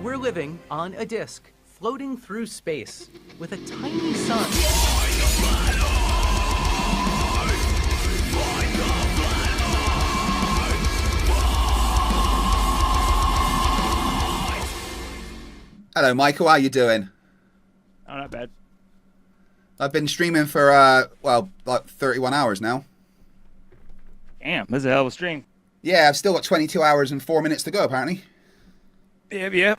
We're living on a disk, floating through space, with a tiny sun. Hello, Michael. How you doing? Oh, not bad. I've been streaming for, like 31 hours now. Damn, this is a hell of a stream. Yeah, I've still got 22 hours and 4 minutes to go, apparently. Yep.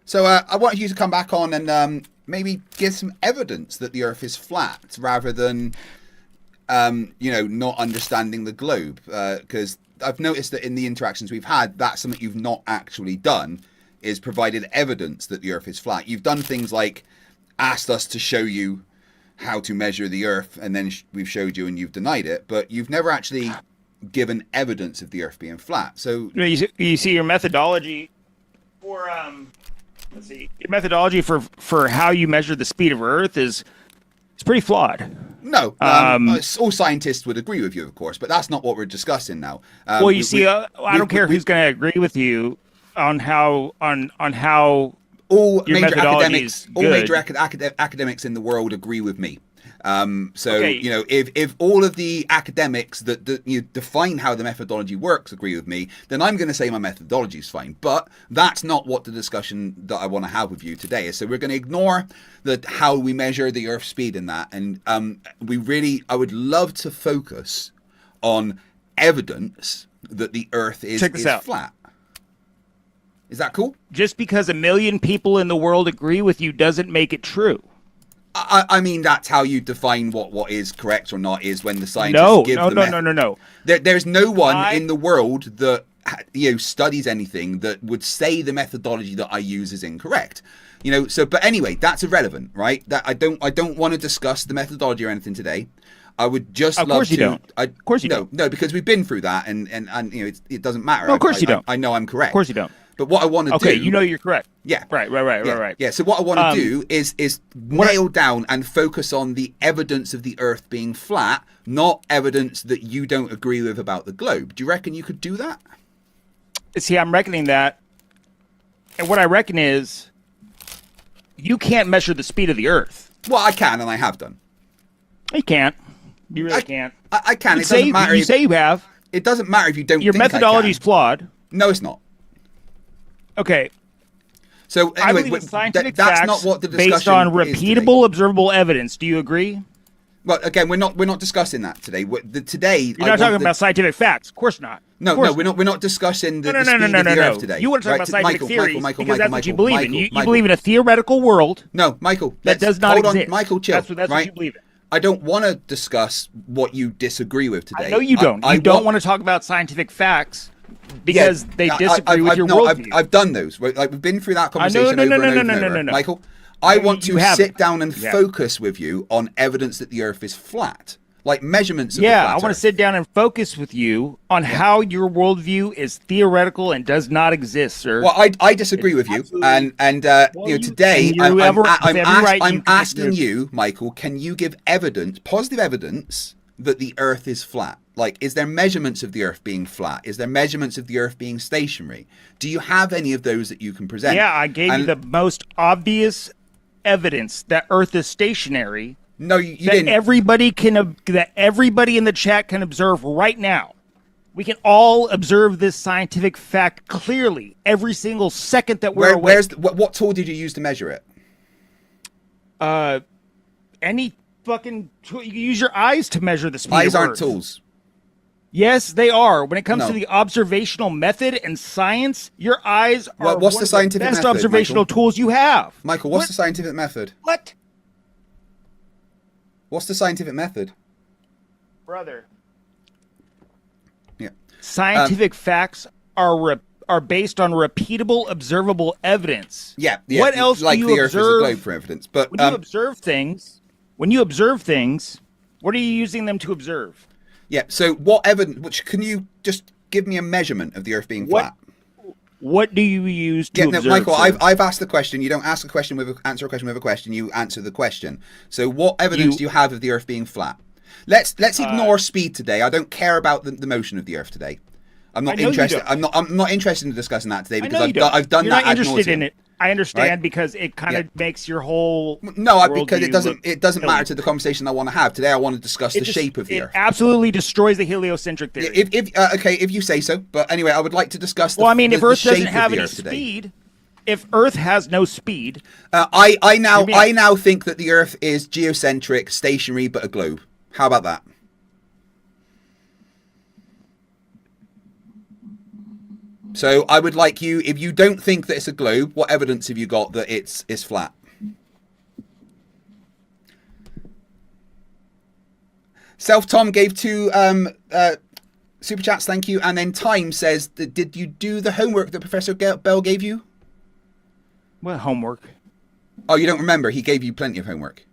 So I wanted you to come back on and maybe give some evidence that the Earth is flat, rather than, not understanding the globe. Because I've noticed that in the interactions we've had, that's something you've not actually done, is provided evidence that the Earth is flat. You've done things like asked us to show you how to measure the Earth, and then we've showed you and you've denied it, but you've never actually given evidence of the Earth being flat. So you see your methodology for your methodology for how you measure the speed of Earth is pretty flawed. No, all scientists would agree with you, of course, but that's not what we're discussing now. I don't care who's going to agree with you on how all your major academics, academics in the world agree with me. Okay. If all of the academics that you define how the methodology works agree with me, then I'm going to say my methodology is fine. But that's not what the discussion that I want to have with you today is. So we're going to ignore how we measure the Earth's speed in that, and I would love to focus on evidence that the Earth is flat. Is that cool? Just because 1 million people in the world agree with you doesn't make it true. I mean, that's how you define what is correct or not, is when the scientists give the method. No. There's no one in the world that studies anything that would say the methodology that I use is incorrect. But anyway, that's irrelevant, right? That I don't want to discuss the methodology or anything today. I would just love to. Of course you don't. No, because we've been through that, and it doesn't matter. No, of course you don't. I know I'm correct. Of course you don't. But what I want to do... Okay, you're correct. Yeah. Right. Yeah, so what I want to do is nail down and focus on the evidence of the Earth being flat, not evidence that you don't agree with about the globe. Do you reckon you could do that? See, I'm reckoning that. And what I reckon is you can't measure the speed of the Earth. Well, I can, and I have done. You can't. You really can't. I can. It doesn't matter. You say you have. It doesn't matter if you don't. Your methodology is flawed. No, it's not. Okay. So anyway, I believe scientific that's facts not what the discussion based on is repeatable, observable evidence. Do you agree? Well, again, we're not discussing that today. You're not talking about scientific facts. Of course not. No, we're not discussing the speed of the Earth today. You want to talk about scientific theories because that's what you believe in. You Michael. believe in a theoretical world. No, Michael, that does not exist. On, Michael, chill. That's what you believe in. I don't want to discuss what you disagree with today. I know you don't. You don't want to talk about scientific facts because they disagree with your worldview. I've done those. We've been through that conversation over and over. Michael, I want to sit down and focus with you on evidence that the Earth is flat. Like measurements of the flat I want to sit down and focus with you on how your worldview is theoretical and does not exist, sir. Well, I disagree with you, and today I'm asking you, Michael, can you give evidence, positive evidence, that the Earth is flat? Like, is there measurements of the Earth being flat? Is there measurements of the Earth being stationary? Do you have any of those that you can present? Yeah, I gave you the most obvious evidence that Earth is stationary. No, you didn't. That everybody in the chat can observe right now. We can all observe this scientific fact clearly every single second that we're awake. What tool did you use to measure it? Any fucking tool. You can use your eyes to measure the speed of Earth. Eyes aren't tools. Yes, they are. When it comes to the observational method and science, your eyes are what's the scientific best method, observational tools you have. Michael, what's the scientific method? What? What's the scientific method? Brother. Yeah. Scientific facts are based on repeatable, observable evidence. Yeah. What else like do you the observe? Earth is a globe for evidence. But when you observe things, what are you using them to observe? Yeah. So what evidence? Can you just give me a measurement of the Earth being flat? What do you use to observe? Michael, I've asked the question. You don't ask a question answer a question with a question. You answer the question. So what evidence do you have of the Earth being flat? Let's ignore speed today. I don't care about the motion of the Earth today. I'm not I know you interested. don't. I'm not interested in discussing that today I because know you don't. I've done You're that not ad interested in nauseam. it. I understand Right? because it kind of Yeah. makes your whole No, because worldview it doesn't look matter silly. to the conversation I want to have today. I want to discuss the shape of the It Earth. absolutely destroys the heliocentric theory. If you say so, but anyway, I would like to discuss well, I mean, if the Earth shape doesn't have of the any Earth today. speed, if Earth has no speed, I Hear me out. now think that the Earth is geocentric, stationary, but a globe. How about that? So I would like you, if you don't think that it's a globe, what evidence have you got that it's flat? Self Tom gave 2 super chats, thank you. And then Time says, did you do the homework that Professor Bell gave you? what homework? Oh, you don't remember? He gave you plenty of homework.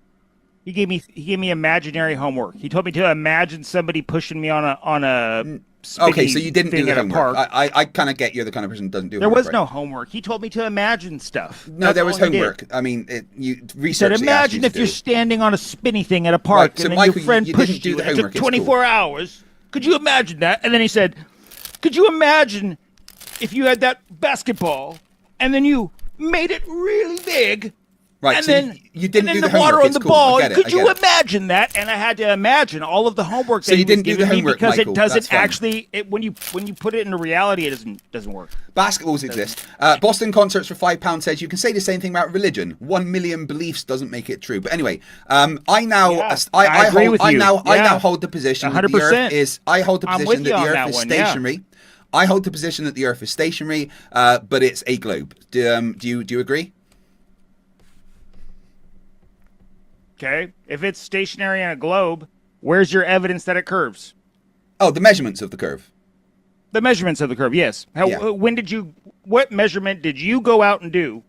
He gave me imaginary homework. He told me to imagine somebody pushing me on a Okay, spinny so you didn't do thing the at a homework. park. I kind of get you're the kind of person who doesn't do There homework. was right? no homework. He told me to imagine stuff. No, That's there was all he did. homework. I mean, you He research. said, imagine if you're standing on a spinny thing at a park Right, so and then Michael, your friend you didn't pushed do you the and it homework, took it's 24 hours. Could you imagine that? And then he said, could you imagine if you had that basketball and then you made it really big? Right, and so then you didn't and do then the water homework. on It's the cool. ball. I get it, Could I you get it. imagine that? And I had to imagine all of the homework. So that you he was didn't do the giving me homework, because Michael. it doesn't That's fine. actually. When you put it into reality, it doesn't work. Basketballs exist. Boston Concerts for £5 says you can say the same thing about religion. 1 million beliefs doesn't make it true. But anyway, I now Yeah, I agree with you. I Yeah. now hold the position that the 100%. Earth is. I hold the I'm position with you that the on Earth that is one, yeah. stationary. I hold the position that the Earth is stationary, but it's a globe. Do you agree? Okay, if it's stationary in a globe, where's your evidence that it curves? Oh, the measurements of the curve. The measurements of the curve, yes. Yeah. What measurement did you go out and do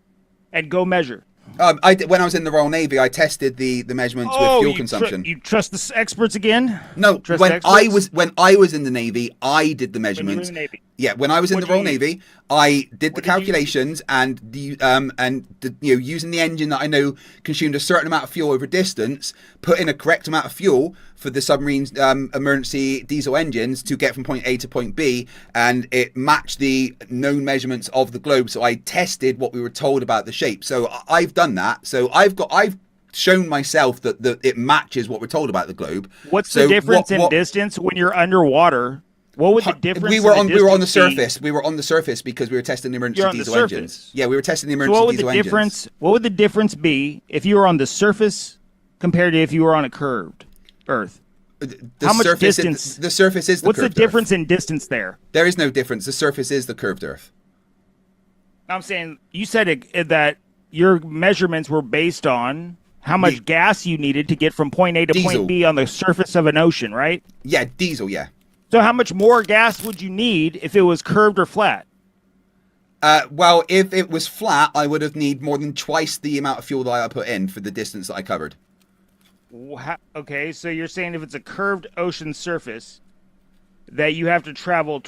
and go measure? When I was in the Royal Navy, I tested the measurements with fuel consumption. You trust the experts again? No, Trust when experts? I was in the Navy, I did the When you were in measurements. the Navy. Yeah, when I was in the What'd Royal you use? Navy, I did the What did you use? calculations and using the engine that I know consumed a certain amount of fuel over distance, put in a correct amount of fuel for the submarine's emergency diesel engines to get from point A to point B, and it matched the known measurements of the globe. So I tested what we were told about the shape. So I've done that. So I've shown myself that it matches what we're told about the globe. What's So the difference in what- distance when you're underwater? What would the difference? we were on the distance be? surface. We were on the surface because we were testing the emergency You're on the diesel surface. engines. Yeah, we were testing the So emergency what would diesel the engines. difference? What would the difference be if you were on the surface compared to if you were on a curved Earth? The How much surface distance? The surface is the What's the curved difference Earth. in distance there? There is no difference. The surface is the curved Earth. I'm saying you said that your measurements were based on how much gas you needed to get from point A to Diesel. point B on the surface of an ocean, right? Yeah, diesel. Yeah. So how much more gas would you need if it was curved or flat? Well, if it was flat, I would have need more than twice the amount of fuel that I put in for the distance that I covered. Okay, so you're saying if it's a curved ocean surface, that you have to travel,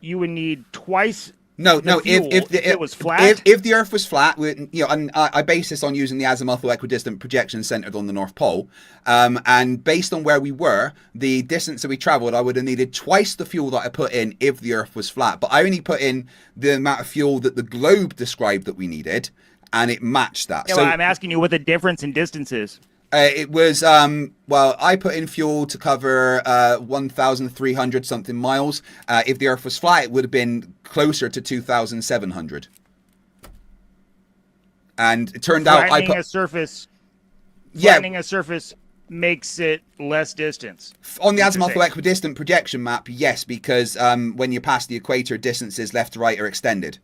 you would need twice. No, the fuel if it was flat. if the Earth was flat, and I base this on using the azimuthal equidistant projection centered on the North Pole, and based on where we were, the distance that we travelled, I would have needed twice the fuel that I put in if the Earth was flat. But I only put in the amount of fuel that the globe described that we needed, and it matched that. Yeah, So well, I'm asking you what the difference in distance is. it was I put in fuel to cover 1,300 something miles. If the Earth was flat, it would have been closer to 2,700. And it turned out I put a surface. yeah Flattening a surface makes it less distance. on the That's what azimuthal you're saying. equidistant projection map. Yes, because when you pass the equator, distances left to right are extended.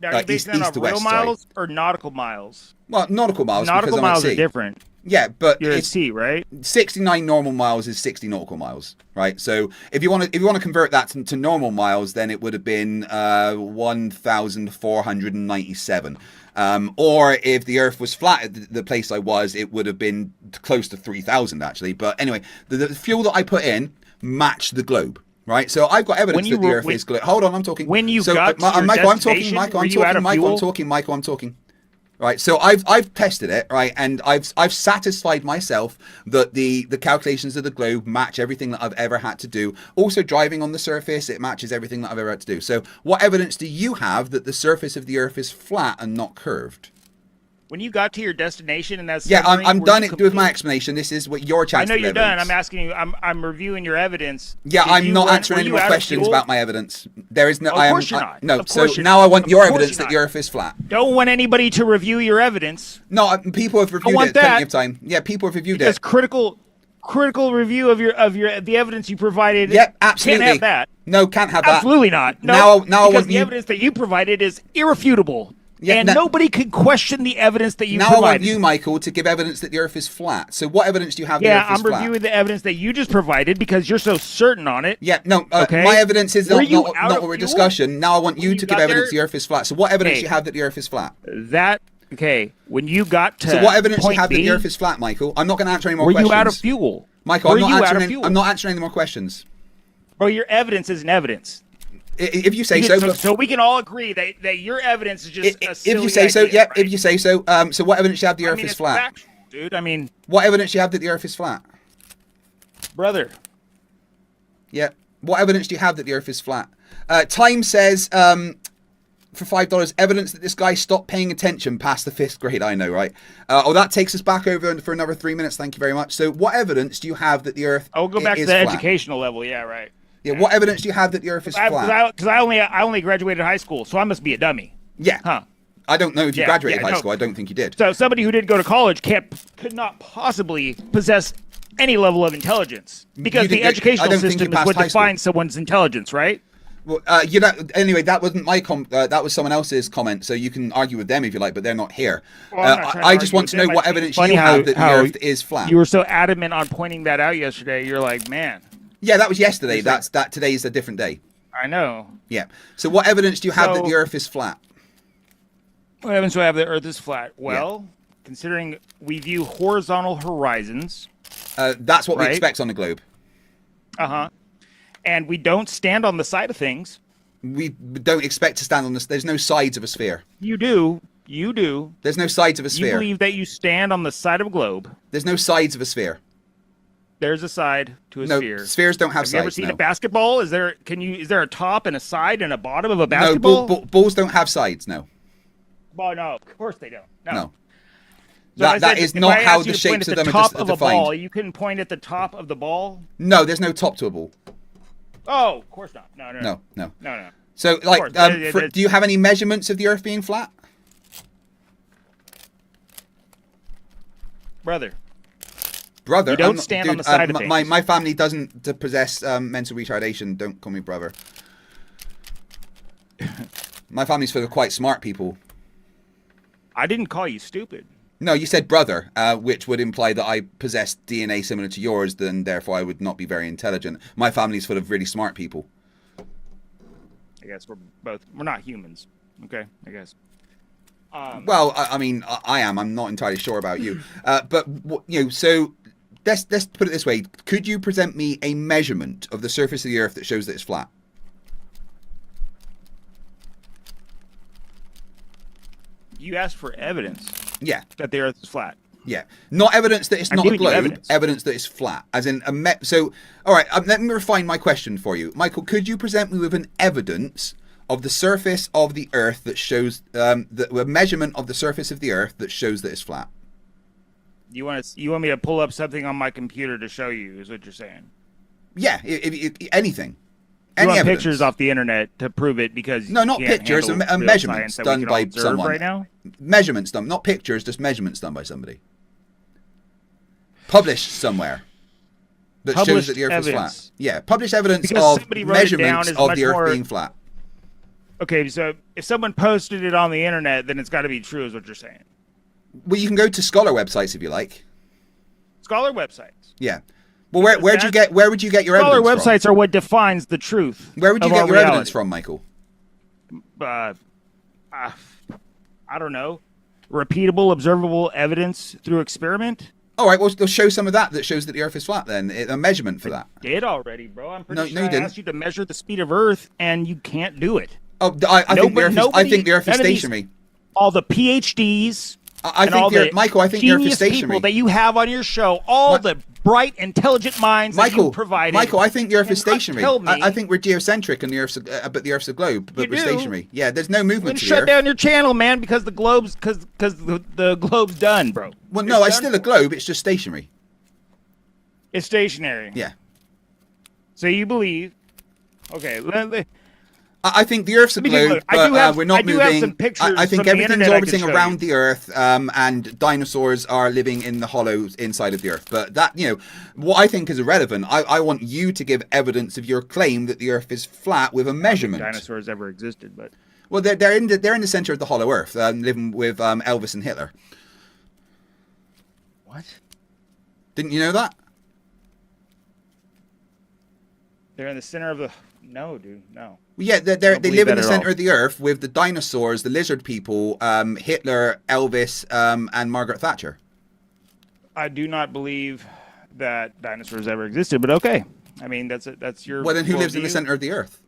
Now, are you east- basing that east on to real west, sorry. miles or nautical miles? Well, nautical miles. Nautical because I'm at miles are sea. different. Yeah, but You're at it's sea, right? 69 normal miles is 60 nautical miles, right? So if you want to convert that to normal miles, then it would have been 1,497. Or if the Earth was flat at the place I was, it would have been close to 3,000 actually. But anyway, the fuel that I put in matched the globe. Right, so I've got evidence that the Earth is globe. Hold on, I'm talking. When you so, got to your Michael, I'm talking. destination, Michael, were I'm you out talking. of Michael, I'm fuel? talking. Michael, I'm talking. Right, so I've tested it, right, and I've satisfied myself that the calculations of the globe match everything that I've ever had to do. Also, driving on the surface, it matches everything that I've ever had to do. So, what evidence do you have that the surface of the Earth is flat and not curved? When you got to your destination, and that's I'm done with my explanation. This is what your chance. I know you're evidence. done. I'm asking you. I'm reviewing your evidence. Yeah, I'm not answering any more questions about my evidence. There is no. Of course you're not. No. Of So course now I want your evidence that the Earth is flat. Don't want anybody to review your evidence. No, people have reviewed it plenty of time. Yeah, people have reviewed it. Critical review of the evidence you provided. Yep, absolutely. Can't have that. No, can't have that. Absolutely not. No, now I want the evidence that you provided is irrefutable. Yeah, and nobody could question the evidence that you provided. Now I want you, Michael, to give evidence that the Earth is flat. So what evidence do you have that the Earth is flat? Yeah, I'm reviewing the evidence that you just provided because you're so certain on it. Yeah, no, okay? My evidence is not what we're fuel? discussing. Now I want you to give evidence the Earth is flat. So what evidence do you have that the Earth is flat? When you got to So what evidence do you have B, that the Earth is flat, Michael? I'm not going to answer any more questions. Were you out of fuel? Michael, I'm not answering any more questions. Bro, your evidence isn't evidence. If you say so. So we can all agree that your evidence is just a silly if you say so, idea, yeah. right? If you say so, so what evidence do you have the Earth is flat? Factual, dude. I mean, what evidence do you have that the Earth is flat, brother? Yeah. What evidence do you have that the Earth is flat? Time says for $5, evidence that this guy stopped paying attention past the 5th grade. I know, right? That takes us back over for another 3 minutes. Thank you very much. So, what evidence do you have that the Earth? I'll go back to the educational level. Yeah, right. Yeah, what evidence do you have that the Earth is flat? Because I only graduated high school, so I must be a dummy. Yeah. Huh. I don't know if you graduated high school. I don't think you did. So somebody who didn't go to college could not possibly possess any level of intelligence because the educational system is what defines someone's intelligence, right? Well, anyway, that wasn't my that was someone else's comment, so you can argue with them if you like, but they're not here. Well, I just want to know what evidence you have that the Earth is flat. You were so adamant on pointing that out yesterday. You're like, man. Yeah, that was yesterday. Today's a different day. I know. Yeah. So what evidence do you have that the Earth is flat? What evidence do I have that the Earth is flat? Well, considering we view horizontal horizons. That's what we expect on the globe. Uh-huh. And we don't stand on the side of things. We don't expect to stand on this. There's no sides of a sphere. You do. You do. There's no sides of a sphere. You believe that you stand on the side of a globe. There's no sides of a sphere. There's a side to a sphere. No, spheres don't have sides. Have you ever seen a basketball? Is there a top and a side and a bottom of a basketball? No, balls don't have sides. No. Well, no, of course they don't. No. So that is not how the shapes of them are defined. Ball, you couldn't point at the top of the ball? No, there's no top to a ball. Oh, of course not. No. So, do you have any measurements of the Earth being flat? Brother. You don't stand on the side of things. My family doesn't possess mental retardation. Don't call me brother. My family's full of quite smart people. I didn't call you stupid. No, you said brother, which would imply that I possess DNA similar to yours, then therefore I would not be very intelligent. My family's full of really smart people. I guess we're not humans. Okay, I guess. Well, I mean, I am. I'm not entirely sure about you. But, so let's put it this way. Could you present me a measurement of the surface of the Earth that shows that it's flat? You asked for evidence. Yeah. That the Earth is flat. Yeah. Not evidence that it's not a globe, evidence that it's flat. As in so, all right, let me refine my question for you. Michael, could you present me with an evidence of the surface of the Earth that shows a measurement of the surface of the Earth that shows that it's flat? You want me to pull up something on my computer to show you? Is what you're saying? Yeah, if anything. You want pictures off the internet to prove it because no, not pictures, measurements done by someone. Right now? Measurements done, not pictures, just measurements done by somebody. Published somewhere that shows that the Earth is flat. Yeah, published evidence of measurements of the Earth being flat. Okay, so if someone posted it on the internet, then it's got to be true, is what you're saying. Well, you can go to scholar websites if you like. Scholar websites. Yeah. Well, where would you get your evidence from? Scholar websites are what defines the truth. Where would you get your evidence from, Michael? I don't know. Repeatable, observable evidence through experiment. All right, well, show some of that shows that the Earth is flat. Then a measurement for that. I did already, bro. I'm pretty sure you didn't. I asked you to measure the speed of Earth, and you can't do it. Oh, I think the Earth is stationary. all the PhDs. I and all think the Michael. I think the Earth is genius stationary. people that you have on your show, all the bright, intelligent minds that you provided. Michael, I think the Earth is cannot stationary. tell me- I think we're geocentric and the Earth's, but the Earth's a globe, but You we're do? stationary. Yeah, there's no movement Then to the shut Earth. down your channel, man, because the globe's the globe's done, bro. Well, no, it's still a globe. It's just stationary. It's stationary. Yeah. So you believe? Okay. I think the Earth's a Let me take a globe, look. I do have- but we're not I do moving. have some pictures I think from the everything's internet I can orbiting show around you. the Earth, and dinosaurs are living in the hollows inside of the Earth. But that, what I think is irrelevant. I want you to give evidence of your claim that the Earth is flat with a measurement. Dinosaurs ever existed, but Well, they're in the center of the hollow Earth, living with Elvis and Hitler. what? Didn't you know that? They're in the center of the. No, dude, no. Well, yeah, they don't live in believe the that at center all. of the Earth with the dinosaurs, the lizard people, Hitler, Elvis, and Margaret Thatcher. I do not believe that dinosaurs ever existed, but okay. I mean, that's your. Well, then who lives in the worldview. center of the Earth?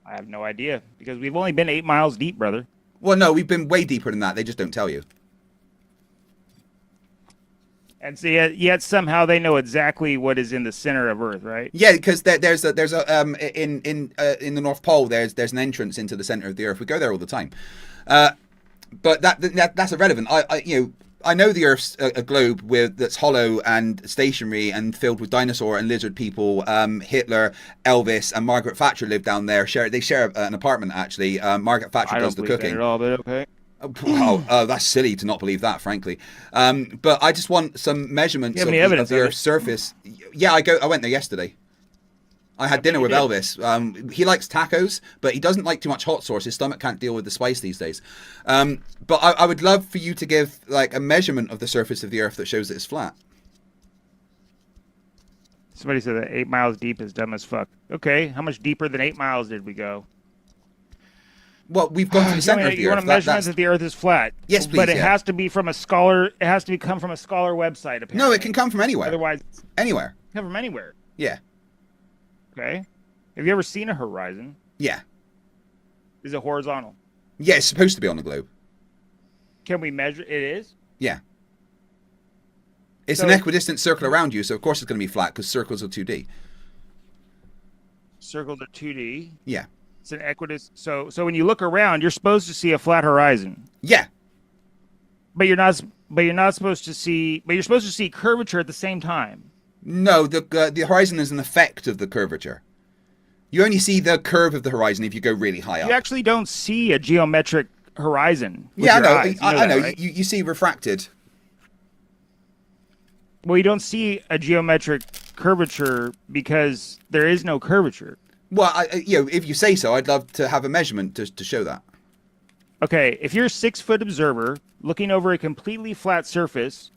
I have no idea because we've only been 8 miles deep, brother. Well, no, we've been way deeper than that. They just don't tell you. And so yet somehow they know exactly what is in the center of Earth, right? Yeah, because there's a in the North Pole there's an entrance into the center of the Earth. We go there all the time, but that's irrelevant. I know the Earth's a globe that's hollow and stationary and filled with dinosaur and lizard people. Hitler, Elvis, and Margaret Thatcher live down there. They share an apartment actually. Margaret Thatcher I does don't the believe that cooking. at all, but okay. Wow, that's silly to not believe that, frankly. But I just want some measurements You have of, any the, evidence of the of Earth's surface. Yeah, I went there yesterday. I had dinner you with did? Elvis. He likes tacos, but he doesn't like too much hot sauce. His stomach can't deal with the spice these days. But I would love for you to give like a measurement of the surface of the Earth that shows that it's flat. Somebody said that 8 miles deep is dumb as fuck. Okay, how much deeper than 8 miles did we go? Well, we've gone to the center of the You Earth. want a measurement that the Earth is flat? Yes, please, But it yeah. has to be from a scholar. It has to come from a scholar website. Apparently. No, it can come from anywhere. Otherwise, Anywhere. it can come from anywhere. Yeah. Okay. Have you ever seen a horizon? Yeah. Is it horizontal? Yeah, it's supposed to be on the globe. Can we measure? It is. Yeah. It's So- an equidistant circle around you, so of course it's going to be flat because circles are 2D. Circle to 2D. Yeah. It's an equidistant. So when you look around, you're supposed to see a flat horizon, Yeah. but you're not. But you're not supposed to see. But you're supposed to see curvature at the same time. No, the horizon is an effect of the curvature. You only see the curve of the horizon if you go really high up. You actually don't see a geometric horizon. With Yeah, I your know. eyes. You I that, know. right? You see refracted. Well, you don't see a geometric curvature because there is no curvature. Well, if you say so, I'd love to have a measurement to show that. Okay, if you're a 6-foot observer looking over a completely flat surface,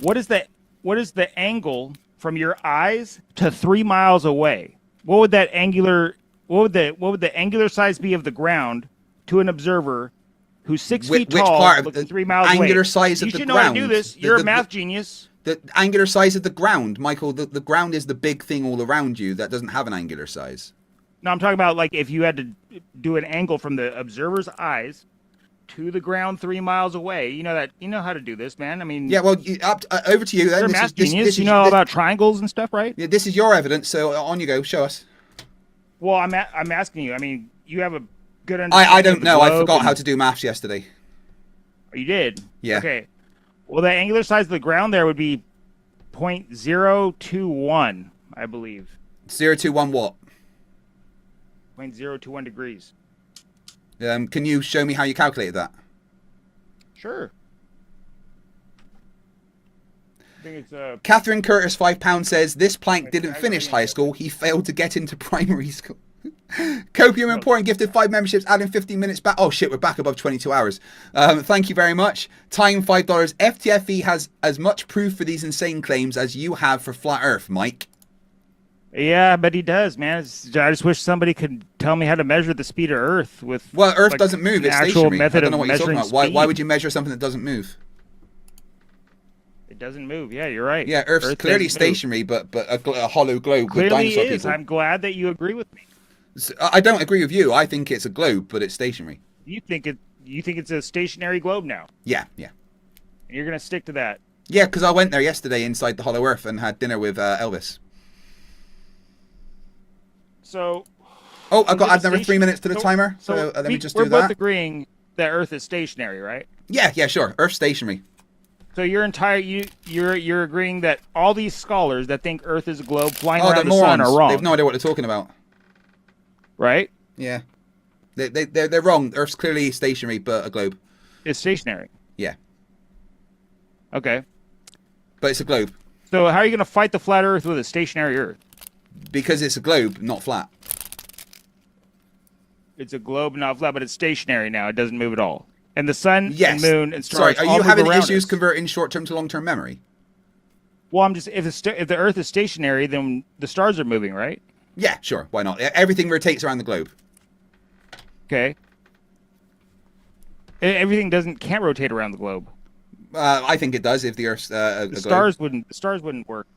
what is the angle from your eyes to 3 miles away? What would the angular size be of the ground to an observer who's 6 feet Which tall part of looking the 3 miles away? angular size of You the should know how to do ground? this. You're a math genius. The angular size of the ground, Michael. The ground is the big thing all around you that doesn't have an angular size. No, I'm talking about like if you had to do an angle from the observer's eyes to the ground 3 miles away. You know how to do this, man. I mean, Yeah, well, over to you. you're Then. a math genius. You know all about triangles and stuff, right? Yeah, this is your evidence, so on you go. Show us. Well, I'm asking you. I mean, you have a good understanding. I don't of the know. I globe forgot and- how to do maths yesterday. You did. Yeah. Okay. Well, the angular size of the ground there would be 0.021, I believe. 021 what? 0.021 degrees. Can you show me how you calculated that? Sure. I think it's Catherine Curtis, £5 says this plank Wait, didn't I finish agree. high school. He failed to get into primary school. Copium and Pouring gifted 5 memberships, adding 15 minutes back. Oh shit, we're back above 22 hours. Thank you very much. Time $5. FTFE has as much proof for these insane claims as you have for flat Earth, Mike. Yeah, but he does, man. I just wish somebody could tell me how to measure the speed of Earth with. Well, Earth like, doesn't move. an It's actual stationary. I method don't know of what you're talking measuring about. Why speed. would you measure something that doesn't move? It doesn't move. Yeah, you're right. Yeah, Earth's Earth clearly doesn't move. stationary, but a hollow globe with Clearly dinosaur it is. people. I'm glad that you agree with me. I don't agree with you. I think it's a globe, but it's stationary. You think you think it's a stationary globe now, Yeah. and you're gonna stick to that. Yeah, because I went there yesterday inside the Hollow Earth and had dinner with Elvis. So. Oh, I've got to add another 3 minutes to the timer. So let me just do that. We're both agreeing that Earth is stationary, right? Yeah, sure. Earth stationary. So you're agreeing that all these scholars that think Earth is a globe flying around they're the sun morons. are wrong. They have no idea what they're talking about. Right? Yeah. They're wrong. Earth's clearly stationary, but a globe. It's stationary. Yeah. Okay. But it's a globe. So how are you going to fight the flat Earth with a stationary Earth? Because it's a globe, not flat. It's a globe, not flat, but it's stationary now. It doesn't move at all. And the sun Yes. and moon and stars. Sorry, are all you move having around issues us. converting short-term to long-term memory? Well, I'm just if the Earth is stationary, then the stars are moving, right? Yeah, sure. Why not? Everything rotates around the globe. Okay. Everything can't rotate around the globe. I think it does if the Earth's a The globe. stars wouldn't work.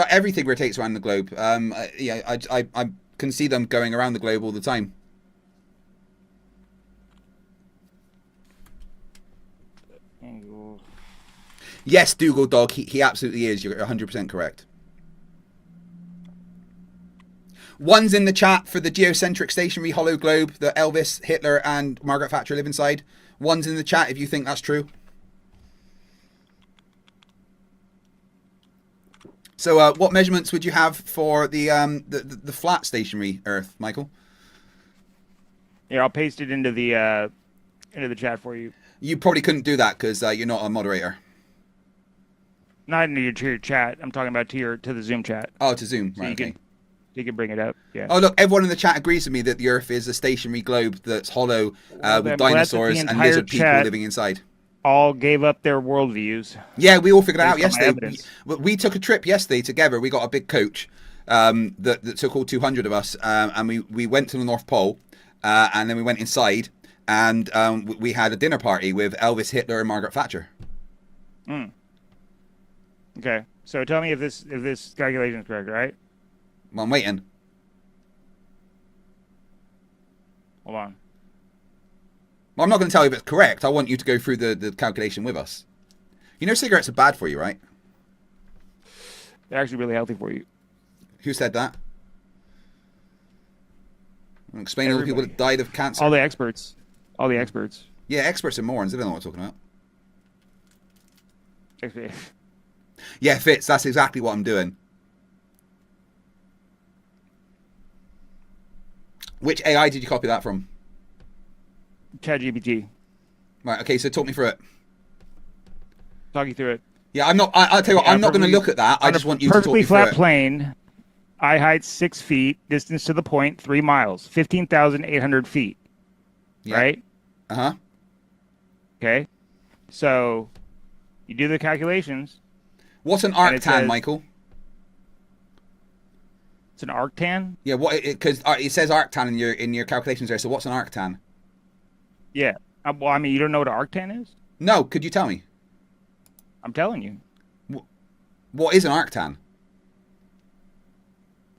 Everything rotates around the globe. Yeah, I can see them going around the globe all the time. Yes, Dougal Dog, he absolutely is. You're 100% correct. One's in the chat for the geocentric stationary hollow globe that Elvis, Hitler, and Margaret Thatcher live inside. One's in the chat if you think that's true. So, what measurements would you have for the flat stationary Earth, Michael? Yeah, I'll paste it into the chat for you. You probably couldn't do that because you're not a moderator. Not into your chat. I'm talking about to the Zoom chat. Oh, to Zoom, So right? Okay. You can bring it up. Yeah. Oh, look, everyone in the chat agrees with me that the Earth is a stationary globe that's hollow with dinosaurs and lizard people living inside. All gave up their worldviews. Yeah, we all figured it out Based on my yesterday. evidence. We took a trip yesterday together. We got a big coach that took all 200 of us, and we went to the North Pole, and then we went inside, and we had a dinner party with Elvis, Hitler, and Margaret Thatcher. Mm. Okay, so tell me if this calculation is correct, right? Well, I'm waiting. Hold on. Well, I'm not going to tell you if it's correct. I want you to go through the calculation with us. You know cigarettes are bad for you, right? They're actually really healthy for you. Who said that? Explain to the people that died of cancer. All the experts. All the experts. Yeah, experts are morons. They don't know what we're talking about. Yeah, Fitz, that's exactly what I'm doing. Which AI did you copy that from? ChatGPT. Right, okay, so talk me through it. Talk you through it. Yeah, I'll tell you what, I'm not going to look at that. I just want you to talk me through it. Perfectly flat plane, eye height 6 feet, distance to the point 3 miles, 15,800 feet. Yeah. Right? Uh-huh. Okay. So you do the calculations. What's an arctan, Michael? It's an arctan? Yeah, what? Because it says arctan in your calculations there. So what's an arctan? Yeah. Well, I mean, you don't know what an arctan is? No, could you tell me? I'm telling you. What is an arctan?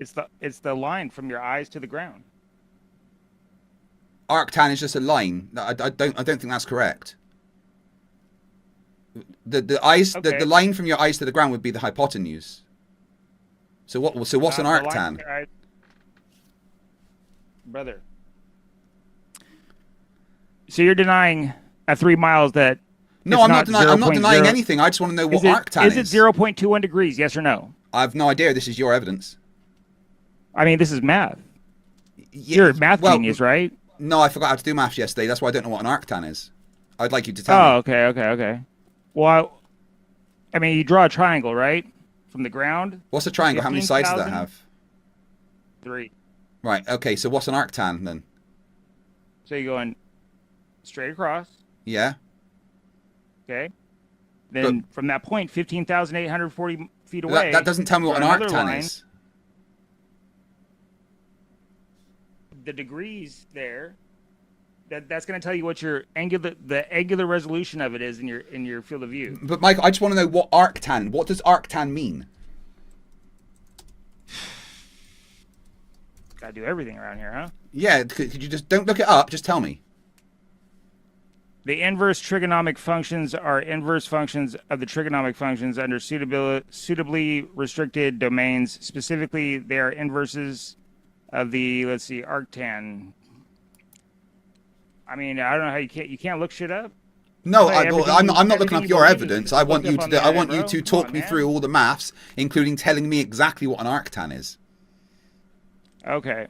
It's the line from your eyes to the ground. Arctan is just a line. I don't think that's correct. The eyes Okay. the line from your eyes to the ground would be the hypotenuse. So what's an arctan? Brother. So you're denying at 3 miles that No, I'm not denying anything. I just want to know what arctan is. Is it 0.21 degrees? Yes or no? I have no idea. This is your evidence. I mean, this is math. Yeah, You're a math genius, right? No, I forgot how to do maths yesterday. That's why I don't know what an arctan is. I'd like you to tell me. Oh, okay. Well, I mean, you draw a triangle, right? From the ground. What's a triangle? How many sides does that have? 3. Right. Okay. So what's an arctan then? So you're going straight across. Yeah. Okay. Then from that point, 15,840 feet away. That doesn't tell me what an arctan is. The degrees there. That's going to tell you what the angular resolution of it is in your field of view. But Mike, I just want to know what arctan. What does arctan mean? Got to do everything around here, huh? Yeah. Could you just don't look it up? Just tell me. The inverse trigonomic functions are inverse functions of the trigonomic functions under suitably restricted domains. Specifically, they are inverses of the, let's see, arctan. I mean, I don't know how you can't look shit up. No, Well, I'm not looking everything up you your believe evidence. is I want looked you up on to the I want internet, you to bro. talk Come me on, through man. all the maths, including telling me exactly what an arctan is. Okay.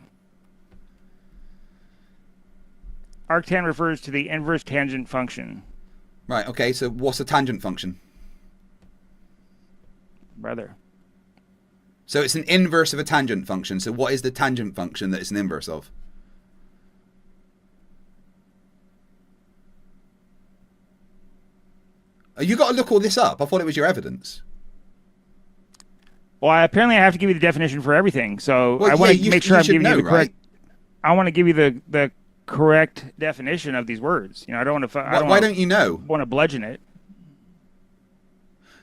Arctan refers to the inverse tangent function, Right. Okay. So what's a tangent function? brother. So it's an inverse of a tangent function. So what is the tangent function that it's an inverse of? Oh, you got to look all this up. I thought it was your evidence. Well, apparently I have to give you the definition for everything. So Well, I want yeah, to make sure I'm should giving you know, the correct. right? I want to give you the correct definition of these words. You know, I don't want to. Why don't you know? Want to bludgeon it?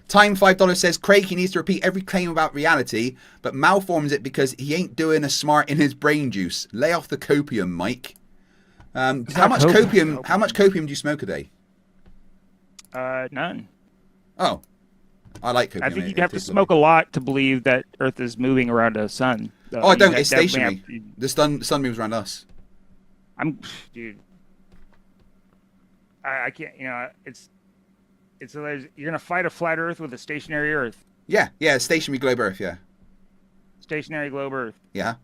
Time $5 says Craig, he needs to repeat every claim about reality, but malforms it because he ain't doing a smart in his brain juice. Lay off the copium, Mike. How much copium? How much copium do you smoke a day? None. Oh, I like copium. I think you'd have to smoke a lot to believe that Earth is moving around a sun. Oh, I don't. It's stationary. The sun moves around us. Dude. I can't. You know, you're gonna fight a flat Earth with a stationary Earth. Yeah, stationary globe Earth. Yeah, Stationary globe Earth. yeah.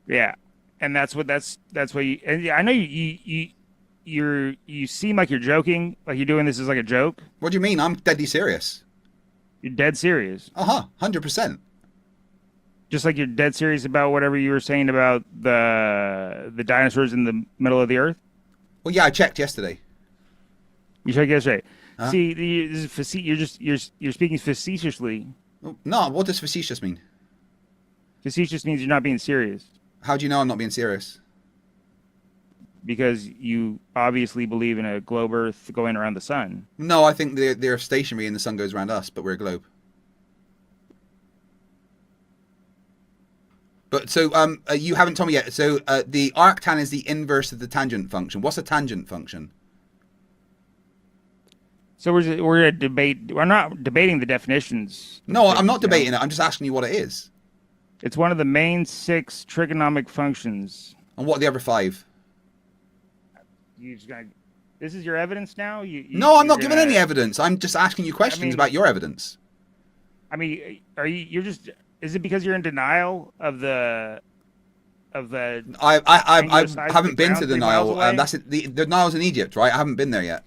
Yeah, and that's what you. And I know you seem like you're joking, like you're doing this as like a joke. What do you mean? I'm deadly serious. You're dead serious. 100%. Just like you're dead serious about whatever you were saying about the dinosaurs in the middle of the Earth. Well, yeah, I checked yesterday. You checked yesterday. Huh? See, this is you're speaking facetiously. No, what does facetious mean? Facetious means you're not being serious How do you know I'm not being serious? because you obviously believe in a globe Earth going around the sun. No, I think they're stationary and the sun goes around us, but we're a globe. But so you haven't told me yet. So the arctan is the inverse of the tangent function. What's a tangent function? So we're at debate. We're not debating the definitions. No, I'm not debating it. I'm just asking you what it is. It's one of the main 6 trigonomic functions. And what are the other 5? You just gonna. This is your evidence now. No, I'm not giving any evidence. I'm just asking you questions about your evidence. I mean, are you? You're just. Is it because you're in denial of the? I haven't been to the Nile. That's it. The Nile's in Egypt, right? I haven't been there yet.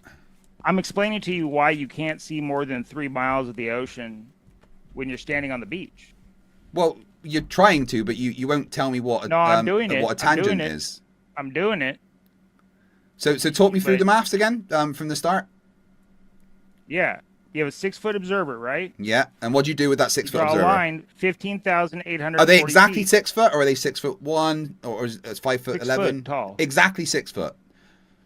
I'm explaining to you why you can't see more than 3 miles of the ocean when you're standing on the beach. Well, you're trying to, but you won't tell me what. No, I'm doing it. What a tangent is. I'm doing it. So talk me through the maths again from the start. Yeah, you have a 6-foot observer, right? Yeah, and what do you do with that 6-foot observer? Draw a line, 15,800. Are they exactly 6 foot, or are they 6'1", or is it 5'11"? 6 foot tall. Exactly 6 foot.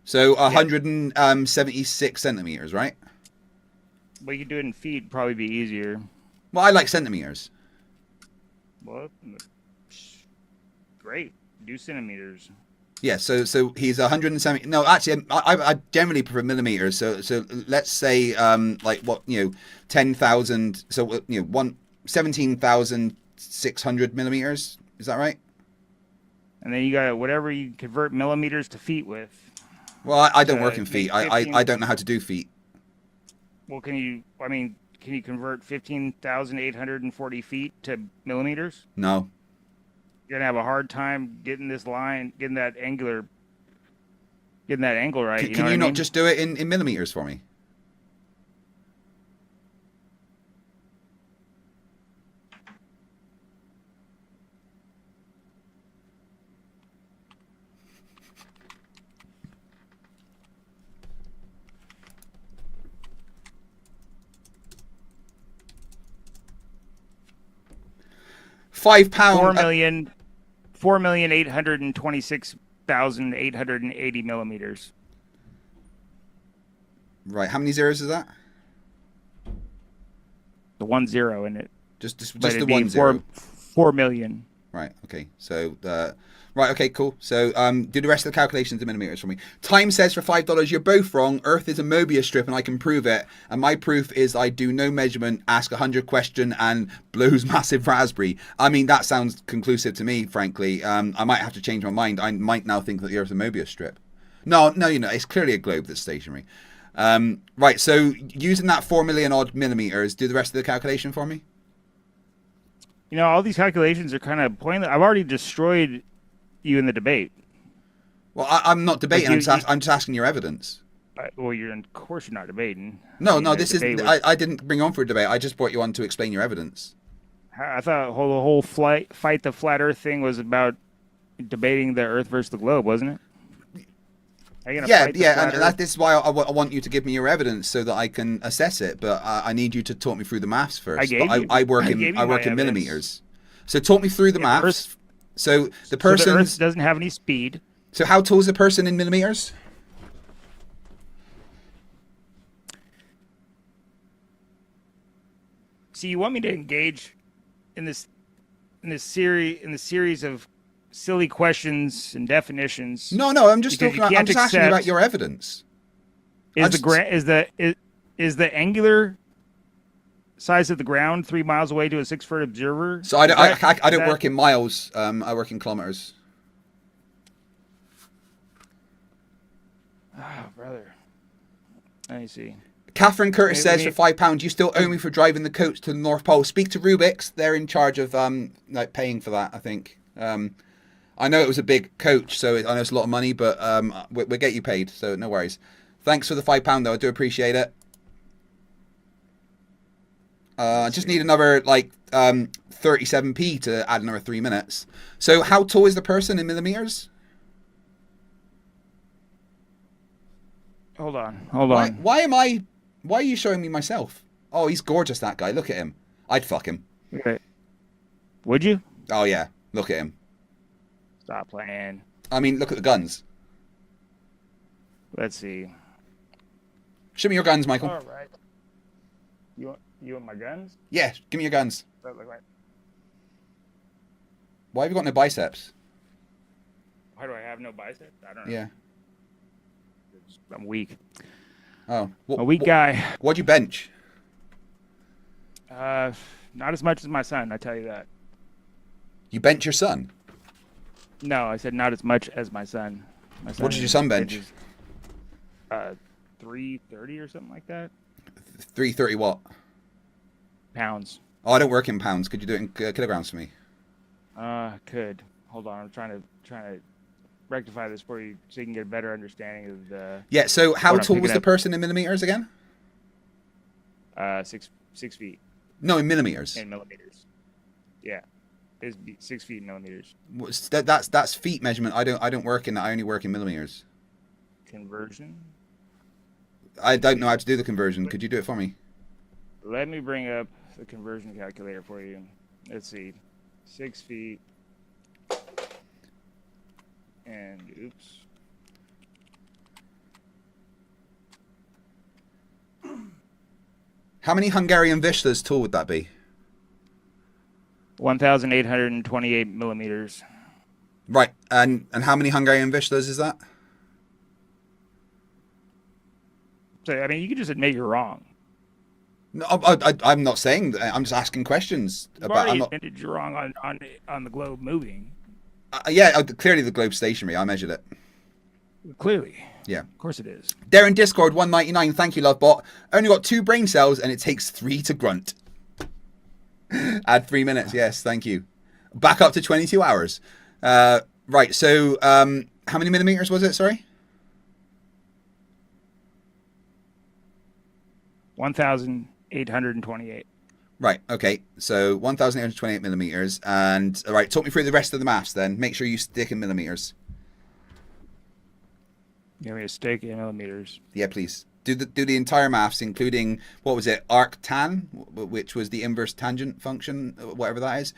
So 176 centimeters, right? Well, you could do it in feet, probably be easier. Well, I like centimeters. Well, great. Do centimeters. Yeah, so he's 170. No, actually, I generally prefer millimeters. So let's say 10,000. So 17,600 millimeters. Is that right? And then you got whatever you convert millimeters to feet with. Well, I don't work in feet. I don't know how to do feet. Well, can you convert 15,840 feet to millimeters? No. You're gonna have a hard time getting this line, getting that angle right. Can you not just do it in millimeters for me? £5. 4,826,880 millimeters. Right. How many zeros is that? The 1 0 in it. Just But the it'd 1 be 0. 4 million. Right. Okay. So, right. Okay. Cool. So, do the rest of the calculations in millimeters for me. Time says for $5, you're both wrong. Earth is a Mobius strip, and I can prove it. And my proof is I do no measurement, ask 100 question, and blows massive raspberry. I mean, that sounds conclusive to me, frankly. I might have to change my mind. I might now think that the Earth is a Mobius strip. No, it's clearly a globe that's stationary. Right. So, using that 4 million odd millimeters, do the rest of the calculation for me. You know, all these calculations are kind of pointless. I've already destroyed you in the debate. Well, I'm not debating. I'm just asking your evidence. Well, of course, you're not debating. No, this is. I didn't bring you on for a debate. I just brought you on to explain your evidence. I thought the whole fight the flat Earth thing was about debating the Earth versus the globe, wasn't it? Yeah, and this is why I want you to give me your evidence so that I can assess it. But I need you to talk me through the maths first. I work in millimeters. So talk me through the maths. So the person. So the Earth doesn't have any speed. So how tall is the person in millimeters? See, you want me to engage in this series of silly questions and definitions. No, I'm just talking. I'm just asking you about your evidence. Is the angular size of the ground 3 miles away to a 6-foot observer? So I don't work in miles. I work in kilometers. Oh, brother. Let me see. Catherine Curtis says for £5, you still owe me for driving the coach to the North Pole. Speak to Rubik's. They're in charge of paying for that, I think. I know it was a big coach, so I know it's a lot of money, but we'll get you paid, so no worries. Thanks for the £5, though. I do appreciate it. I just need another 37p to add another 3 minutes. So how tall is the person in millimeters? Hold on. Why are you showing me myself? Oh, he's gorgeous, that guy. Look at him. I'd fuck him. Okay. Would you? Oh, yeah. Look at him. Stop playing. I mean, look at the guns. Let's see. Show me your guns, Michael. All right. You want my guns? Yeah, give me your guns. That look like. Why have you got no biceps? Why do I have no biceps? I don't know. Yeah. I'm weak. Oh. A weak guy. What'd you bench? Not as much as my son, I tell you that. You bench your son? No, I said not as much as my son. What did your son bench? 330 or something like that. 330 what? Pounds. Oh, I don't work in pounds. Could you do it in kilograms for me? Could. Hold on. I'm trying to rectify this for you so you can get a better understanding of the. Yeah. So how tall was the person in millimeters again? 6 feet. No, in millimeters. In millimeters. Yeah. It's 6 feet in millimeters. That's feet measurement. I don't work in that. I only work in millimeters. Conversion. I don't know how to do the conversion. Could you do it for me? Let me bring up the conversion calculator for you. Let's see. 6 feet. And oops. How many Hungarian Vistas tall would that be? 1,828 millimeters. Right, and how many Hungarian Vistas is that? So I mean, you can just admit you're wrong. No, I'm not saying that. I'm just asking questions You've already admitted you're wrong on the globe moving. Yeah, clearly the globe's stationary. I measured it. Clearly. Yeah. Of course it is. Darren Discord 199. Thank you, Lovebot. Only got 2 brain cells and it takes 3 to grunt. Add 3 minutes. Yes, thank you. Back up to 22 hours. Right. So, how many millimeters was it? Sorry. 1,828. Right. Okay. So 1,828 millimeters. And all right, talk me through the rest of the maths. Then make sure you stick in millimeters. Give me a stick in millimeters. Yeah, please. Do the entire maths, including what was it, arctan, which was the inverse tangent function, whatever that is.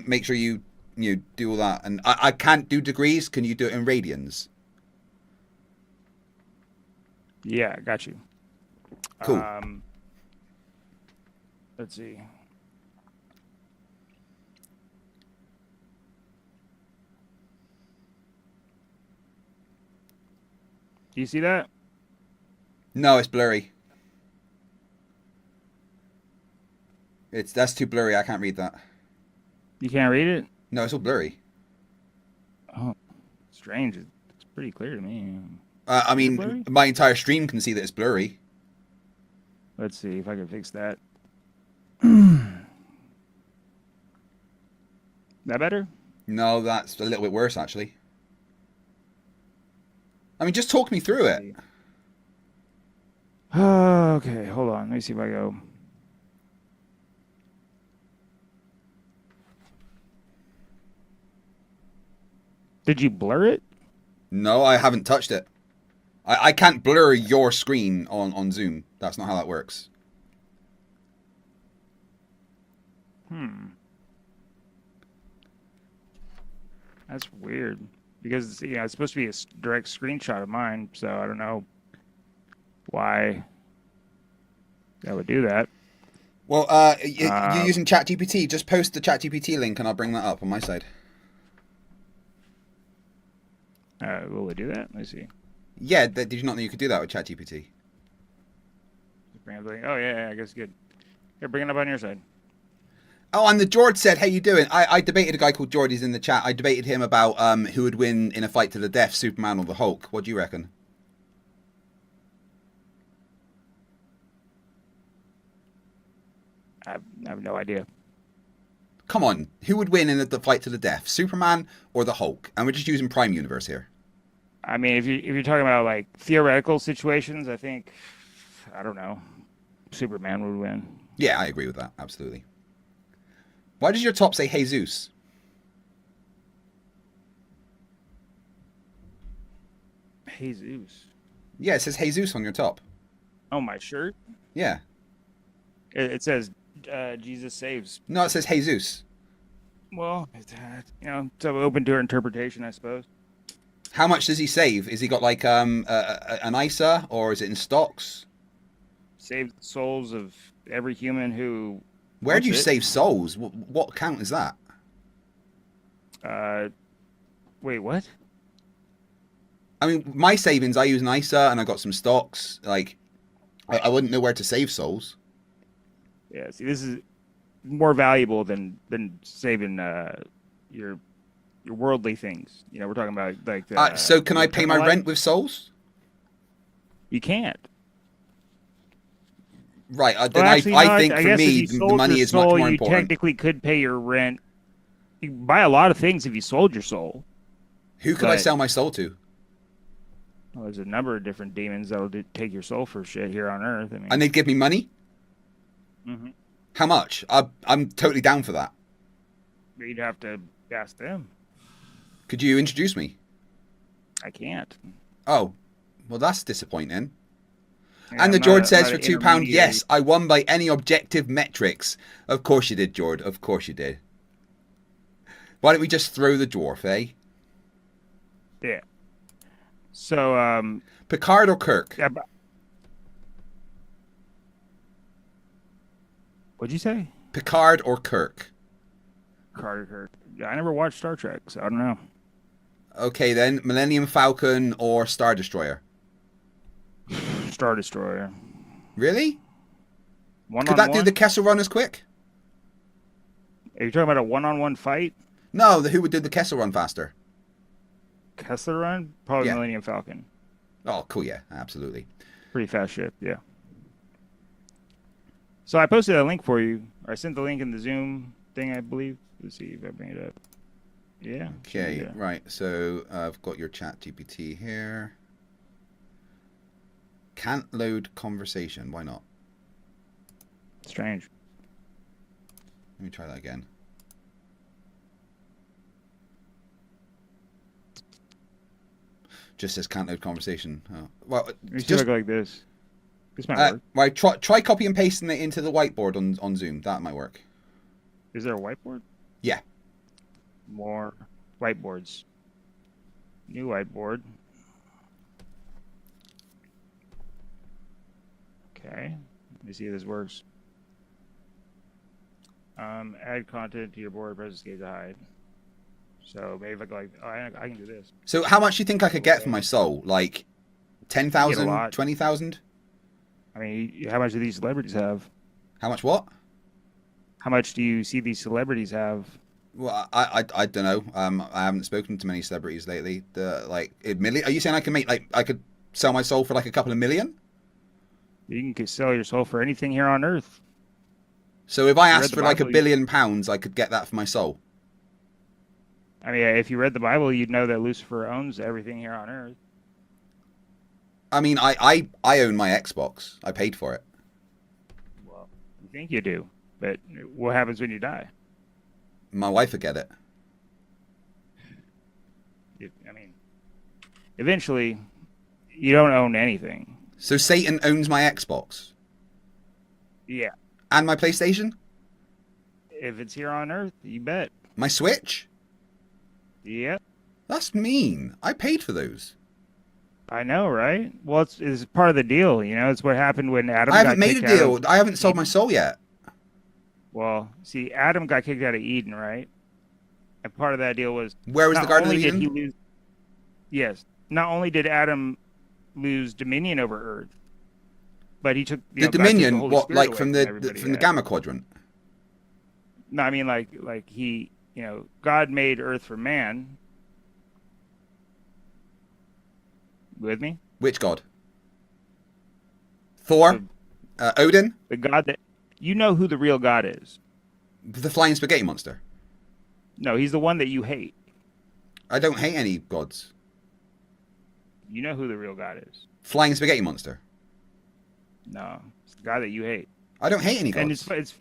Make sure you do all that. And I can't do degrees. Can you do it in radians? Yeah, got you. Cool. Let's see. Do you see that? No, it's blurry. That's too blurry. I can't read that. You can't read it? No, it's all blurry. Oh, strange. It's pretty clear to me. I Is it mean, blurry? my entire stream can see that it's blurry. Let's see if I can fix that. That better? No, that's a little bit worse, actually. I mean, just talk me through it. Okay, hold on. Let me see if I go. Did you blur it? No, I haven't touched it. I can't blur your screen on Zoom. That's not how that works. That's weird. Because it's supposed to be a direct screenshot of mine, so I don't know why that would do that. Well, you're using ChatGPT. Just post the ChatGPT link and I'll bring that up on my side. Will it do that? Let me see. Yeah, did you not know you could do that with ChatGPT? Bring up the link. Oh, yeah, I guess good. Here, bring it up on your side. Oh, and the George said, "How you doing?" I debated a guy called George. He's in the chat. I debated him about who would win in a fight to the death, Superman or the Hulk. What do you reckon? I have no idea. Come on, who would win in the fight to the death, Superman or the Hulk? And we're just using Prime Universe here. I mean, if you're talking about like theoretical situations, I think I don't know, Superman would win. Yeah, I agree with that. Absolutely. Why does your top say Jesus? Jesus. Yeah, it says Jesus on your top. Oh, my shirt? Yeah. It says Jesus saves. No, it says Jesus. Well, it's open to interpretation, I suppose. How much does he save? Is he got like an ISA or is it in stocks? Save the souls of every human who. Where do you save souls? What account is that? Wait, what? I mean, my savings, I use an ISA and I got some stocks. Like, I wouldn't know where to save souls. Yeah, see, this is more valuable than saving your worldly things. We're talking about like. So can I pay my rent with souls? You can't. Right. Then Well, actually, I think for me, the money is much more you important. technically could pay your rent. You can buy a lot of things if you sold your soul. Who could I sell my soul to? Well, there's a number of different demons that'll take your soul for shit here on Earth. I mean, And they'd give me money? mm-hmm. How much? I'm totally down for that. You'd have to ask them. Could you introduce me? I can't. Oh, well, that's disappointing. Yeah, And the I'm George not says an for £2, intermediary. yes, I won by any objective metrics. Of course you did, George. Of course you did. Why don't we just throw the dwarf, eh? Yeah. So, Picard or Kirk? yeah, what'd you say? Picard or Kirk? Carter. Yeah, I never watched Star Trek, so I don't know. Okay, then. Millennium Falcon or Star Destroyer? Star Destroyer. Really? One Could on that one? do the Kessel Run as quick? Are you talking about a one-on-one fight? No, who would do the Kessel Run faster? Kessler Run? Probably Yeah. Millennium Falcon. Oh, cool, yeah, absolutely. Pretty fast ship, yeah. So I posted a link for you. Or I sent the link in the Zoom thing, I believe. Let's see if I bring it up. Yeah. Okay, yeah. right, so I've got your chat GPT here. Can't load conversation, why not? Strange. Let me try that again. Just says can't load conversation. Oh. Well, Let me see just if I go like this. This might work. right. Try copy and pasting it into the whiteboard on Zoom. That might work. Is there a whiteboard? Yeah. More whiteboards. New whiteboard. Okay. Let me see if this works. Add content to your board, press escape to hide. So maybe if I go like, I can do this. So how much do you think I could get for my soul? Like, You get a 10,000, lot. 20,000? I mean, how much do these celebrities have? How much what? How much do you see these celebrities have? Well, I don't know. I haven't spoken to many celebrities lately. Like, are you saying I can make, like, I could sell my soul for like a couple of million? You can sell your soul for anything here on Earth. So if I You read asked the for like Bible, £1 billion, I could get that for my soul. I mean, if you read the Bible, you'd know that Lucifer owns everything here on Earth. I mean, I own my Xbox. I paid for it. Well, you think you do, but what happens when you die? My wife would get it. I mean, eventually, you don't own anything. So Satan owns my Xbox Yeah. and my PlayStation, If it's here on Earth, you bet. my Switch. Yep. That's mean. I paid for those. I know, right? Well, it's part of the deal, you know? It's what happened when Adam I got haven't made a kicked out deal. of I haven't sold my Eden. soul yet. Well, see, Adam got kicked out of Eden, right? And part of that deal was Where was the not Garden of only did Eden? he lose, yes, not only did Adam lose dominion over Earth, but he took The God took the Dominion, Holy what, Spirit like away from everybody from the else. Gamma Quadrant? No, I mean like he, God made Earth for man. With me? Which god? Thor? Odin? The God that you know who the real God is. The flying spaghetti monster? No, he's the one that you hate. I don't hate any gods. You know who the real God is. Flying spaghetti monster? No, it's the God that you hate. I don't hate any And gods.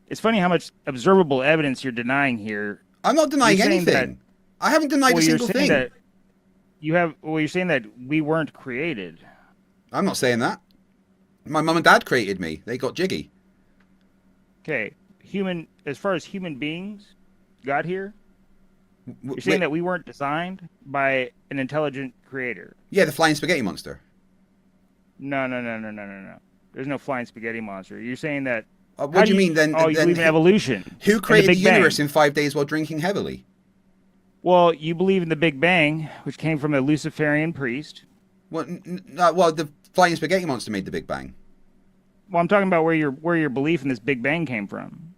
it's funny how much observable evidence you're denying here. I'm not denying You're saying anything. I haven't denied a You're single saying thing. that you're saying that we weren't created. I'm not saying that. My mum and dad created me. They got jiggy. Okay, as far as human beings got here, you're Wait, saying that we weren't designed by an intelligent creator. yeah, the flying spaghetti monster. No. There's no flying spaghetti monster. You're saying that. What do you mean then? Oh, you believe in evolution. Who and created the Big Bang. universe in 5 days while drinking heavily? Well, you believe in the Big Bang, which came from a Luciferian priest. Well, the flying spaghetti monster made the Big Bang. Well, I'm talking about where your belief in this Big Bang came from,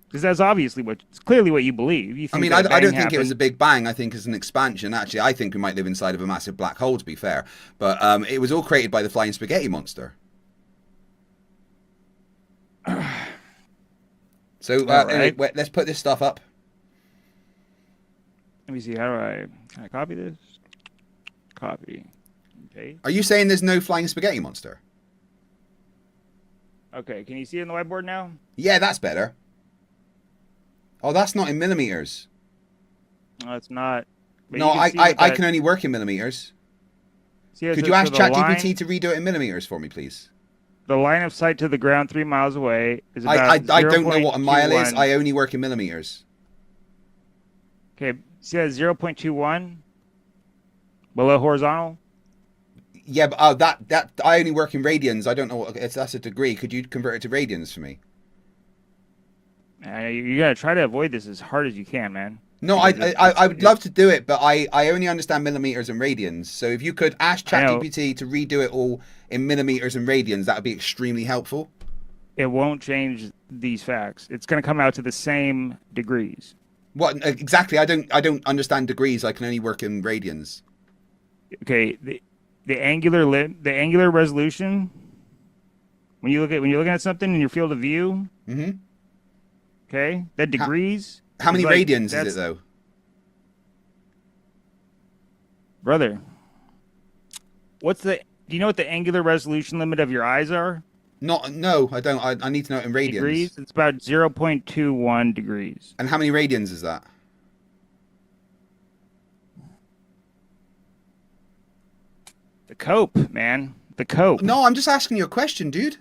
because that's obviously it's clearly what you believe. You think I that don't Bang think it was a happened. Big Bang. I think it's an expansion. Actually, I think we might live inside of a massive black hole, to be fair. But it was all created by the flying spaghetti monster. So All anyway, right. let's put this stuff up. Let me see. Can I copy this? Copy. Okay. Are you saying there's no flying spaghetti monster? Okay. Can you see it on the whiteboard now? Yeah, that's better. Oh, that's not in millimeters. No, it's not. But No, you can see I what that- can only work in millimeters. see how it Could says you ask for the ChatGPT line- to redo it in millimeters for me, please? The line of sight to the ground 3 miles away is about. I don't know what a mile is. 0.21. I only work in millimeters. Okay. See that 0.21 below horizontal. Yeah, but that I only work in radians. I don't know what that's a degree. Could you convert it to radians for me? You gotta try to avoid this as hard as you can, man. No, I would love to do it, but I only understand millimeters and radians. So if you could ask I know. ChatGPT to redo it all in millimeters and radians, that would be extremely helpful. It won't change these facts. It's gonna come out to the same degrees. What exactly? I don't understand degrees. I can only work in radians. Okay, the angular resolution. When you're looking at something in your field of view, Mm-hmm. okay, that degrees. How many is like- radians is that's- it though? brother? Do you know what the angular resolution limit of your eyes are? No, I don't. I need to know it in radians. Degrees. It's about 0.21 degrees. And how many radians is that? The cope, man. The cope. No, I'm just asking you a question, dude.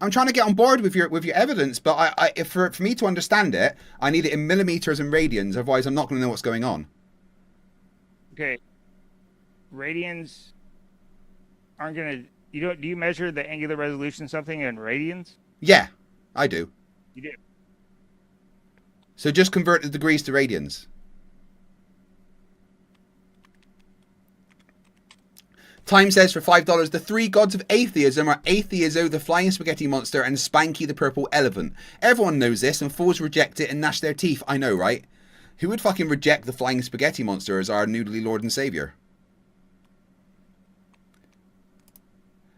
I'm trying to get on board with your evidence, but if for me to understand it, I need it in millimeters and radians. Otherwise, I'm not going to know what's going on. Okay. Radians aren't gonna. Do you measure the angular resolution of something in radians? Yeah, I do. You do. So just convert the degrees to radians. Time says for $5, the three gods of atheism are Atheiso, the flying spaghetti monster, and Spanky, the purple elephant. Everyone knows this, and fools reject it and gnash their teeth. I know, right? Who would fucking reject the flying spaghetti monster as our noodly lord and savior?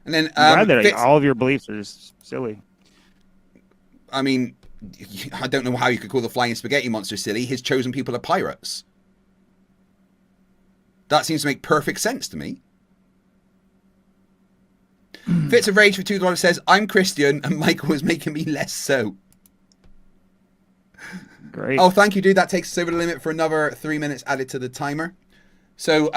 And then all of your beliefs are just silly. I mean, I don't know how you could call the flying spaghetti monster silly. His chosen people are pirates. That seems to make perfect sense to me. Fits of Rage for $2 says, I'm Christian and Michael is making me less so. Great. Oh, thank you, dude. That takes us over the limit for another 3 minutes added to the timer. So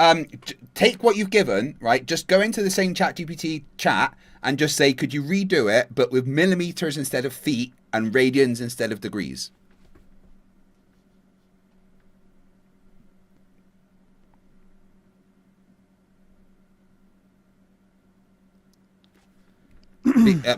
take what you've given, right? Just go into the same ChatGPT chat and just say, could you redo it, but with millimeters instead of feet and radians instead of degrees?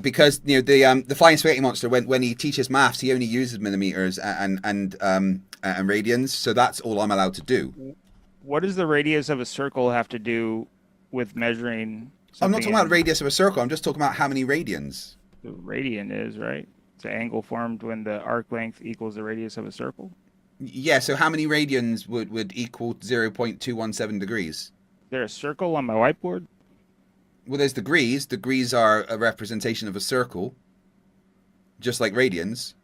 Because the flying spaghetti monster, when he teaches maths, he only uses millimeters and radians, so that's all I'm allowed to do. What does the radius of a circle have to do with measuring? I'm not talking about radius of a circle. I'm just talking about how many radians. The radian is, right? It's an angle formed when the arc length equals the radius of a circle. Yeah. So how many radians would equal 0.217 degrees? Is there a circle on my whiteboard? Well, there's degrees. Degrees are a representation of a circle, just like radians.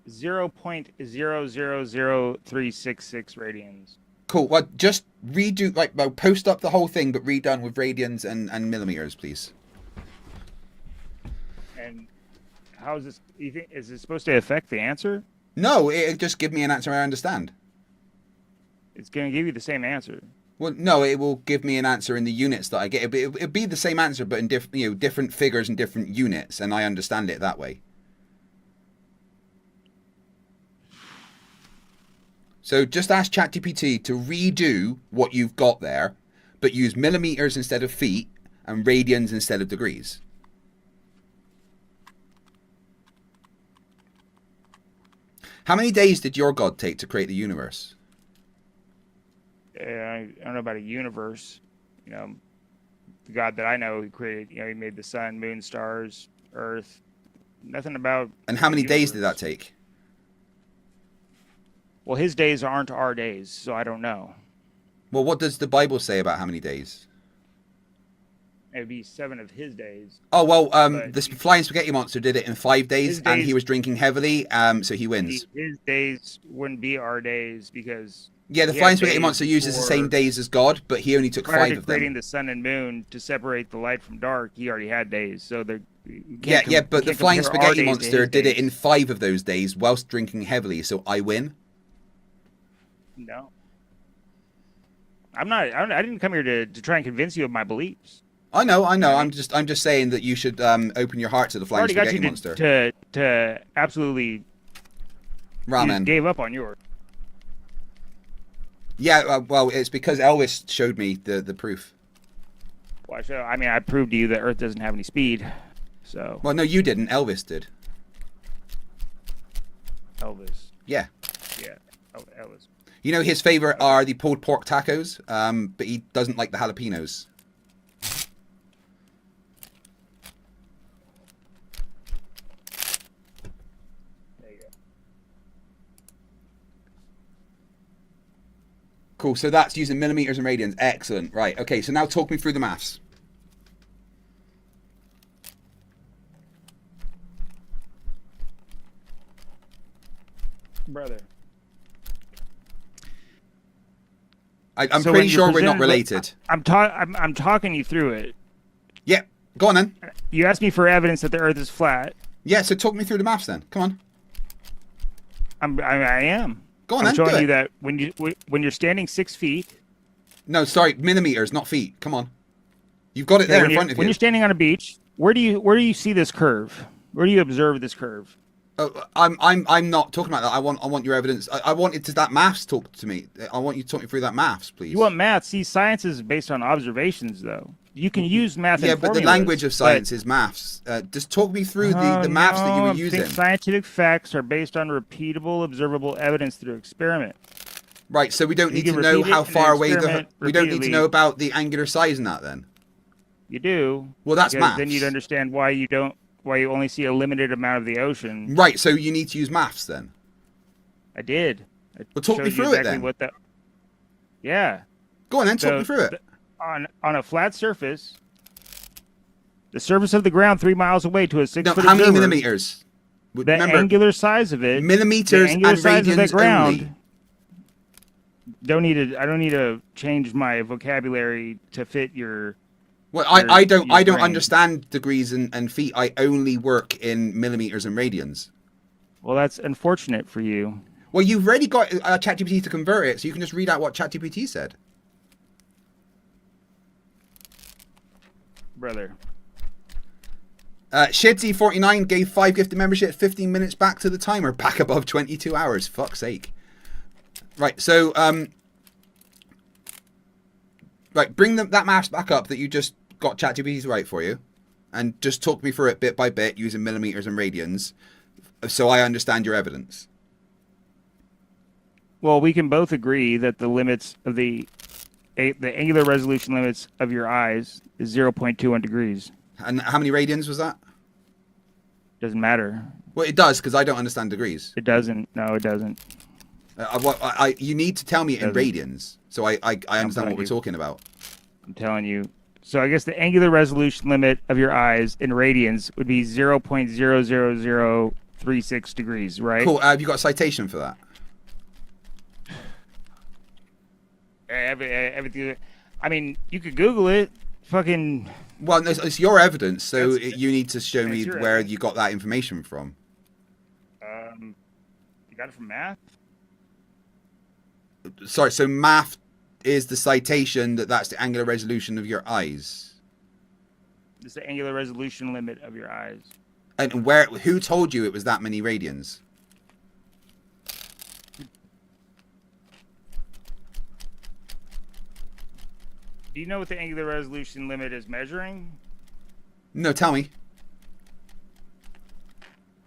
0.000366 radians. Cool. Well, just redo, post up the whole thing, but redone with radians and millimeters, please. And how is this? Is it supposed to affect the answer? No, it just give me an answer I understand. It's going to give you the same answer. Well, no, it will give me an answer in the units that I get. It'll be the same answer, but in different figures and different units, and I understand it that way. So just ask ChatGPT to redo what you've got there, but use millimeters instead of feet and radians instead of degrees. How many days did your God take to create the universe? I don't know about a universe. The God that I know, he created, he made the sun, moon, stars, earth. Nothing about. And how many days did that take? Well, his days aren't our days, so I don't know. Well, what does the Bible say about how many days? It would be 7 of his days. Oh, well, the flying spaghetti monster did it in 5 days, and he was drinking heavily, so he wins. His days wouldn't be our days because... Yeah, the flying spaghetti monster uses the same days as God, but he only took 5 of them. Prior to creating the sun and moon to separate the light from dark, he already had days, so they're... But the flying spaghetti monster did it in 5 of those days whilst drinking heavily, so I win. No. I didn't come here to try and convince you of my beliefs. I know. I'm just saying that you should open your heart to the flying spaghetti monster. To absolutely ramen. Gave up on yours. Yeah, well, it's because Elvis showed me the proof. Well, I proved to you that Earth doesn't have any speed. So. Well, no, you didn't. Elvis did. Elvis. Yeah. Yeah, Elvis. His favorite are the pulled pork tacos, but he doesn't like the jalapenos. There you go. Cool, so that's using millimeters and radians. Excellent. Right, okay, so now talk me through the maths. Brother. I'm pretty sure we're not related. I'm talking you through it. Yeah, go on then. You asked me for evidence that the Earth is flat. Yeah, so talk me through the maths then. Come on. I am. Go on I'm then. showing you that when you're standing 6 feet. No, sorry, millimeters, not feet. Come on. You've got it there in front of you. When you're standing on a beach, where do you see this curve? Where do you observe this curve? I'm not talking about that. I want your evidence. I wanted that maths talk to me. I want you to talk me through that maths, please. You want maths? See, science is based on observations, though. You can use math. Yeah, but the language of science is maths. Just talk me through the maths that you were using. Scientific facts are based on repeatable, observable evidence through experiment. Right, so we don't need can to know repeat it how in an far away experiment we don't need to repeatedly. know about the angular size in that then. You do. Well, that's because maths. then you'd understand why you only see a limited amount of the ocean. Right, so you need to use maths then. I did. Well, talk me showed you through it exactly then. What the... Yeah. Go on then, talk So me through it. On a flat surface, the surface of the ground 3 miles away to a 6 No, foot how many observer, millimeters? the Remember, angular size of it, millimeters the angular and size of the radians ground. only. I don't need to change my vocabulary to fit your. Well, your I don't brain. understand degrees and feet. I only work in millimeters and radians. Well, that's unfortunate for you. Well, you've already got ChatGPT to convert it, so you can just read out what ChatGPT said. Brother. Shidsy49 gave 5 gifted membership, 15 minutes back to the timer, back above 22 hours. Fuck's sake. Right, so, right, bring that maths back up that you just got ChatGPT to write for you, and just talk me through it bit by bit using millimeters and radians, so I understand your evidence. Well, we can both agree that the limits of the angular resolution limits of your eyes is 0.21 degrees. And how many radians was that? Doesn't matter. Well, it does, because I don't understand degrees. It doesn't. No, it doesn't. You need to tell me it in radians, so I understand what we're talking about. I'm telling you. So I guess the angular resolution limit of your eyes in radians would be 0.00036 degrees, right? Cool. Have you got a citation for that? Everything. I mean, you could Google it. Fucking. Well, it's your evidence, so you need to show me where evidence. you got that information from. You got it from math? Sorry, so math is the citation that's the angular resolution of your eyes. It's the angular resolution limit of your eyes. And who told you it was that many radians? Do you know what the angular resolution limit is measuring? No, tell me.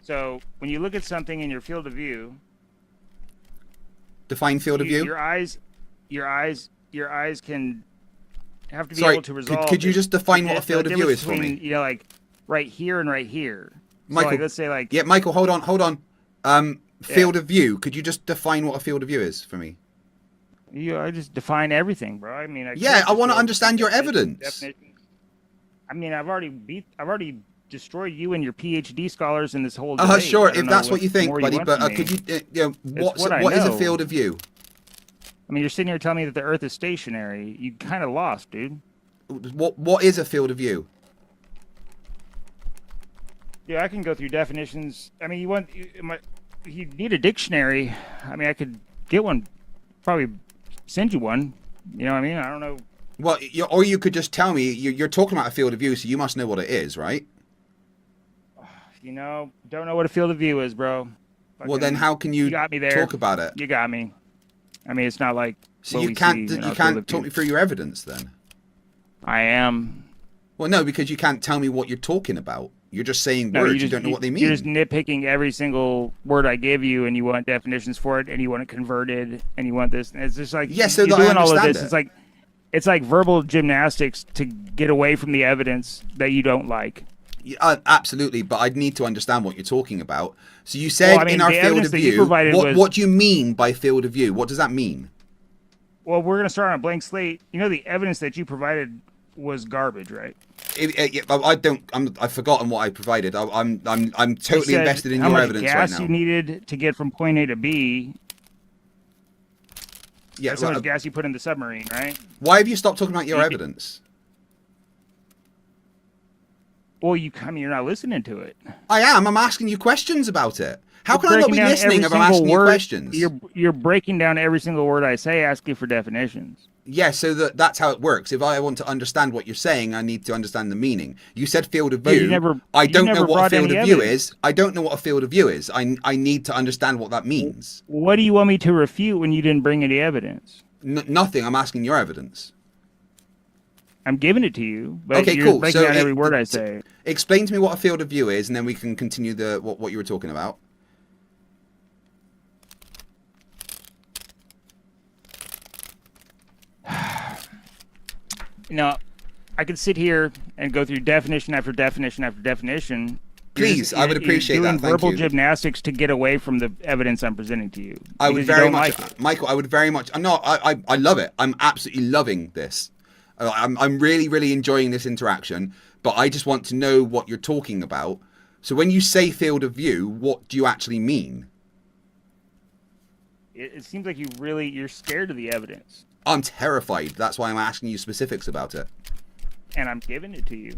So when you look at something in your field of view, Define field of view. your eyes can have to be Sorry, able to resolve. could you just define what a the field of view difference is for between, me? You know, like right here and right here. Michael, So like, let's say like Yeah, Michael, hold on. Field of view. Could you just define what a field of view is for me? I just define everything, bro. I mean, I want to understand your evidence. Definitions. I mean, I've already destroyed you and your PhD scholars in this whole debate. Sure, I don't if know that's what you think, more buddy. want But from me. could you, what is a know. field of view? I mean, you're sitting here telling me that the Earth is stationary. You kind of lost, dude. What is a field of view? Yeah, I can go through definitions. I mean, you need a dictionary. I mean, I could get one. Probably send you one. You know what I mean? I don't know. Well, or you could just tell me you're talking about a field of view, so you must know what it is, right? You know, don't know what a field of view is, bro. Well, then how can you got me there. talk about it? You got me. I mean, it's not like So what you we can't see in you our can't field of talk view. me through your evidence then? I am. Well, no, because you can't tell me what you're talking about. You're just saying words. You don't know what they mean. You're just nitpicking every single word I give you, and you want definitions for it, and you want it converted, and you want this. And it's just like so you're that I doing all of understand this. it. It's like verbal gymnastics to get away from the evidence that you don't like. Absolutely, but I'd need to understand what you're talking about. So you said in our the field evidence of that you view, provided was- what do you mean by field of view? What does that mean? Well, we're going to start on a blank slate. You know, the evidence that you provided was garbage, right? I've forgotten what I provided. I'm totally You said invested in how your much evidence gas right now. you needed to get from point A to B. Yeah, That's how much gas you put in the submarine, right? why have you stopped talking about your evidence? Well, you're not listening to it. I am. I'm asking you questions about it. How can I not Breaking be down listening every if I'm single asking you word. questions? You're breaking down every single word I say, asking for definitions. Yeah, so that's how it works. If I want to understand what you're saying, I need to understand the meaning. You said field of But view. you never I don't know what a brought field any of view evidence. is. I don't know what a field of view is. I need to understand what that means. What do you want me to refute when you didn't bring any evidence? Nothing. I'm asking your evidence. I'm giving it to you, but Okay, you're cool. breaking So down every word I say. Explain to me what a field of view is, and then we can continue what you were talking about. I could sit here and go through definition after definition after definition. Please, I would appreciate you're that. doing Thank verbal you. gymnastics to get away from the evidence I'm presenting to you. I would because you very don't much, like it. Michael. I would very much. No, I love it. I'm absolutely loving this. I'm really, really enjoying this interaction. But I just want to know what you're talking about. So when you say field of view, what do you actually mean? It seems like you're scared of the evidence, I'm terrified. That's why I'm asking you specifics about it. and I'm giving it to you.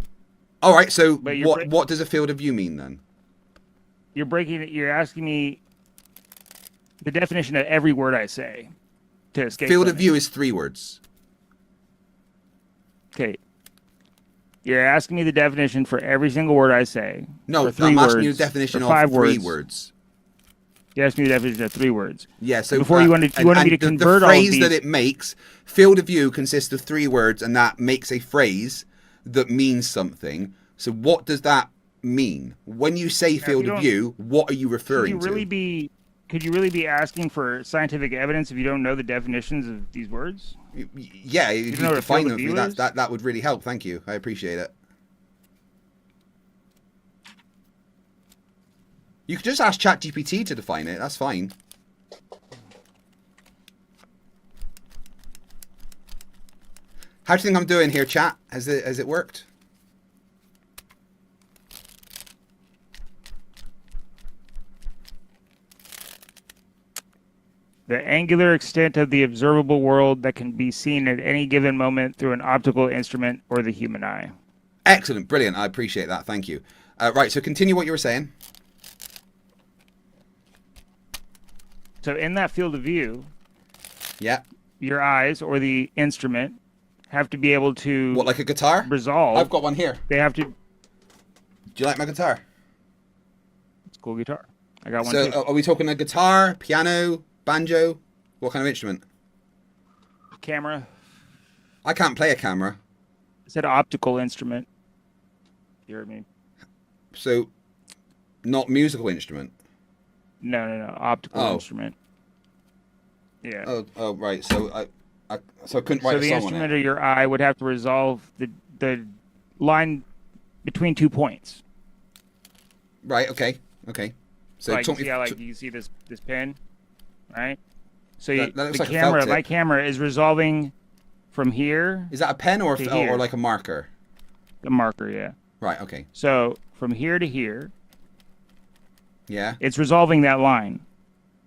All right. So But you're what does a field of view mean then? You're asking me the definition of every word I say to escape. Field from of it. view is 3 words. Okay. You're asking me the definition for every single word I say. No, for 3 I'm words, asking you the definition for of 5 3 words. words. You asked me the definition of 3 words. Yeah, so before you wanted me to convert the all of phrase these. that it makes, field of view consists of 3 words, and that makes a phrase that means something. So what does that mean? When you say field of view, what are you referring to? Could you really be asking for scientific evidence if you don't know the definitions of these words? Yeah, if you know what a define field them of for me, view is? that would really help. Thank you. I appreciate it. You could just ask ChatGPT to define it. That's fine. How do you think I'm doing here, chat? Has it worked? The angular extent of the observable world that can be seen at any given moment through an optical instrument or the human eye. Excellent. Brilliant. I appreciate that. Thank you. Right, so continue what you were saying. So in that field of view, Yeah. your eyes or the instrument have to be able to What, like a guitar? resolve. I've got one here. They have to. Do you like my guitar? It's a cool guitar. I got one So too. are we talking a guitar, piano, banjo? What kind of instrument? Camera. I can't play a camera. I said optical instrument. You heard me. So not musical instrument. No. Optical Oh. instrument. Yeah. Oh, right. So I couldn't write So a the song on instrument it. of your eye would have to resolve the line between 2 points. Right. Okay. So like, talk me. see how, like, you see this pin, right? So That looks the like a felt camera, tip. my camera is resolving from here. Is that a pen or to here. or like a marker? The marker, yeah. Right. Okay. So from here to here, Yeah. it's resolving that line.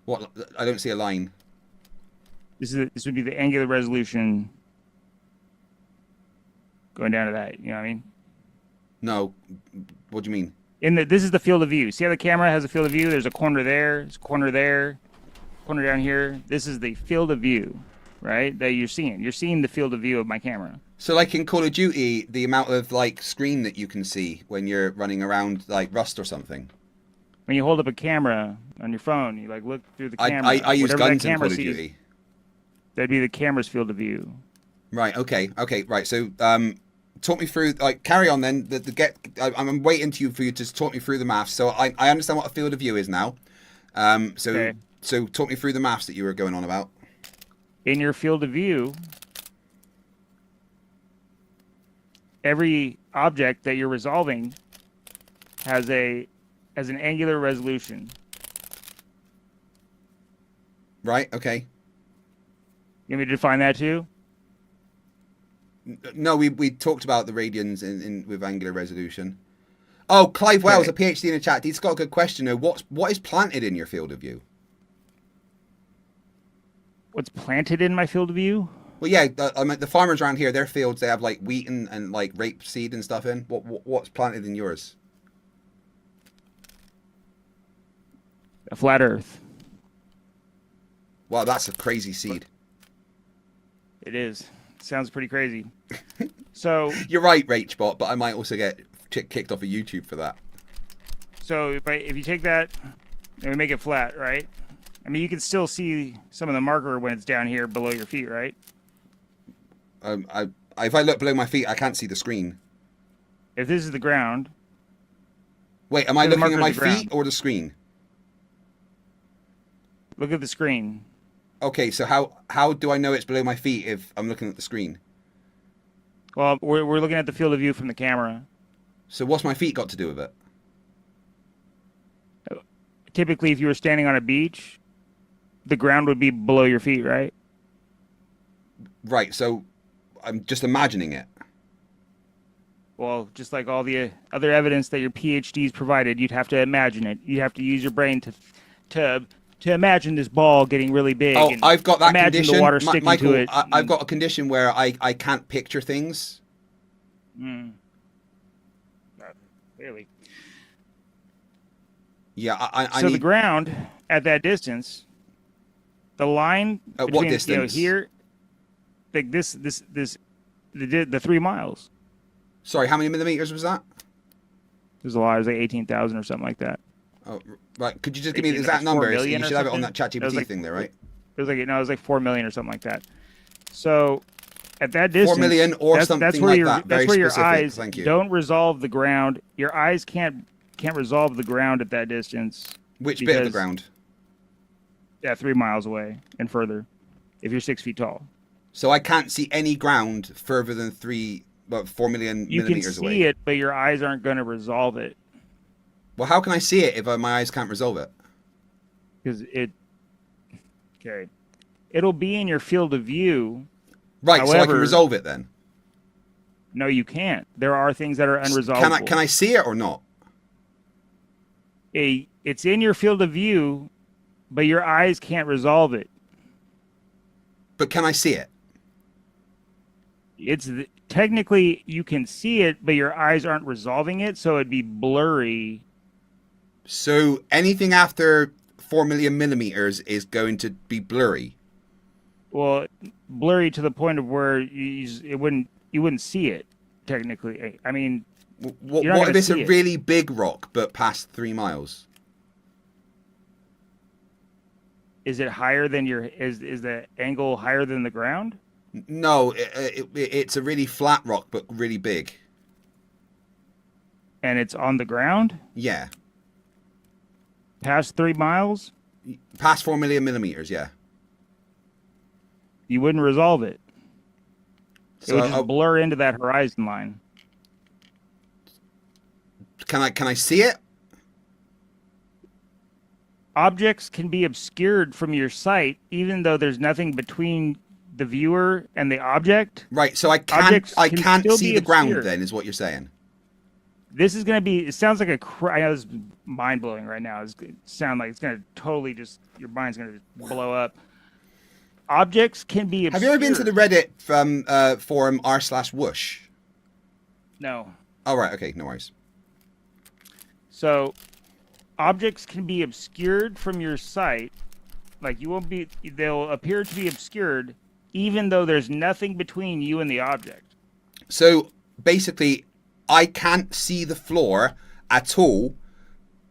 What? I don't see a line. This would be the angular resolution going down to that. You know what I mean? No. What do you mean? This is the field of view. See how the camera has a field of view? There's a corner there, there's a corner there, corner down here. This is the field of view, right? That you're seeing. You're seeing the field of view of my camera. So like in Call of Duty, the amount of like screen that you can see when you're running around like Rust or something. When you hold up a camera on your phone, you like look through the camera. I use Whatever that guns in camera Call of sees, Duty. that'd be the camera's field of view. Right. Okay. Right. So talk me through. Like carry on then. I'm waiting for you to talk me through the maths. So I understand what a field of view is now. Okay. So talk me through the maths that you were going on about. In your field of view, every object that you're resolving has an angular resolution. Right. Okay. You want me to define that too? No, we talked about the radians in with angular resolution. Oh, Clive Wells, a PhD in the chat. He's got a good question though. What is planted in your field of view? What's planted in my field of view? Well, yeah, I mean, the farmers around here, their fields, they have like wheat and like rapeseed and stuff in. What's planted in yours? A flat Earth. Wow, that's a crazy seed. It is. Sounds pretty crazy. So You're right, Rachbot, but I might also get kicked off of YouTube for that. So if you take that and we make it flat, right? I mean, you can still see some of the marker when it's down here below your feet, right? If I look below my feet, I can't see the screen. If this is the ground. Wait, am I the looking at marker's my the ground. feet or the screen? Look at the screen. Okay, so how do I know it's below my feet if I'm looking at the screen? Well, we're looking at the field of view from the camera. So what's my feet got to do with it? Typically, if you were standing on a beach, the ground would be below your feet, right? Right. So I'm just imagining it. Well, just like all the other evidence that your PhDs provided, you'd have to imagine it. You'd have to use your brain to imagine this ball getting really big. Oh, And I've got that imagine condition, the water sticking Michael. to it. I've got a condition where I can't picture things. Mm. Really. Yeah, I So need. the ground at that distance, the line At between, what distance? here, like the 3 miles. Sorry, how many millimeters was that? There's a lot. It was like 18,000 or something like that. Oh, right. Could you just give me the 18, exact like 4 number? You million or should have it on that something? It was ChatGPT like- thing there, right? It was like, no, it was like 4 million or something like that. So at that distance, 4 million or that's something where like your, that. That's Very where your specific. eyes Thank you. don't resolve the ground. Your eyes can't resolve the ground at that distance. Which bit of the because- ground? Yeah, 3 miles away and further, if you're 6 feet tall. So I can't see any ground further than 4 million You can millimeters see away. it, but your eyes aren't going to resolve it Well, how can I see it if my eyes can't resolve it? because it'll be in your field of view. Right, so I can However- resolve it then. No, you can't. There are things that are unresolvable. Can I see it or not? It's in your field of view, but your eyes can't resolve it. But can I see it? Technically you can see it, but your eyes aren't resolving it, so it'd be blurry. So anything after 4 million millimeters is going to be blurry. Well, blurry to the point of where you wouldn't see it. Technically, I mean, What You're not if gonna it's a see it. really big rock but past 3 miles? is it higher than is the angle higher than the ground? No, it's a really flat rock but really big. And it's on the ground Yeah, past 3 miles? past 4 million millimeters. Yeah. You wouldn't resolve it. It So would just blur into that horizon line. can I see it? Objects can be obscured from your sight even though there's nothing between the viewer and the object. Right. So I Objects can't can still see be the ground. obscured. Then is what you're saying. This is going to be, it sounds like I know this is mind-blowing right now. It's going to sound like it's going to totally just, your mind's going to blow up. Objects can be obscured. Have you ever been to the Reddit forum r/whoosh? No. Oh, right. Okay. No worries. So, objects can be obscured from your sight. Like they'll appear to be obscured even though there's nothing between you and the object. So basically, I can't see the floor at all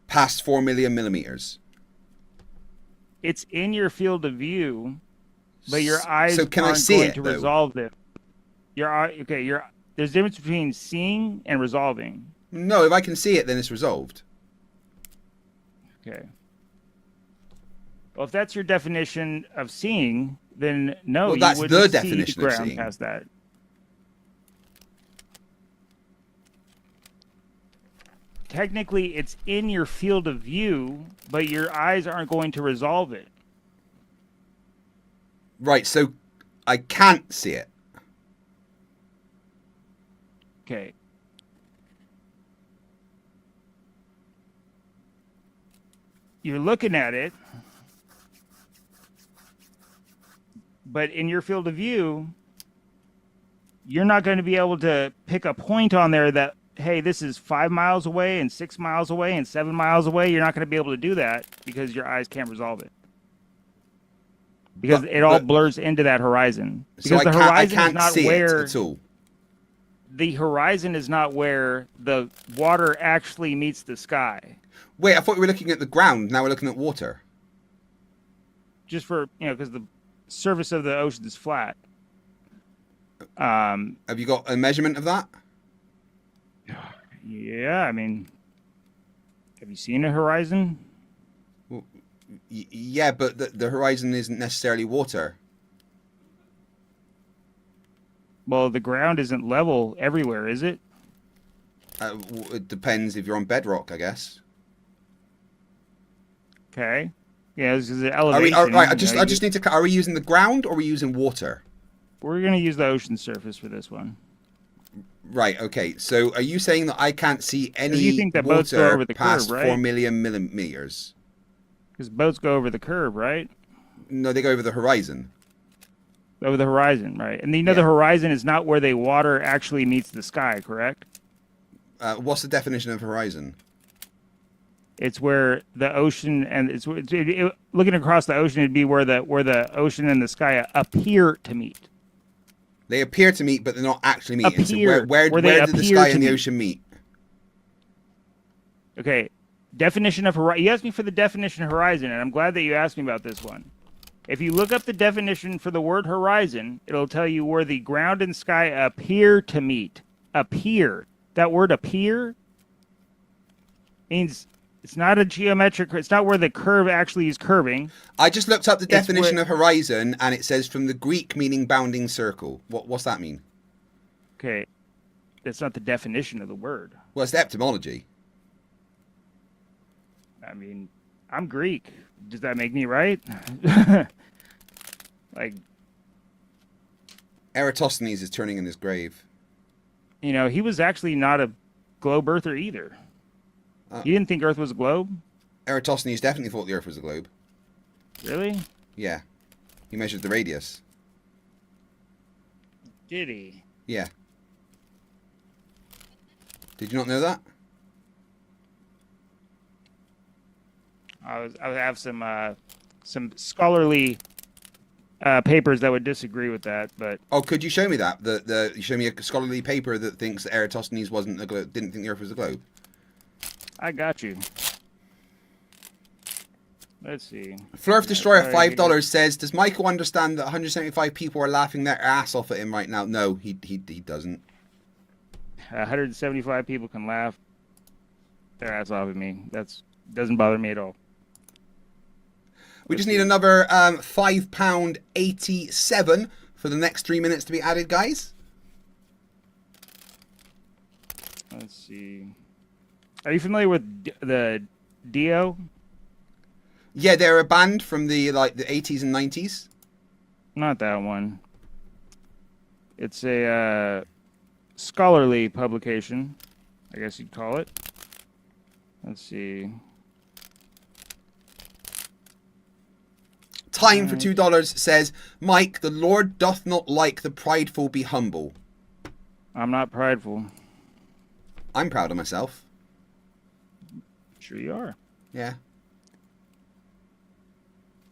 past 4 million millimeters. It's in your field of view, but your eyes So can I aren't see going it, to though? resolve it. There's a difference between seeing and resolving. No, if I can see it, then it's resolved. Okay. Well, if that's your definition of seeing, then no, Well, you that's wouldn't the see definition the of ground seeing. past that. Technically, it's in your field of view, but your eyes aren't going to resolve it. Right, so I can't see it. Okay. You're looking at it, but in your field of view, you're not going to be able to pick a point on there that, hey, this is 5 miles away and 6 miles away and 7 miles away. You're not going to be able to do that because your eyes can't resolve it. Because it all blurs into that horizon. Because So the I horizon can't is not see where it at all. the horizon is not where the water actually meets the sky. Wait, I thought we were looking at the ground. Now we're looking at water. Just for, because the surface of the ocean is flat. Have you got a measurement of that? Yeah, I mean, have you seen a horizon? Yeah, but the horizon isn't necessarily water. Well, the ground isn't level everywhere, is it? It depends if you're on bedrock, I guess. Okay. Yeah, this is the Are we? elevation. Right. I just need to. Are we using the ground or are we using water? We're gonna use the ocean surface for this one. Right. Okay. So, are you saying that I can't see any you think that boats go water over the past curve, right? 4 million millimeters? Because boats go over the curve, right? No, they go over the horizon. Over the horizon, right? And you know Yeah. the horizon is not where the water actually meets the sky, correct? What's the definition of horizon? It's where the ocean and looking across the ocean, it'd be where the ocean and the sky appear to meet. They appear to meet, but they're not actually meeting. Appear, so where where did the appear sky to and the meet. ocean meet? Okay, definition of horizon. You asked me for the definition of horizon, and I'm glad that you asked me about this one. If you look up the definition for the word horizon, it'll tell you where the ground and sky appear to meet. Appear. That word appear means it's not a geometric, it's not where the curve actually is curving. I just looked up the definition where- of horizon, and it says from the Greek meaning bounding circle. What's that mean? Okay, that's not the definition of the word. Well, it's the etymology. I mean, I'm Greek. Does that make me right? Like, Eratosthenes is turning in his grave. you know, he was actually not a globe earther either. He didn't think Earth was a globe? Eratosthenes definitely thought the Earth was a globe. Really? Yeah. He measured the radius. Did he? Yeah. Did you not know that? I would have some scholarly papers that would disagree with that, but Oh, could you show me that? You show me a scholarly paper that thinks that Eratosthenes wasn't a globe, didn't think the Earth was a globe. I got you. Let's see. Flerf Destroyer Right. $5 says, "Does Michael understand that 175 people are laughing their ass off at him right now?" No, he doesn't. 175 people can laugh their ass off at me. Doesn't bother me at all. We just need another £5.87 for the next 3 minutes to be added, guys. Let's see. Are you familiar with the Dio? Yeah, they're a band from the 80s and 90s. Not that one. It's a scholarly publication, I guess you'd call it. Let's see. Time for $2 says, "Mike, the Lord doth not like the prideful be humble." I'm not prideful. I'm proud of myself. Sure you are. Yeah.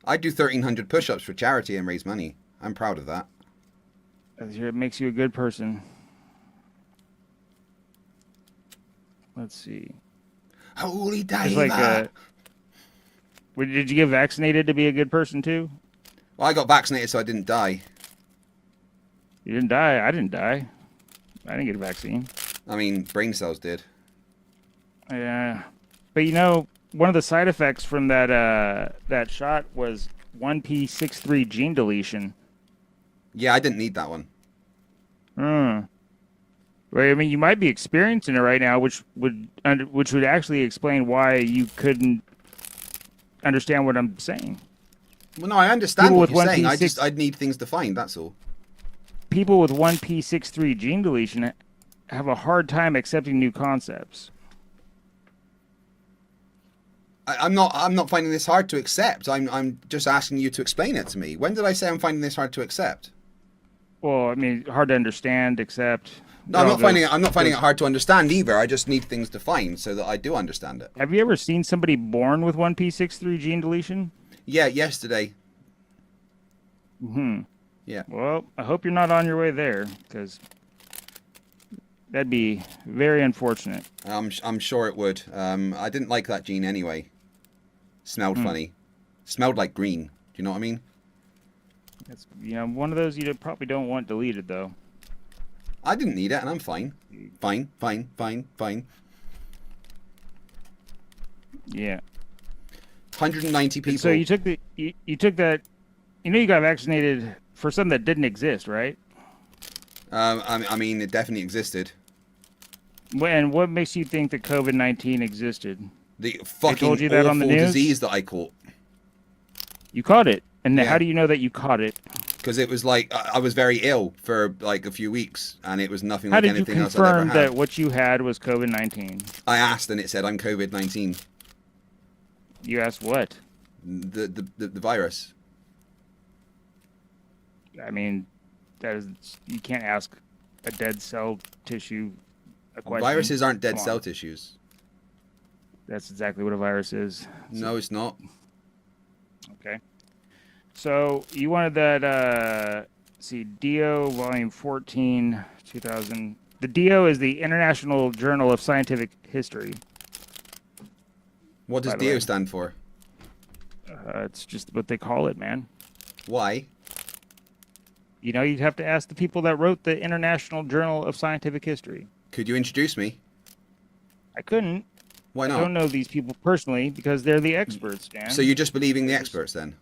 I do 1,300 push-ups for charity and raise money. I'm proud of that. It makes you a good person. Let's see. Holy It's diver. like, did you get vaccinated to be a good person too? Well, I got vaccinated so I didn't die. You didn't die. I didn't die. I didn't get a vaccine. I mean, brain cells did. Yeah, but you know, one of the side effects from that shot was 1p63 gene deletion. Yeah, I didn't need that one. Well, I mean, you might be experiencing it right now, which would actually explain why you couldn't understand what I'm saying. Well, no, I understand People what with you're saying. 1p6 I'd need things defined, that's all. People with 1p63 gene deletion have a hard time accepting new concepts. I'm not finding this hard to accept. I'm just asking you to explain it to me. When did I say I'm finding this hard to accept? Well, I mean, hard to understand, accept. No, I'm not finding it hard to understand either. I just need things defined so that I do understand it. Have you ever seen somebody born with 1p63 gene deletion? Yeah, yesterday. Mm-hmm. Yeah. Well, I hope you're not on your way there, because that'd be very unfortunate. I'm sure it would. I didn't like that gene anyway. Smelled funny. Smelled like green. Do you know what I mean? It's, you know, one of those you probably don't want deleted, though. I didn't need it, and I'm fine. Fine. Yeah. 190 people. So you took you took that. You know, you got vaccinated for something that didn't exist, right? I mean, it definitely existed. And what makes you think that COVID-19 existed? The fucking told you that awful on the news? disease that I caught. You caught it. And Yeah. how do you know that you caught it? Because it was like, I was very ill for like a few weeks, and it was nothing How like did you anything else I'd ever confirm had. that what you had was COVID-19? I asked, and it said I'm COVID-19. You asked what? The virus. I mean, that is, you can't ask a dead cell tissue a question. Viruses aren't dead Come on. cell tissues. That's exactly what a virus is. No, it's not. Okay. So you wanted that, see, DO volume 14, 2000. The DO is the International Journal of Scientific History. What does By the way. DO stand for? It's just what they call it, man. Why? You know, you'd have to ask the people that wrote the International Journal of Scientific History. Could you introduce me? I couldn't. Why I not? don't know these people personally because they're the experts, man. So you're just believing the experts then?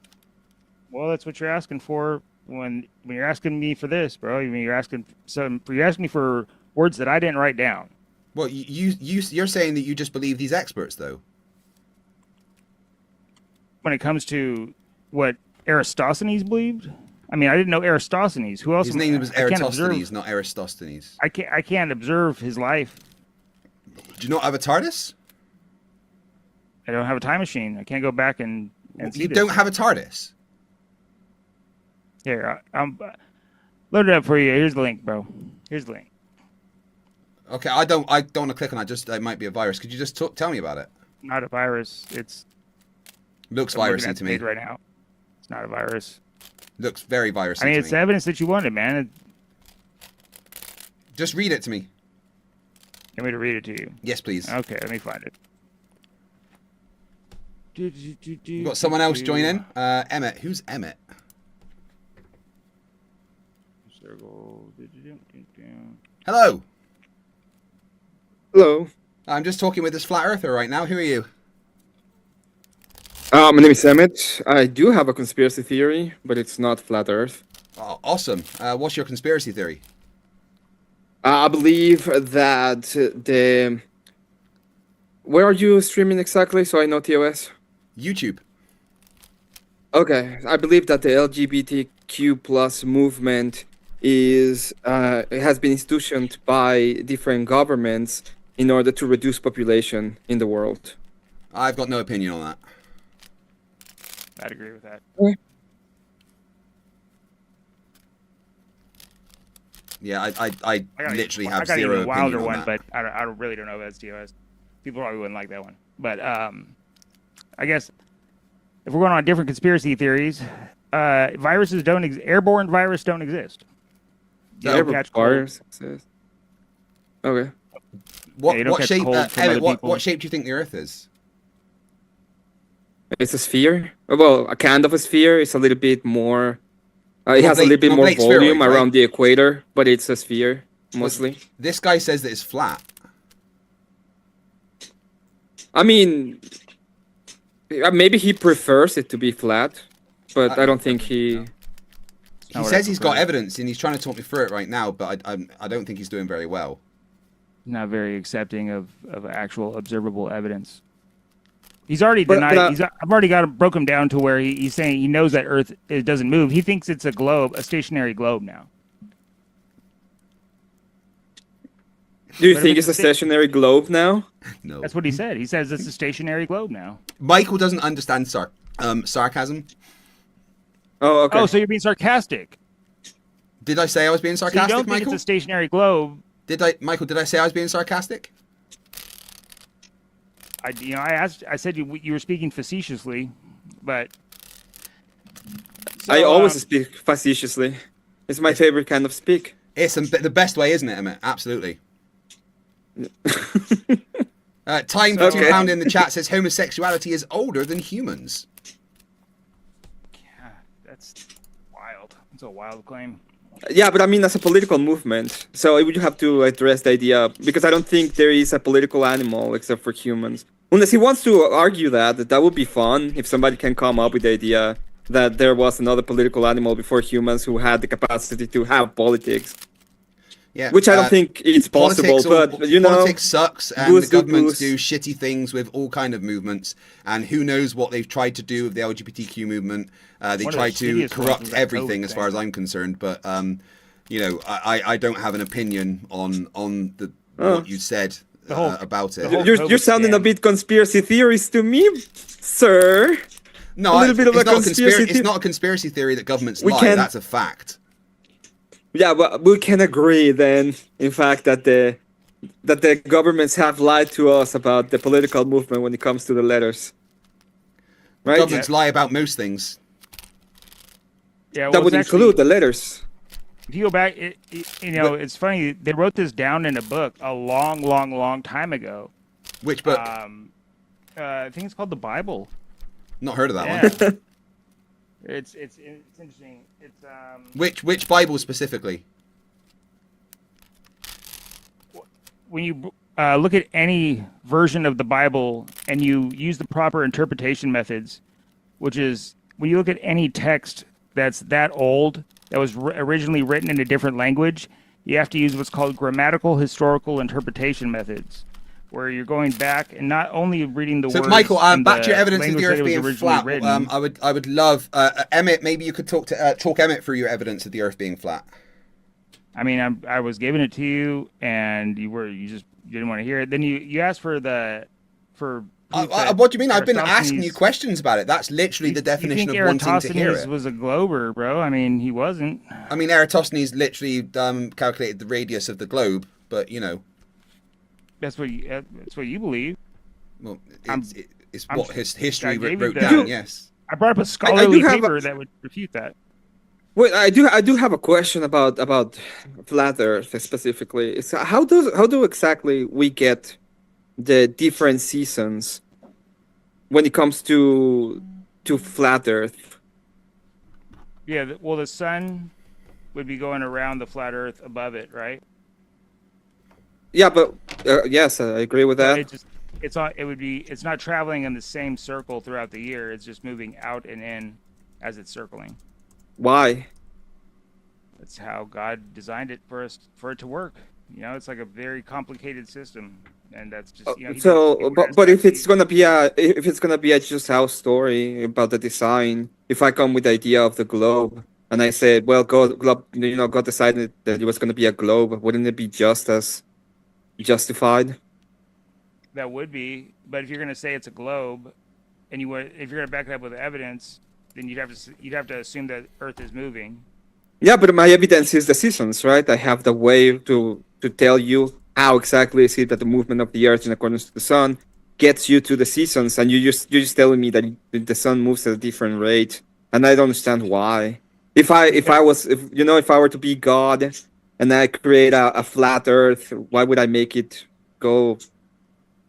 Well, that's what you're asking for when you're asking me for this, bro. I mean, you're asking me for words that I didn't write down. Well, you're saying that you just believe these experts, though. When it comes to what Aristophanes believed, I mean, I didn't know Aristophanes. Who else? His name was I can't Eratosthenes, observe- not Aristosthenes. I can't observe his life. Do you not have a TARDIS? I don't have a time machine. I can't go back and see You this. don't have a TARDIS? Here, I'm load it up for you. Here's the link, bro. Here's the link. Okay, I don't want to click on that. Just it might be a virus. Could you just tell me about it? Not a virus. It's Looks I'm looking virusy at to the me. page right now. It's not a virus. Looks very virusy I mean, to it's me. evidence that you wanted, man. Just read it to me. You want me to read it to you? Yes, please. Okay, let me find it. We've got someone else join in. Emmett. Who's Emmett? Hello. Hello. I'm just talking with this flat earther right now. Who are you? My name is Emmett. I do have a conspiracy theory, but it's not flat Earth. Oh, awesome. What's your conspiracy theory? I believe that the... Where are you streaming exactly, so I know TOS? YouTube. Okay, I believe that the LGBTQ plus movement has been institutioned by different governments in order to reduce population in the world. I've got no opinion on that. I'd agree with that. Yeah, I literally have I got zero even a wilder opinion on one, that. but I really don't know if that's TOS. People probably wouldn't like that one. But I guess if we're going on different conspiracy theories, viruses don't airborne virus don't exist. You don't catch cold. Virus exists. Okay. Yeah, you don't What catch shape? cold from Emmett, other what people. shape do you think the Earth is? It's a sphere. Well, a kind of a sphere. It's a little bit more. It has a little bit more oblate spheroid, volume right? around the equator, but it's a sphere mostly. This guy says that it's flat. I mean, maybe he prefers it to be flat, but I don't think he. Not He what I says he's got prefer. evidence and he's trying to talk me through it right now, but I don't think he's doing very well. Not very accepting of actual observable evidence. He's already But, denied. I've already broke him down to where he's saying he knows that Earth it doesn't move. He thinks it's a globe, a stationary globe now. Do you But if think it's it's a a sta- stationary globe now? No. That's what he said. He says it's a stationary globe now. Michael doesn't understand sarcasm. Oh, okay. Oh, so you're being sarcastic. Did I say I was being So you sarcastic, don't think Michael? it's a stationary globe? Michael, did I say I was being sarcastic? I said you were speaking facetiously, but I So, always speak facetiously. It's my favorite kind of speak. It's the best way, isn't it, Emmett? Absolutely. Time for Okay. £2 in the chat says homosexuality is older than humans. yeah, that's wild. It's a wild claim. Yeah, but I mean, as a political movement, so you have to address the idea, because I don't think there is a political animal except for humans. Unless he wants to argue that would be fun if somebody can come up with the idea that there was another political animal before humans who had the capacity to have politics. Yeah, Which I don't think it's possible, but politics sucks, and goose the governments goose. do shitty things with all kind of movements, and who knows what they've tried to do with the LGBTQ movement. They One of the tried to shittiest ones corrupt was that everything, COVID as far as thing. I'm concerned. But I don't have an opinion on Oh. what you said The whole- about it. the whole- You're COVID sounding a scam. bit conspiracy theorist to me, sir. No, a little bit of it's a not conspiracy It's not a conspiracy theory that governments We lie. can- That's a fact. Yeah, but we can agree then, in fact, that the governments have lied to us about the political movement when it comes to the letters. Right? Governments lie about most things. Yeah, well, That it's would actually- include the letters. If you go back, it's funny. They wrote this down in a book a long, long, long time ago. Which book? I think it's called the Bible. Not heard of that Yeah. one. It's interesting. It's Which Bible specifically? when you look at any version of the Bible and you use the proper interpretation methods, which is when you look at any text that's that old, that was originally written in a different language, you have to use what's called grammatical historical interpretation methods, where you're going back and not only reading the So, words. Michael, in back to your the evidence of language the that Earth it was being originally flat. written. I would love Emmett. Maybe you could talk Emmett through your evidence of the Earth being flat. I mean, I was giving it to you, and you didn't want to hear it. Then you asked for proof that What do you mean? I've been asking you Eratosthenes- questions about it. That's literally the definition of you think wanting to hear Eratosthenes it. was a glober, bro? I mean, he wasn't. I mean, Eratosthenes literally calculated the radius of the globe, but That's what you believe. well, I'm- it's I'm- what history I gave wrote you down. the- Yes. I brought up a I scholarly do have paper that would refute that. Wait, I do have a question about flat Earth specifically. It's how do exactly we get the different seasons when it comes to flat Earth? Yeah, well, the sun would be going around the flat Earth above it, right? Yeah, but yes, I agree with that. It's not traveling in the same circle throughout the year. It's just moving out and in as it's circling. Why? That's how God designed it for it to work. It's like a very complicated system, and that's just But if it's gonna be a just house story about the design, if I come with the idea of the globe and I said, well, God decided that it was gonna be a globe, wouldn't it be just as justified? That would be, but if you're going to say it's a globe, and if you're going to back it up with evidence, then you'd have to assume that Earth is moving. Yeah, but my evidence is the seasons, right? I have the way to tell you how exactly is it that the movement of the Earth in accordance to the sun gets you to the seasons, and you're just telling me that the sun moves at a different rate, and I don't understand why. If I were to be God and I create a flat Earth, why would I make it go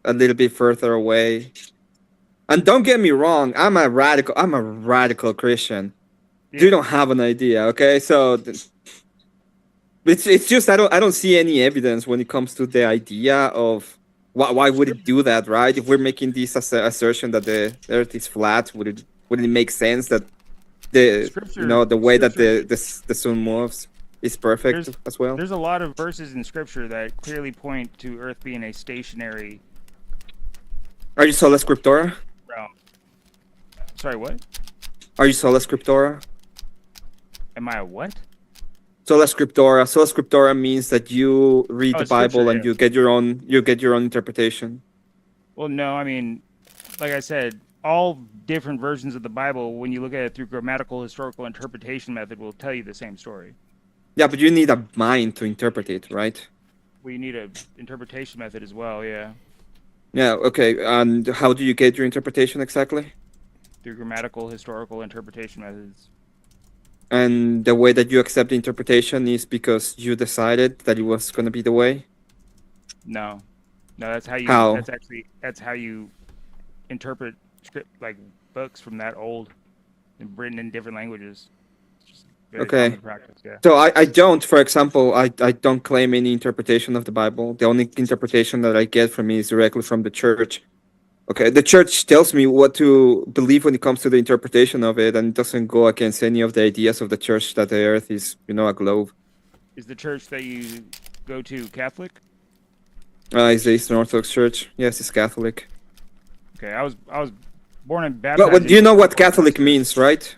a little bit further away? And don't get me wrong, I'm a radical Christian. Yeah. You don't have an idea, okay? So it's just I don't see any evidence when it comes to the idea of why would it do that, right? If we're making this assertion that the Earth is flat, wouldn't it make sense that the way that the sun moves is perfect as well? There's a lot of verses in Scripture that clearly point to Earth being a stationary Are you sola scriptura? realm. Sorry, what? Are you sola scriptura? Am I a what? Sola scriptura. Sola scriptura means that you read Oh, the Bible scripture, and yeah. you get your own interpretation. Well, no, I mean, like I said, all different versions of the Bible, when you look at it through grammatical historical interpretation method, will tell you the same story. Yeah, but you need a mind to interpret it, right? We need a interpretation method as well, yeah, Yeah, okay. And how do you get your interpretation exactly? through grammatical historical interpretation methods. And the way that you accept the interpretation is because you decided that it was going to be the way? No, that's how you. How? That's how you interpret script, like books from that old and written in different languages. It's just very Okay. common practice, yeah. So I don't, for example, I don't claim any interpretation of the Bible. The only interpretation that I get from it is directly from the church. Okay, the church tells me what to believe when it comes to the interpretation of it, and it doesn't go against any of the ideas of the church that the earth is, a globe. Is the church that you go to Catholic? It's the Eastern Orthodox Church. Yes, it's Catholic. Okay, I was born and baptized. Well, you in know the what Orthodox Catholic Church. means, right?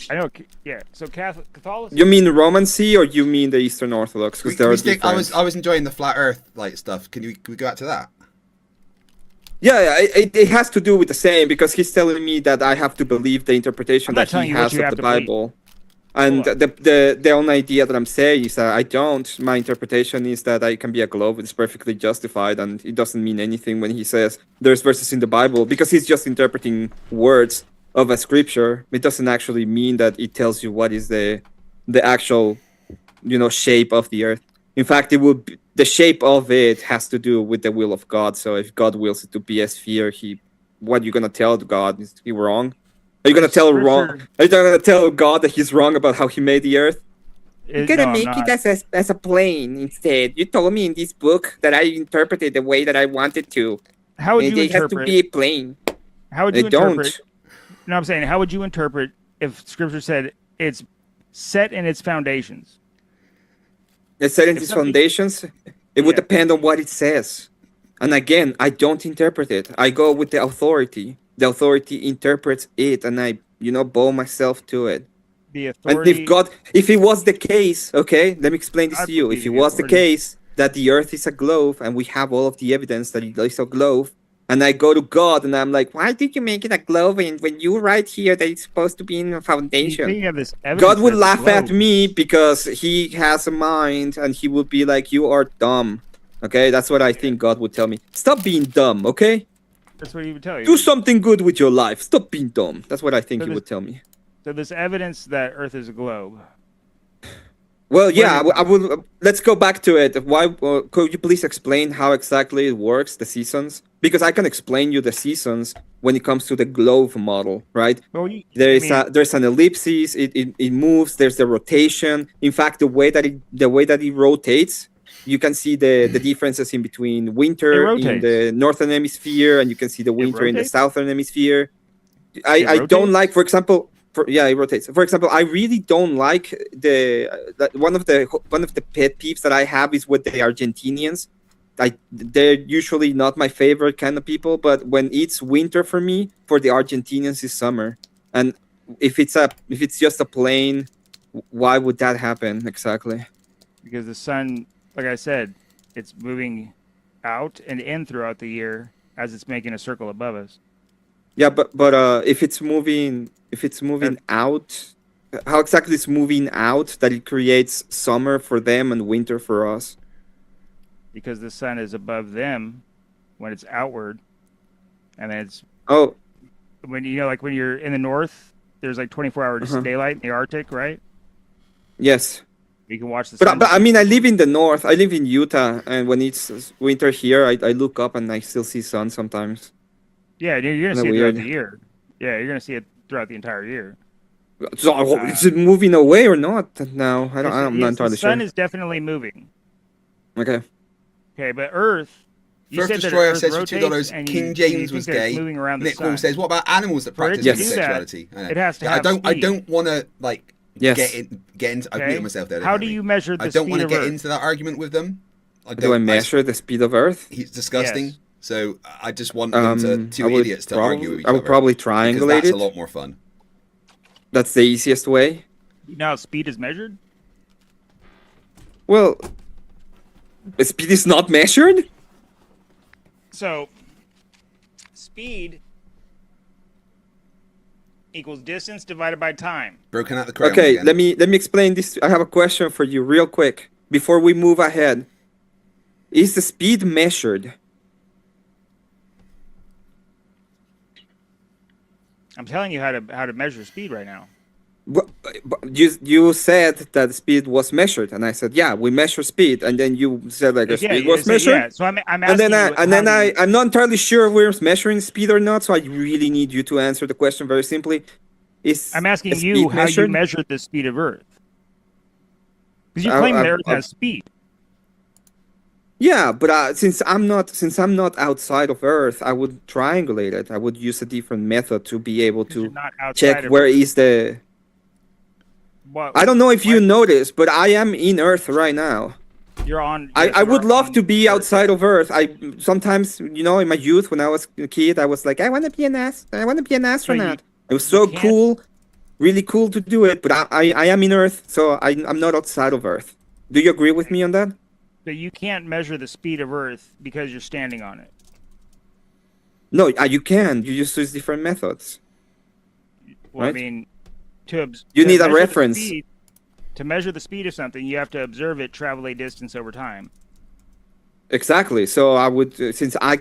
I know. Yeah. So Catholicism. You mean Romancy or you mean the Eastern Orthodox? Because they are different. I was enjoying the flat Earth like stuff. Can we go back to that? Yeah, it has to do with the same because he's telling me that I have to believe the interpretation I'm not that telling he you what has you of have the to believe. Bible. And Hold the only idea that I'm saying is that I don't. My interpretation is that I can be a globe. It's perfectly justified, and it doesn't mean anything when he says there's verses in the Bible because he's just interpreting words of a scripture. It doesn't actually mean that it tells you what is the actual, shape of the earth. In fact, the shape of it has to do with the will of God. So if God wills it to be a sphere, what are you gonna tell God? Is he wrong? Are you gonna tell Scripture- Are you gonna tell God that he's wrong about how he made the earth? No, I'm not. as a plane instead. You told me in this book that I interpreted the way that I wanted to. How would you interpret? a plane. How would I you interpret? don't. No, I'm saying, how would you interpret if Scripture said it's set in its foundations? It said in If its something- foundations. It would Yeah. depend on what it says. And again, I don't interpret it. I go with the authority. The authority interprets it, and I, bow myself to it. The And authority. if it was the case, okay, let me explain this God to you. would If be it the was the authority. case that the earth is a globe and we have all of the evidence that it is a globe, and I go to God and I'm like, why did you make it a globe when you write here that it's supposed to be in a you foundation? think you have this evidence God would that it's a laugh at globe. me because he has a mind and he would be like, you are dumb. Okay, that's what I think God would tell me. Stop being dumb, okay? That's what he would tell you. Do something good with your life. Stop being dumb. That's what I think So he this- would tell me. So this evidence that Earth is a globe. Well, yeah, Wait. I will. Let's go back to it. Why? Could you please explain how exactly it works, the seasons? Because I can explain you the seasons when it comes to the globe model, right? Well, There's an ellipsis. It moves. There's the rotation. In fact, the way that it rotates, you can see the differences in between winter in rotates. the northern hemisphere, and you can see the winter in the rotates? southern hemisphere. It I don't rotates? like, for example, it rotates. For example, I really don't like one of the pet peeves that I have is with the Argentinians. They're usually not my favorite kind of people, but when it's winter for me, for the Argentinians is summer. And if it's just a plane, why would that happen exactly? because the sun, like I said, it's moving out and in throughout the year as it's making a circle above us. Yeah, but if it's moving out, how exactly it's moving out that it creates summer for them and winter for us? Because the sun is above them when it's outward, and then it's Oh, when when you're in the north, there's like 24 hours daylight in the Arctic, right? yes. You can watch the sun. But I mean, I live in the north. I live in Utah, and when it's winter here, I look up and I still see sun sometimes. yeah, you're gonna Kinda see it weird. throughout the year. Yeah, you're gonna see it throughout the entire year. So is it moving away or not now? I'm not Yes, entirely the sun sure. is definitely moving. Okay. Okay, but Earth. You First said that Destroyer Earth says for rotates, $2, and King you James think was that it's gay. moving around the Nick Wall sun. says, what about animals that For it practice to do that, homosexuality? I know. it has to Yeah, have I speed. don't want to Yes. get into. I Okay? muted myself there. How do definitely. you measure the I don't speed want to of get Earth? into that argument with them. Do I measure the speed of Earth? He's disgusting. Yes. So I just want them to two I would idiots to argue with each I other. would probably because triangulate that's it. a lot more fun. That's the easiest way. You know how speed is measured? Well, the speed is not measured. So, speed equals distance divided by time. Broken out the crown. Okay, again. let me explain this. I have a question for you, real quick, before we move ahead. Is the speed measured? I'm telling you how to measure speed right now. But you said that speed was measured, and I said, yeah, we measure speed, and then you said like the speed was measured. Yeah. So I'm And asking then you. I'm not entirely sure if we're measuring speed or not, so I really need you to answer the question very simply. I'm asking the you speed how you measured? measured the speed of Earth. Because you I- claim I- that Earth I- has speed. Yeah, but since I'm not outside of Earth, I would triangulate it. I would use a different method to be able 'Cause you're to not outside check of where Earth. is the. What- I don't know if you what- noticed, but I am in Earth right now. You're on. I would love to be outside of Earth. I sometimes, in my youth when I was a kid, I was like, I want to be an astronaut. It was so cool, really cool to do it. But I am in Earth, so I'm not outside of Earth. Do you agree with me on that? But you can't measure the speed of Earth because you're standing on it. No, you can. You just use different methods. Well, right? I mean, you need a reference. To measure the speed of something, you have to observe it travel a distance over time. Exactly. So I would, since I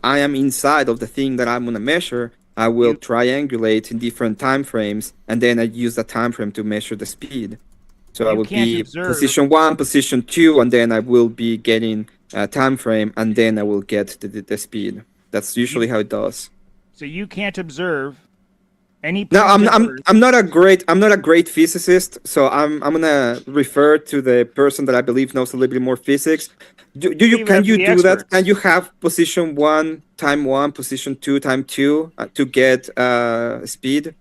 am inside of the thing that I'm gonna measure, I will triangulate in different time frames, and then I use that time frame to measure the speed. So I will be position 1, position 2, and then I will be getting a time frame, and then I will get the speed. That's usually how it does. So you can't observe any. No, I'm not a great physicist, so I'm gonna refer to the person that I believe knows a little bit more physics. Can you do that? Can you have position 1, time 1, position 2, time 2 to get speed?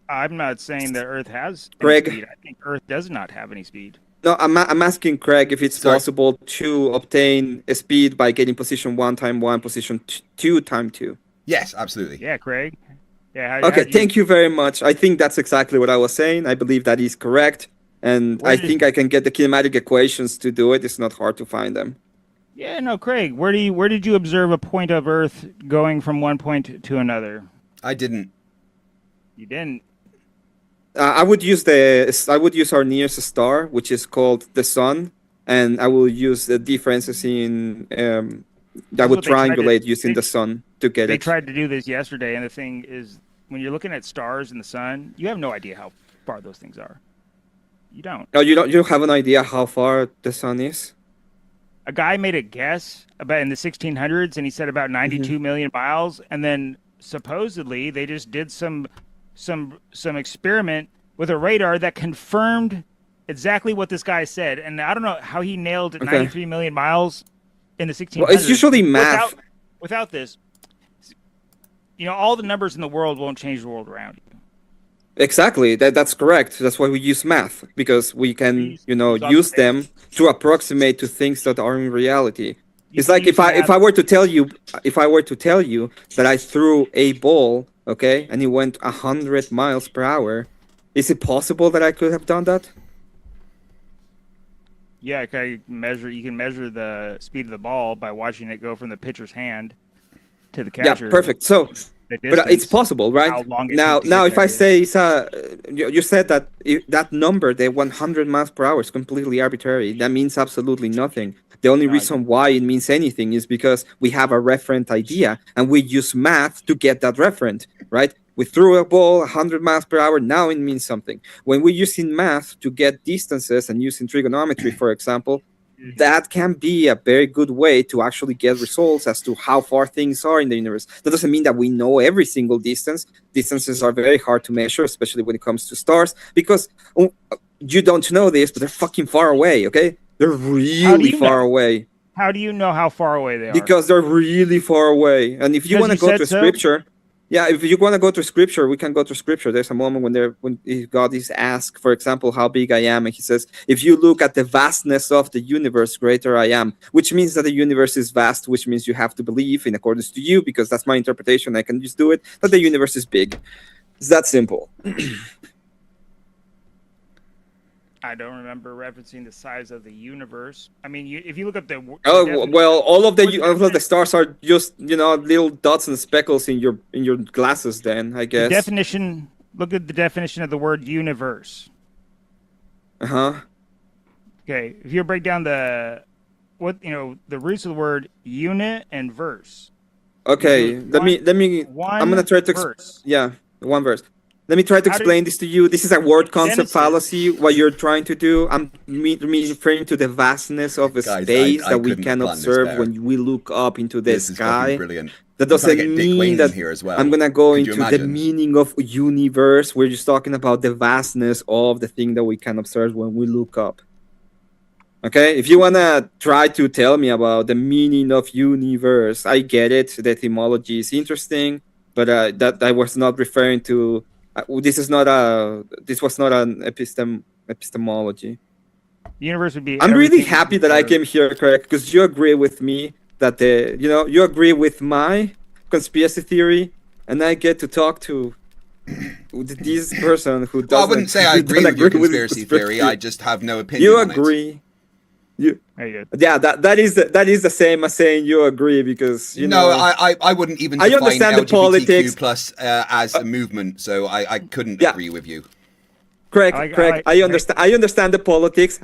I'm not saying that Earth has Craig. Speed. I think Earth does not have any speed. No, I'm asking Craig if it's possible to obtain a speed by getting position 1, time 1, position 2, time 2. Yes, absolutely. Yeah, Craig. Yeah. Okay, thank you very much. I think that's exactly what I was saying. I believe that is correct, and I think I can get the kinematic equations to do it. It's not hard to find them. Yeah, no, Craig. Where did you observe a point of Earth going from one point to another? I didn't. You didn't. I would use our nearest star, which is called the sun, and I will use the differences in. I would triangulate using the sun to get it. They tried to do this yesterday, and the thing is, when you're looking at stars in the sun, you have no idea how far those things are. You don't. Oh, you don't have an idea how far the sun is? A guy made a guess about in the 1600s, and he said about 92 million miles, and then supposedly they just did some experiment with a radar that confirmed exactly what this guy said. And I don't know how he nailed 93 million miles in the 1600s. Well, it's usually math. Without this, all the numbers in the world won't change the world around you. Exactly. That's correct. That's why we use math, because we can, use them to approximate to things that are in reality. It's like if I were to tell you that I threw a ball, okay, and it went 100 miles per hour, is it possible that I could have done that? Yeah, you can measure the speed of the ball by watching it go from the pitcher's hand to the catcher. Yeah, perfect. So, but it's possible, right? Now, if I say you said that that number, the 100 miles per hour, is completely arbitrary. That means absolutely nothing. The only reason why it means anything is because we have a referent idea, and we use math to get that referent, right? We threw a ball 100 miles per hour. Now it means something. When we're using math to get distances and using trigonometry, for example, that can be a very good way to actually get results as to how far things are in the universe. That doesn't mean that we know every single distance. Distances are very hard to measure, especially when it comes to stars, because you don't know this, but they're fucking far away, okay? They're really far away. How do you know how far away they are? Because they're really far away. And if you want to go to scripture... Yeah, if you want to go to scripture, we can go to scripture. There's a moment when God is asked, for example, how big I am, and he says, if you look at the vastness of the universe, greater I am, which means that the universe is vast, which means you have to believe, in accordance to you, because that's my interpretation, I can just do it, that the universe is big. It's that simple. I don't remember referencing the size of the universe. I mean, if you look up the all of the stars are just little dots and speckles in your glasses. Then I guess definition. Look at the definition of the word universe. Okay, if you break down the roots of the word unit and verse. Okay, let me. I'm gonna try to. One verse. Let me try to explain this to you. This is a word concept fallacy, what you're trying to do. I'm referring to the vastness of a space that we can observe when we look up into the sky. Brilliant. That doesn't mean that here as well. I'm going to go into the meaning of universe. We're just talking about the vastness of the thing that we can observe when we look up. Okay? If you want to try to tell me about the meaning of universe, I get it. The etymology is interesting, but that I was not referring to... This was not an epistemology. The universe would be. I'm really everything happy that I came here, Craig, because you agree with me that you agree with my conspiracy theory, and I get to talk to this person who doesn't. Well, I wouldn't say I who agree don't with your agree conspiracy theory. I just have no opinion You on it. agree. You, There you go. yeah, that is the same as saying you agree because you No, know. I wouldn't even I define understand the LGBTQ politics. plus as a movement, so I couldn't Yeah. agree with you. Craig, I I understand. I understand the politics.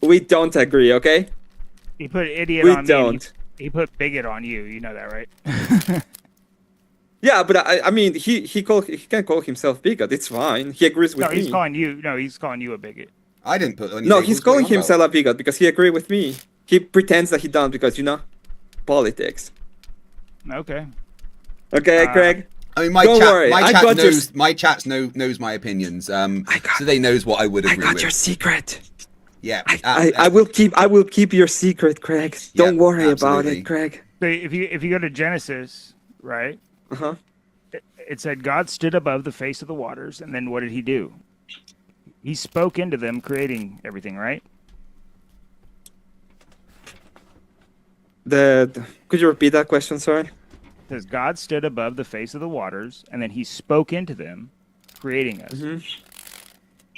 We don't agree. Okay. He put idiot We on me. don't. And he put bigot on you. You know that, right? Yeah, but I mean, he can call himself bigot. It's fine. He agrees with No, he's me. calling you. No, he's calling you a bigot. I didn't put any No, labels. he's What are you calling on about? himself a bigot because he agreed with me. He pretends that he don't because politics. Okay. Okay, Craig. I mean, my Don't chat, worry, my I chat got your knows, my chat knows my opinions. So they knows what I would I agree got with. your secret. Yeah, I will keep your secret, Craig. Don't Yeah, worry about absolutely. it, Craig. So if you go to Genesis, right? Uh huh. It said God stood above the face of the waters, and then what did he do? He spoke into them, creating everything, right? Could you repeat that question? Sorry. It says God stood above the face of the waters, and then he spoke into them, creating us. Mm-hmm.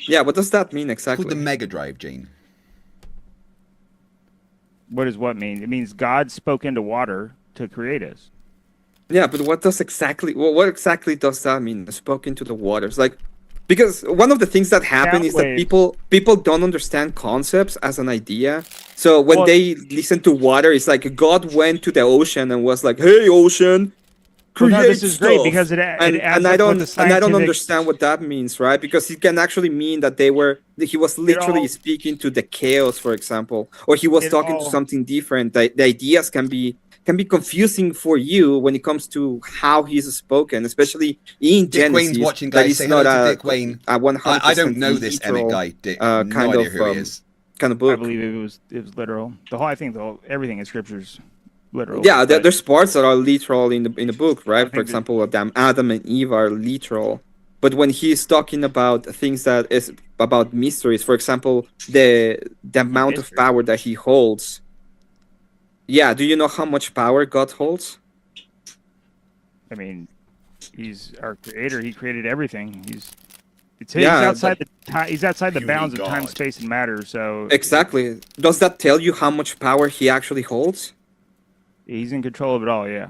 Yeah, what does that mean It's exactly? called the Mega Drive, Gene. What does what mean? It means God spoke into water to create us. Yeah, but what exactly does that mean? Spoke into the waters, like, because one of the things that happen Sound is that waves. people don't understand concepts as an idea. So when Well- they listen to water, it's like God went to the ocean and was like, "Hey, ocean, Well, create no, this is great stuff." because it and adds I up don't with the and I don't scientific- understand what that means, right? Because it can actually mean that he was literally all- speaking to the chaos, for example, or he was It talking to all- something different. The ideas can be confusing for you when it comes to how he's spoken, especially in Dick Genesis. Wayne's watching, that guys. is Say not hello to a Dick Wayne. a 100% I don't know this Emmett literal, guy. Dick, kind no idea of, who he is. kind of book. I believe it was literal. Everything in scripture's literal. Yeah, but- there's parts that are literal in the book, right? For think example, Adam and Eve are literal. But when he's talking about things that is about mysteries, for example, the amount of Mystery. power that he holds. Yeah, do you know how much power God holds? I mean, he's our creator. He created everything. He's Yeah, outside the time. He's outside the Puny bounds of time, God. space, and matter. So Exactly. Does that tell you how much power he actually holds? he's in control of it all. Yeah.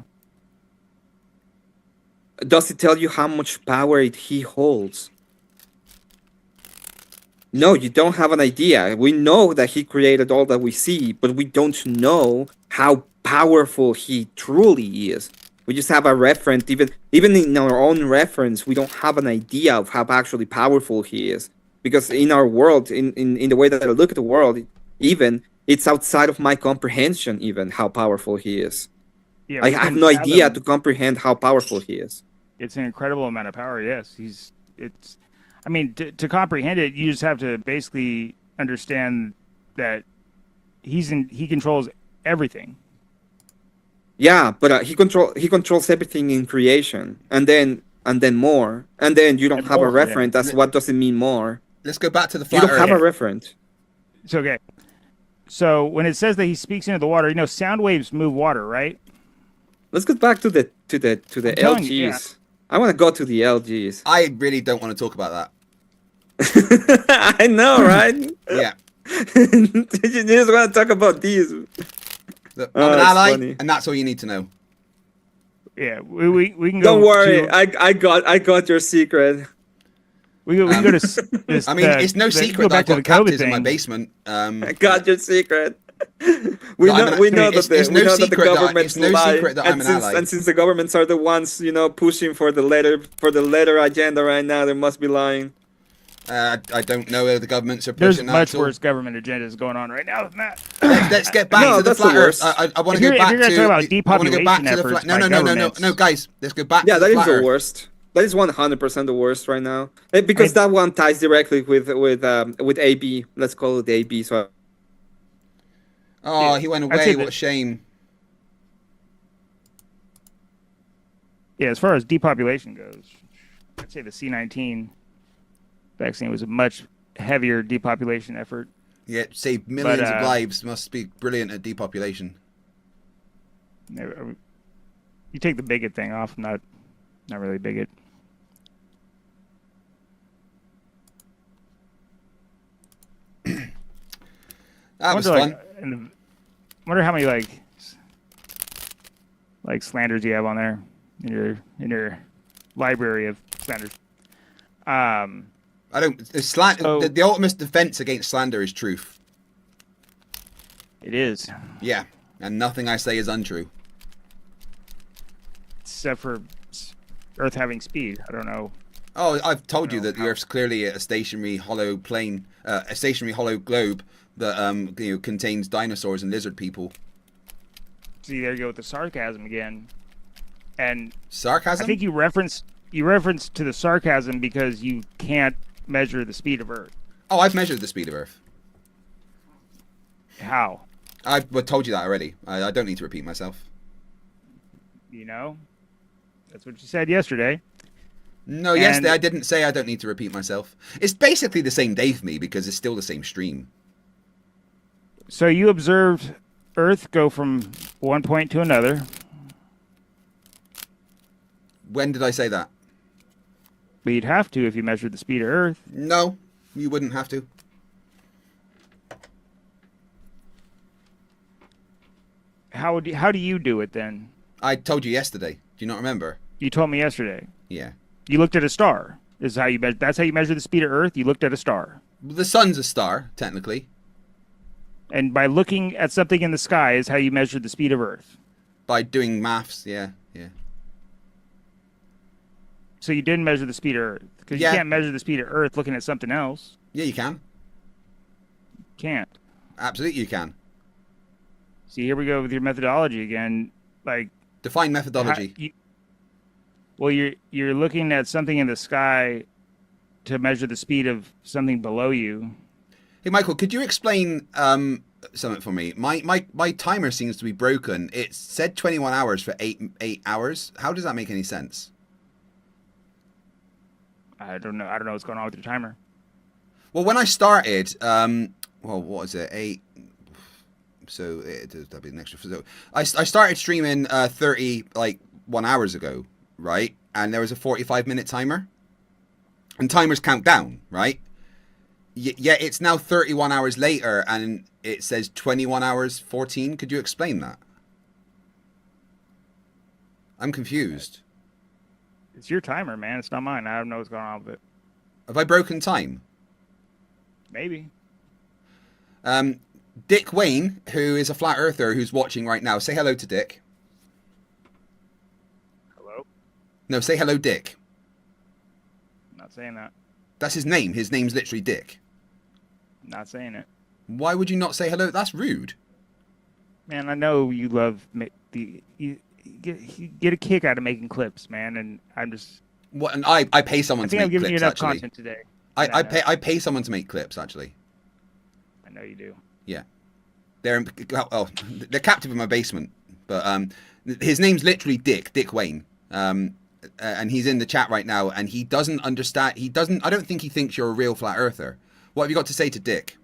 Does it tell you how much power he holds? No, you don't have an idea. We know that he created all that we see, but we don't know how powerful he truly is. We just have a reference. Even in our own reference, we don't have an idea of how actually powerful he is. Because in our world, in the way that I look at the world, even it's outside of my comprehension. Even how powerful he is. Yeah. I we have can no idea fathom- to comprehend how powerful he is. It's an incredible amount of power. Yes, I mean, to comprehend it, you just have to basically understand that he controls everything. Yeah, but he controls everything in creation, and then more, and then you don't And have more, a reference. That's what does it mean more? Let's go back to the You flat don't have Earth. a reference. It's okay. So when it says that he speaks into the water, sound waves move water, right? Let's get back to the I'm telling LGs. you, yeah. I want to go to the LGs. I really don't want to talk about that. I know, right? Yeah, You just want to talk about these. Look, Oh, I'm an it's ally, funny. and that's all you need to know. Yeah, we can go. Don't worry, to- I got your secret. we can go to. This, I mean, it's no go secret that back I've to the got COVID captives in my thing. basement. I got your secret. No, I'm We an- know it's- that it's we no know that the secret that I- governments it's no lie, secret that and I'm an since ally. and since the governments are the ones pushing for the letter agenda right now, they must be lying. I don't know whether the governments are There's pushing that. much at all. worse government agendas going on right now than that. Let's get back No, to the that's the flat Earth. worst. I want If to you're- go back if you're gonna to. talk about I wanna go back depopulation to the efforts flat. No, by no, governments. guys. Let's go back. Yeah, to the that is flat the Earth. worst. That is 100% the worst right now. Because that one ties directly with AB. Let's call it AB. So Oh, Yeah, he went I'd say away. What that- a shame. Yeah, as far as depopulation goes, I'd say the C-19 vaccine was a much heavier depopulation effort. Yeah, save millions But, of lives. Must be brilliant at depopulation. You take the bigot thing off. I'm not really bigot. That was fun. Wonder how many like slanders you have on there in your library of slanders. I don't. The ultimate defense against slander is truth. It is, Yeah, and nothing I say is untrue. except for Earth having speed. I don't know. Oh, I've told you that the Earth's clearly a stationary hollow plane, a stationary hollow globe that contains dinosaurs and lizard people. See, there you go with the sarcasm again. And Sarcasm? I think you referenced to the sarcasm because you can't measure the speed of Earth. Oh, I've measured the speed of Earth. How? I've told you that already. I don't need to repeat myself. You know, that's what you said yesterday. No, yesterday I didn't say I don't need to repeat myself. It's basically the same day for me because it's still the same stream. So you observed Earth go from one point to another. When did I say that? But you'd have to if you measured the speed of Earth. No, you wouldn't have to. How do you do it then? I told you yesterday. Do you not remember? You told me yesterday. Yeah. You looked at a star. Is how you measure. That's how you measure the speed of Earth. You looked at a star. The sun's a star, technically. And by looking at something in the sky is how you measure the speed of Earth. By doing maths, yeah. So you didn't measure the speed of Earth. Because Yeah. you can't measure the speed of Earth looking at something else. Yeah, you can. Can't. Absolutely you can. See, here we go with your methodology again. Like, Define methodology. You're looking at something in the sky to measure the speed of something below you. Hey, Michael, could you explain something for me? My timer seems to be broken. It said 21 hours for 8 hours. How does that make any sense? I don't know. I don't know what's going on with your timer. Well, when I started, what is it? 8. So that'd be an extra. So I started streaming 1 hours ago, right? And there was a 45-minute timer. And timers count down, right? Yet it's now 31 hours later, and it says 21 hours 14. Could you explain that? I'm confused. It's your timer, man. It's not mine. I don't know what's going on with it. Have I broken time? Maybe. Dick Wayne, who is a flat earther who's watching right now, say hello to Dick. Hello? No, say hello, Dick. I'm not saying that. That's his name. His name's literally Dick. I'm not saying it. Why would you not say hello? That's rude. Man, I know you love you get a kick out of making clips, man, and I'm just. What? And I pay someone I to think make I've given you clips. enough Actually, content today. I pay someone to make clips. Actually, I know you do. yeah, they're captive in my basement. But his name's literally Dick Wayne. And he's in the chat right now, and he doesn't understand. I don't think he thinks you're a real flat earther. What have you got to say to Dick?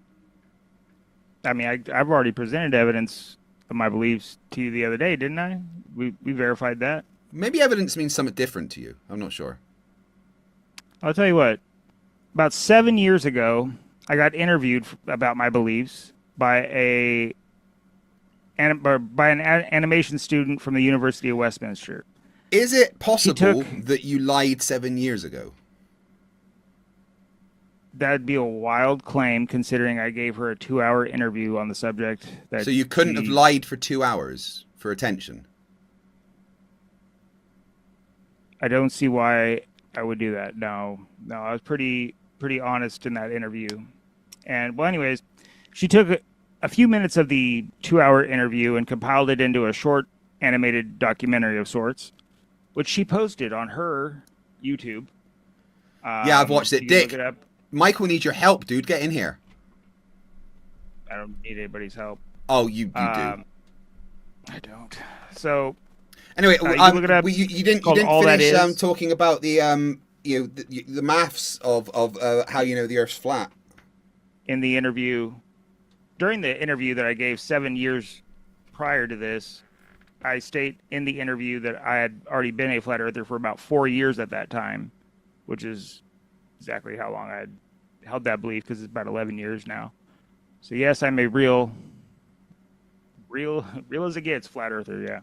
I mean, I've already presented evidence of my beliefs to you the other day, didn't I? We verified that. Maybe evidence means something different to you. I'm not sure. I'll tell you what. About 7 years ago, I got interviewed about my beliefs by an animation student from the University of Westminster. Is it possible that you lied 7 years ago? That'd be a wild claim, considering I gave her a 2-hour interview on the subject. So you couldn't have lied for 2 hours for attention? I don't see why I would do that. No, I was pretty honest in that interview. And well, anyways, she took a few minutes of the 2-hour interview and compiled it into a short animated documentary of sorts, which she posted on her YouTube. Yeah, I've watched it. Dick, look it up. Michael needs your help, dude. Get in here. I don't need anybody's help. Oh, you do. I don't. So anyway, look it up. you didn't finish talking about the the maths of how the Earth's flat. In the interview, during the interview that I gave 7 years prior to this, I state in the interview that I had already been a flat earther for about 4 years at that time, which is exactly how long I had held that belief, because it's about 11 years now. So yes, I'm a real as it gets flat earther. Yeah.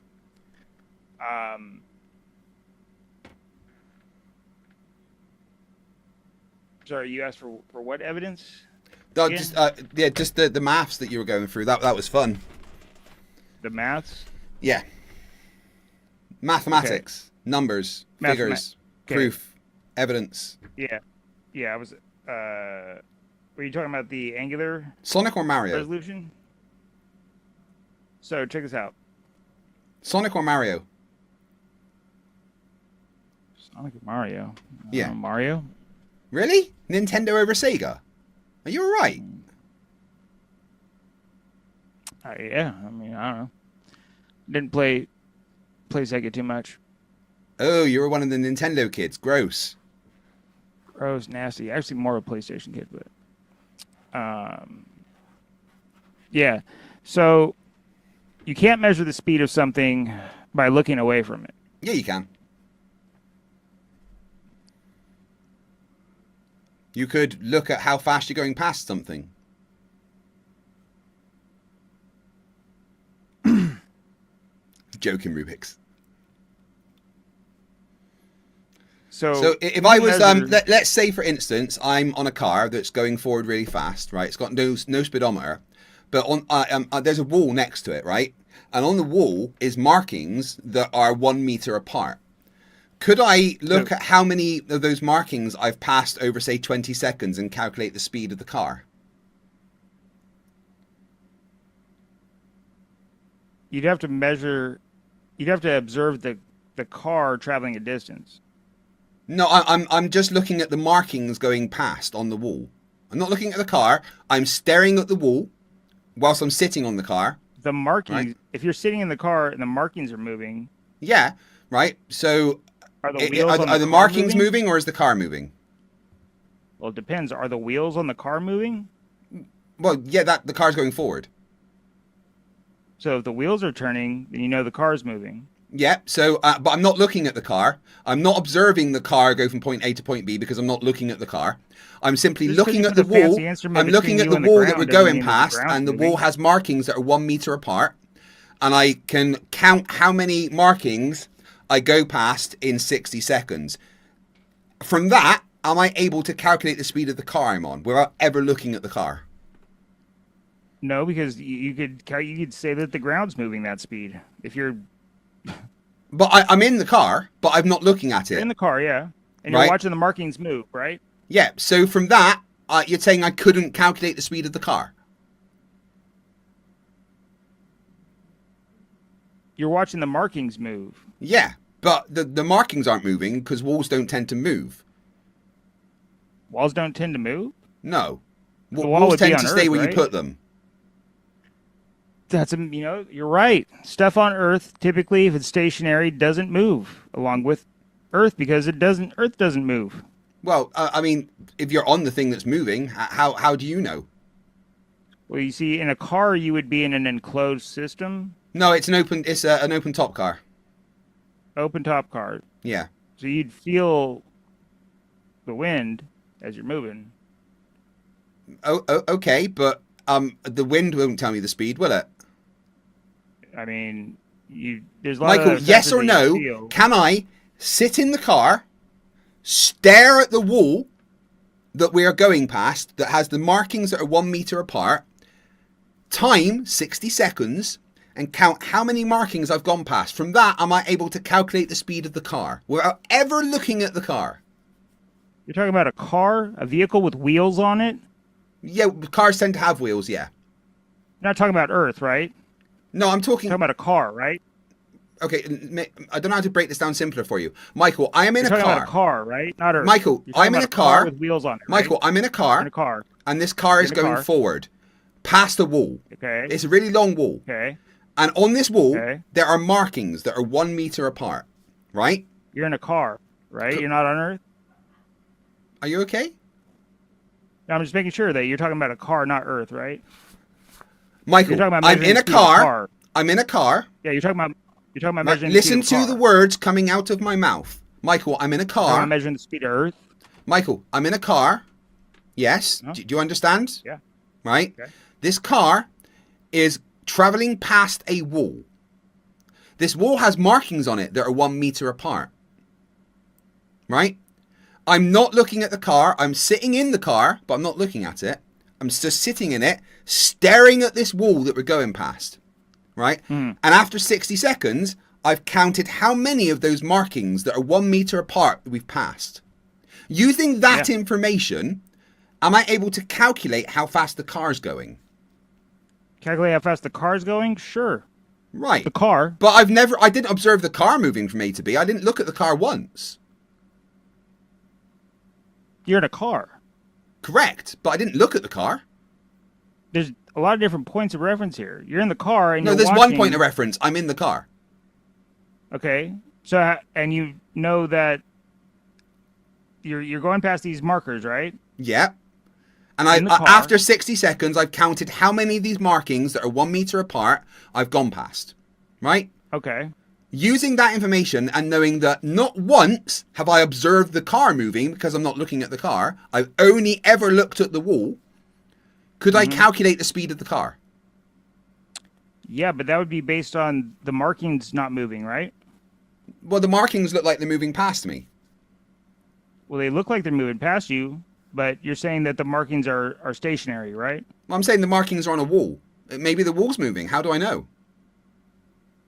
Sorry, you asked for what evidence? Just the maths that you were going through. That was fun. The maths. Yeah. Mathematics, numbers, figures, proof, evidence. Yeah. I was. Were you talking about the angular Sonic or Mario? resolution? So check this out. Sonic or Mario? Sonic or Mario? Yeah. Mario? Really? Nintendo over Sega? Are you alright? Yeah. I mean, I don't know. Didn't play Sega too much. Oh, you were one of the Nintendo kids. Gross. Gross, nasty. Actually, more of a PlayStation kid, but yeah. So you can't measure the speed of something by looking away from it. Yeah, you can. You could look at how fast you're going past something. Joking, Rubik's. So if I was, let's say for instance, I'm on a car that's going forward really fast, right? It's got no speedometer, but on there's a wall next to it, right? And on the wall is markings that are 1 meter apart. Could I look at how many of those markings I've passed over, say, 20 seconds and calculate the speed of the car? You'd have to measure. You'd have to observe the car traveling a distance. No, I'm just looking at the markings going past on the wall. I'm not looking at the car. I'm staring at the wall whilst I'm sitting on the car. The markings. Right? If you're sitting in the car and the markings are moving. Yeah, right. So are the wheels are the markings moving or is the car moving? Well, it depends. Are the wheels on the car moving? Well, yeah, the car's going forward. So if the wheels are turning, then you know the car's moving. Yeah, so, but I'm not looking at the car. I'm not observing the car go from point A to point B because I'm not looking at the car. I'm simply looking at the wall. I'm looking at the wall that we're going past, and the wall has markings that are 1 meter apart. And I can count how many markings I go past in 60 seconds. From that, am I able to calculate the speed of the car I'm on without ever looking at the car? No, because you could say that the ground's moving that speed if you're. But I'm in the car, but I'm not looking at it. You're in the car, yeah, and you're watching the markings move, right? Yeah. So from that, you're saying I couldn't calculate the speed of the car. You're watching the markings move. Yeah, but the markings aren't moving because walls don't tend to move. Walls don't tend to move? No. Walls tend to stay where you put them. That's you're right. Stuff on Earth, typically, if it's stationary, doesn't move along with Earth because Earth doesn't move. Well, I mean, if you're on the thing that's moving, how do you know? Well, you see, in a car, you would be in an enclosed system. No, it's an open top car. Open top car. Yeah. So you'd feel the wind as you're moving. Oh, okay, but the wind won't tell me the speed, will it? I mean, there's a lot Michael, of yes or no? Can I sit in the car, stare at the wall that we are going past that has the markings that are 1 meter apart, time 60 seconds, and count how many markings I've gone past? From that, am I able to calculate the speed of the car without ever looking at the car? You're talking about a vehicle with wheels on it? Yeah, cars tend to have wheels, yeah. You're not talking about Earth, right? No, I'm talking about a car, right? Okay, I don't know how to break this down simpler for you. Michael, I am in a car. About a car, right? Not Earth. Michael, I'm in a car with wheels on it. Michael, I'm in a car. And this car is going forward past a wall. Okay. It's a really long wall. Okay. And on this wall, there are markings that are 1 meter apart, right? You're in a car, right? You're not on Earth? Are you okay? No, I'm just making sure that you're talking about a car, not Earth, right? Michael, You're talking about I'm measuring in the a speed of the car. I'm in a car. Yeah, you're talking about Right, measuring listen the speed of to the the car. words coming out of my mouth. Michael, I'm in a You're talking about car. measuring the speed of Earth. Michael, I'm in a car. Yes. Huh? Do you understand? Yeah. Right? Okay. This car is traveling past a wall. This wall has markings on it that are 1 meter apart. Right? I'm not looking at the car. I'm sitting in the car, but I'm not looking at it. I'm just sitting in it, staring at this wall that we're going past. Right? And after 60 seconds, I've counted how many of those markings that are 1 meter apart that we've passed. Using that information, am I able to calculate how fast the car's going? Calculate how fast the car's going? Sure. Right. The car. But I didn't observe the car moving from A to B. I didn't look at the car once. You're in a car. Correct. But I didn't look at the car. There's a lot of different points of reference here. You're in the car and No, you're there's watching... one point of reference. I'm in the car. Okay. So, and you know that you're going past these markers, right? Yeah. And In the car. after 60 seconds, I've counted how many of these markings that are 1 meter apart I've gone past. Right? Okay. Using that information and knowing that not once have I observed the car moving because I'm not looking at the car, I've only ever looked at the wall, could I calculate the speed of the car? Yeah, but that would be based on the markings not moving, right? Well, the markings look like they're moving past me. Well, they look like they're moving past you, but you're saying that the markings are stationary, right? I'm saying the markings are on a wall. Maybe the wall's moving. How do I know?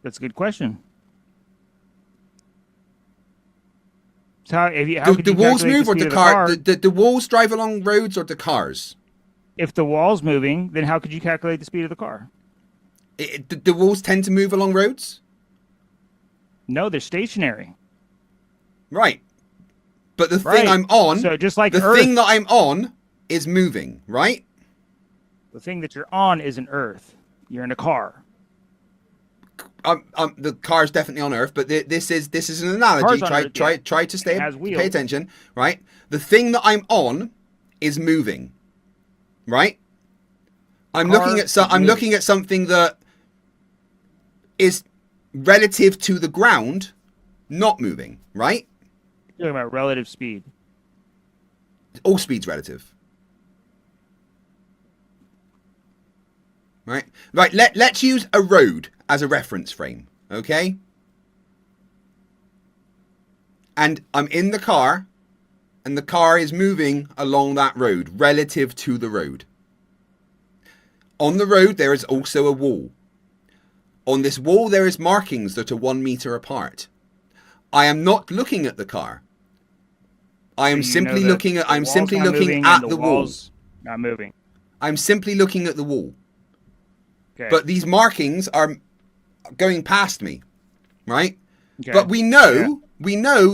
That's a good question. So how could Do you walls calculate move or speed the of car? The walls drive along roads or the cars? If the wall's moving, then how could you calculate the speed of the car? The walls tend to move along roads? No, they're stationary. Right. But the Right. thing I'm on, So just like the Earth, thing that I'm on is moving, right? the thing that you're on isn't Earth. You're in a car. The car's definitely on Earth, but this is an analogy. Car's on Earth, Try to stay, It has wheels. pay attention, right? The thing that I'm on is moving, right? I'm looking at something that is relative to the ground, not moving, right? You're talking about relative speed. All speed's relative. Right? Right, let's use a road as a reference frame, okay? And I'm in the car, and the car is moving along that road, relative to the road. On the road, there is also a wall. On this wall, there is markings that are 1 meter apart. I am not looking at the car. I am simply looking at the wall. Not moving. I'm simply looking at the wall. Okay. But these markings are going past me, right? Okay. But we know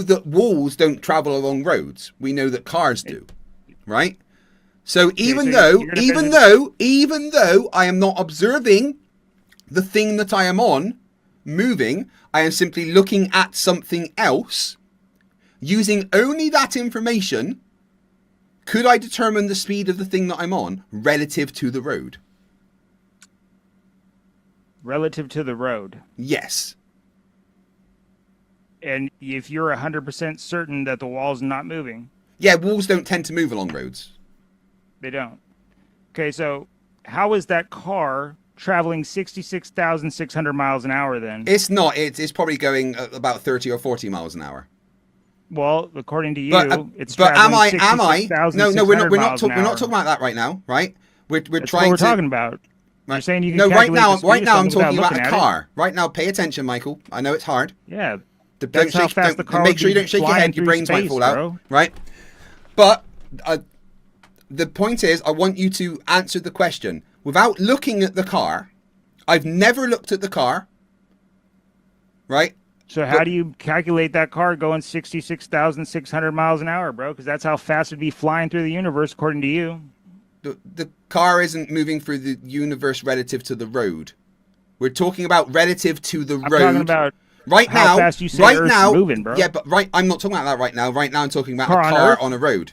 that walls don't travel along roads. We know that cars do, right? So even though I am not observing the thing that I am on moving, I am simply looking at something else. Using only that information, could I determine the speed of the thing that I'm on relative to the road? Relative to the road. Yes. And if you're 100% certain that the wall's not moving, Yeah, walls don't tend to move along roads. they don't. Okay, so how is that car traveling 66,600 miles an hour then? It's not. It's probably going at about 30 or 40 miles an hour. Well, according to you, it's but am I? traveling No, we're not. We're 66,600 not. miles an We're not hour. talking about that right now, right? We're That's trying what we're to. talking about. You're saying you can no, right calculate now. the speed Right of now, I'm something talking without about a looking at car. Right now, pay attention, Michael. I know it's hard. Yeah. Don't That's how shake- fast don't- the car Make would sure you be don't shake your flying head. Your through brains might space, fall out. bro. Right. But the point is, I want you to answer the question without looking at the car. I've never looked at the car. Right. So how do you calculate that car going 66,600 miles an hour, bro? Because that's how fast it'd be flying through the universe, according to you. The car isn't moving through the universe relative to the road. We're talking about relative to the I'm road. talking about right how now. fast you say right Earth's now, moving, bro. Yeah, but I'm not talking about that right now. Right now, I'm talking about Car a on car Earth? on a road.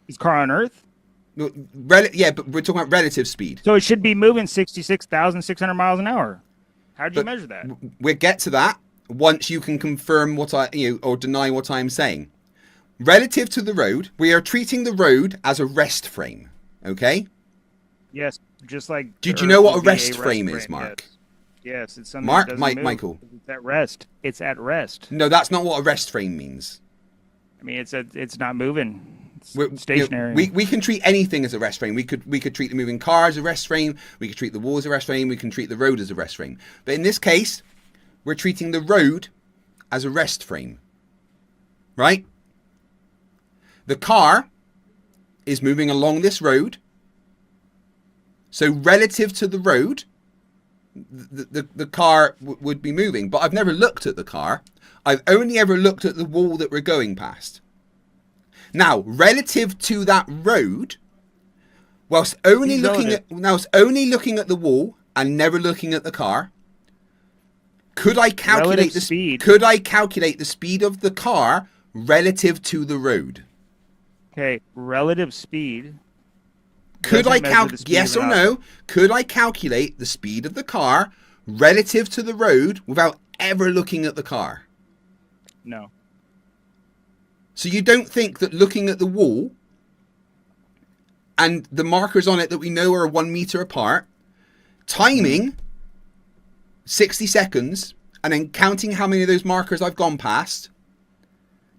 is car on Earth. Yeah, but we're talking about relative speed. So it should be moving 66,600 miles an hour. How do you But measure that? We'll get to that once you can confirm what or deny what I'm saying. Relative to the road, we are treating the road as a rest frame. Okay? Yes, just like. Did the you know Earth what would a be rest frame is, Mark? Yes. Yes, it's something Mark, that doesn't move. Michael. It's at rest. It's at rest. No, that's not what a rest frame means. I mean, it's not moving. It's We're- stationary. we can treat anything as a rest frame. We could treat the moving car as a rest frame. We could treat the wall as a rest frame. We can treat the road as a rest frame. But in this case, we're treating the road as a rest frame. Right? The car is moving along this road. So relative to the road, the car would be moving. But I've never looked at the car. I've only ever looked at the wall that we're going past. Now, relative to that road, whilst only looking at the wall and never looking at the car, could I calculate the speed? Could I calculate the speed of the car relative to the road? Okay, relative speed. Could I calculate? Yes or no? Could I calculate the speed of the car relative to the road without ever looking at the car? No. So you don't think that looking at the wall and the markers on it that we know are 1 meter apart, timing 60 seconds and then counting how many of those markers I've gone past,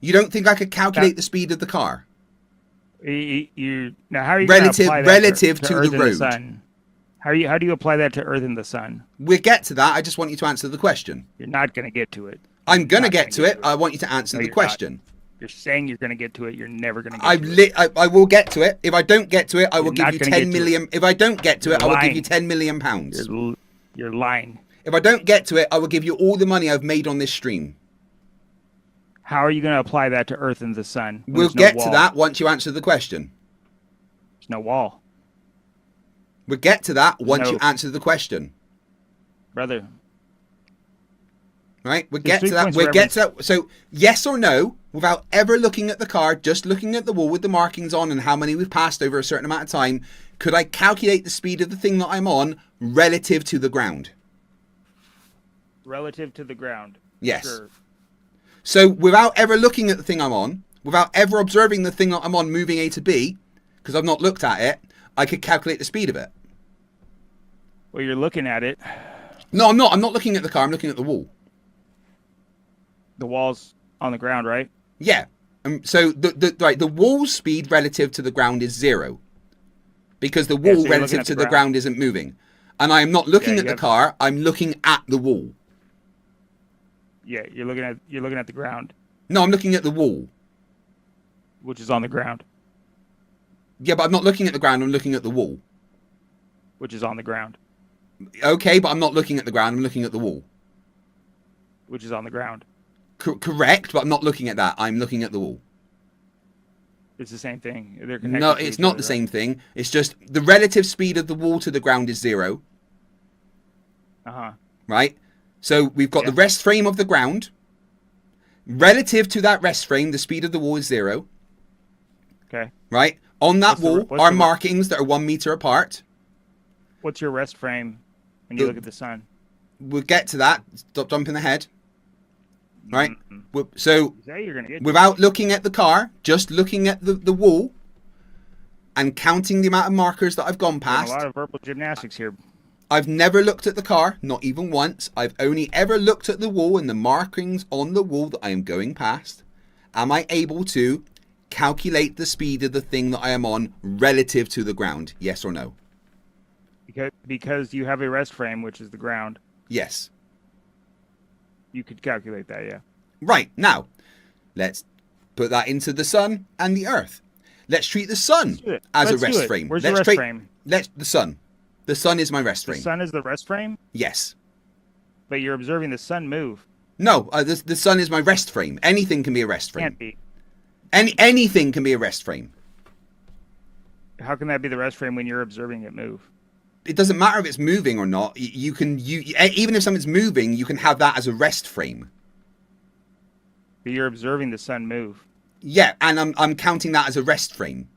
you don't think I could calculate the speed of the car? Now, how are you relative apply that relative to Earth the and road? sun? How do you apply that to Earth and the sun? We'll get to that. I just want you to answer the question. You're not going to get to it. I'm going to get to it. I want you to answer No, the you're question. not. You're saying you're going to get to it. You're never going to get to it. I will get to it. If I don't get to it, I will You're give not you gonna 10 get to million. If I don't get to it, I You're will give lying. you 10 million pounds. You're lying. If I don't get to it, I will give you all the money I've made on this stream. How are you going to apply that to Earth and the sun? when We'll there's no get to wall? that once you answer the question. There's no wall, We'll get to that once No. you answer the question. brother. Right? We'll There's get to 3 that. points We'll for get to that. So, yes or no, without ever looking at the car, just looking at the wall with the markings on and how many we've passed over a certain amount of time, could I calculate the speed of the thing that I'm on relative to the ground? Relative to the ground. Yes. Sure. So, without ever looking at the thing I'm on, without ever observing the thing that I'm on moving A to B, because I've not looked at it, I could calculate the speed of it. Well, you're looking at it. No, I'm not. I'm not looking at the car. I'm looking at the wall. The wall's on the ground, right? Yeah. So the wall's speed relative to the ground is 0, because the wall so you're looking relative at to the the ground isn't moving, and I am not looking Yeah, at you the have- car. I'm looking at the wall. Yeah, you're looking at the ground, No, I'm looking at the wall. which is on the ground, Yeah, but I'm not looking at the ground. I'm looking at the wall. which is on the ground, Okay, but I'm not looking at the ground. I'm looking at the wall. which is on the ground. Correct, but I'm not looking at that. I'm looking at the wall. It's the same thing. They're connected No, to it's each not other, the right? same thing. It's just the relative speed of the wall to the ground is 0, Uh-huh. right? So we've got Yeah. the rest frame of the ground. Relative to that rest frame, the speed of the wall is 0, Okay. right? On that What's the- wall what's are the- markings that are 1 meter apart. What's your rest frame when you The- look at the sun? We'll get to that. Stop jumping ahead. Right? Mm-mm. So You say you're gonna get without looking at the car, just looking at the wall and counting the amount of markers that I've gone a past. lot of verbal gymnastics here. I've never looked at the car, not even once. I've only ever looked at the wall and the markings on the wall that I am going past. Am I able to calculate the speed of the thing that I am on relative to the ground? Yes or no? Because you have a rest frame, which is the ground. Yes. You could calculate that, yeah. Right, now, let's put that into the sun and the earth. Let's treat the sun Let's do it. as Let's a do rest it. frame. Where's let's the rest treat, frame? The sun. The sun is my rest The frame. sun is the rest frame, Yes. but you're observing the sun move. No, the sun is my rest frame. Anything can be a rest frame. Can't be. Anything can be a rest frame. How can that be the rest frame when you're observing it move? It doesn't matter if it's moving or not. You can even if something's moving, you can have that as a rest frame. But you're observing the sun move. Yeah, and I'm counting that as a rest frame.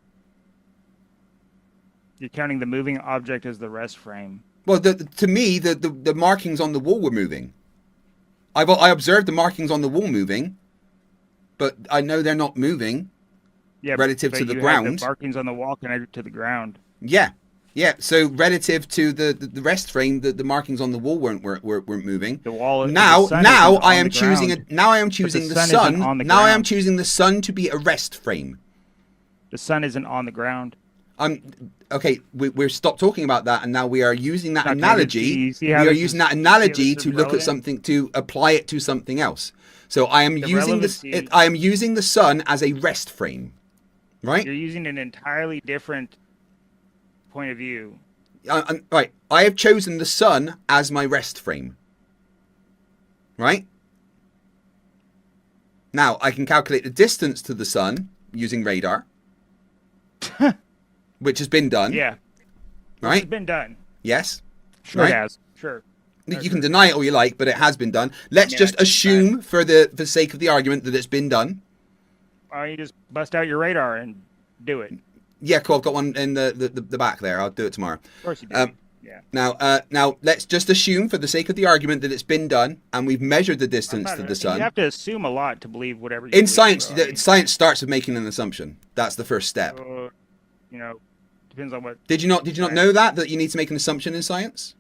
You're counting the moving object as the rest frame. Well, to me, the markings on the wall were moving. I observed the markings on the wall moving, but I know they're not moving. Yeah, relative but to the you ground. had the markings on the wall connected to the ground. Yeah. So relative to the rest frame, the markings on the wall weren't moving. The wall. Now the sun I am isn't on the choosing ground. Now I am choosing the sun sun. isn't on the Now I am ground. choosing the sun to be a rest frame. The sun isn't on the ground. Okay. We're stopped talking about that, and now we are using that Not analogy. see We how are this using is- that analogy this is to look at relevant? something, to apply it to something else. So I am using this. relevancy- I am using the sun as a rest frame, right? You're using an entirely different point of view. Right. I have chosen the sun as my rest frame. Right? Now, I can calculate the distance to the sun using radar. Which has been done. Yeah. Right? It's been done. Yes. Sure Right? it has. Sure. You can deny it all you like, but it has been done. Let's Yeah, just it's assume, for the sake of the argument, that it's been done. Why don't you just bust out your radar and do it? Of Yeah, cool. I've got one in the back there. I'll do it tomorrow. course you do. Yeah. Now, let's just assume, for the sake of the argument, that it's been done, and we've measured the distance to the You sun. have to assume a lot to believe whatever you In believe, science, bro. I mean, science starts with making an assumption. That's the first step. you know, depends on what. Did you not know that you need to make an assumption in science?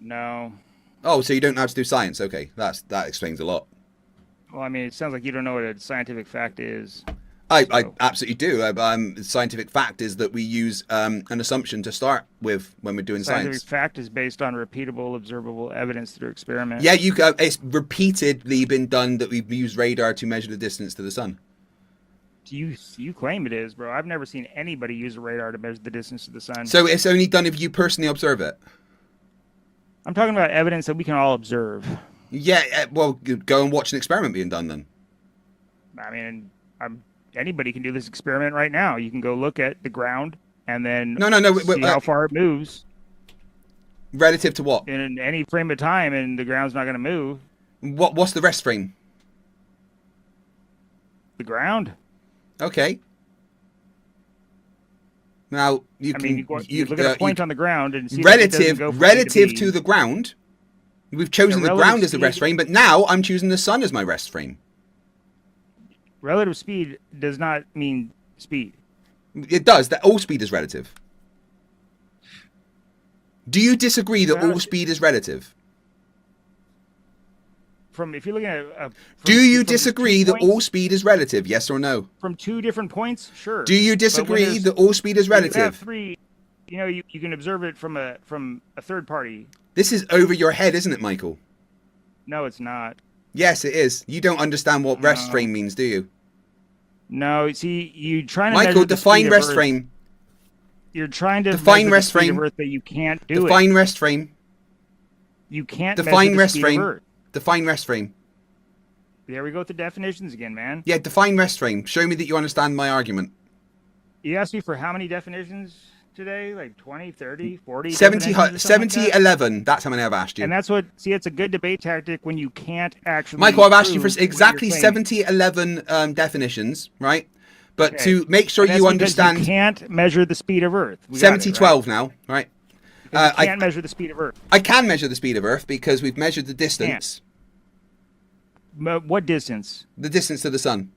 No. Oh, so you don't know how to do science? Okay, that explains a lot. Well, I mean, it sounds like you don't know what a scientific fact is. I So- absolutely do. Scientific fact is that we use an assumption to start with when we're doing Scientific science. fact is based on repeatable, observable evidence through experiment. Yeah, it's repeatedly been done that we've used radar to measure the distance to the sun. You claim it is, bro. I've never seen anybody use a radar to measure the distance to the sun. So it's only done if you personally observe it. I'm talking about evidence that we can all observe. Yeah, well, go and watch an experiment being done then. I mean, anybody can do this experiment right now. You can go look at the ground and then No, see how far it moves Relative to what? in any frame of time, and the ground's not going to move. What's the rest frame? The ground. Okay. Now you I can mean, you look at a point on the ground and see if it doesn't relative go from A relative B. to the ground. We've chosen The the relative ground as the rest speed- frame, but now I'm choosing the sun as my rest frame. Relative speed does not mean speed. It does. That all speed is relative. Do you disagree that all speed is relative? If you're looking at Do you from disagree 2 that points- all speed is relative? Yes or no? from 2 different points? Sure. Do you But when disagree there's- that all speed is when you have relative? 3, you can observe it from a third party. This is over your head, isn't it, Michael? No, it's not. Yes, it is. You don't understand what rest No. frame means, do you? No, see, you trying to Michael, measure the define speed of rest Earth. frame. You're trying to Define measure rest the speed frame. of Earth, but you can't do it. Define rest frame. You can't Define measure the rest speed frame. of Earth. Define rest frame. There we go with the definitions again, man. Yeah, define rest frame. Show me that you understand my argument. You asked me for how many definitions today? Like 20, 30, 40? 70, definitions or something 70 like that? 11. That's how many I've asked you. And that's what, see, it's a good debate tactic when you can't actually. Michael, I've asked you for prove what exactly you're claiming. 70 11 definitions, right? But Okay. to make sure And that's you because understand, You can't measure the speed of Earth. We got 70 it, right? 12 now, right? You I- can't measure the speed of Earth. I can measure the speed of Earth because we've measured the distance. What distance? The distance to the sun.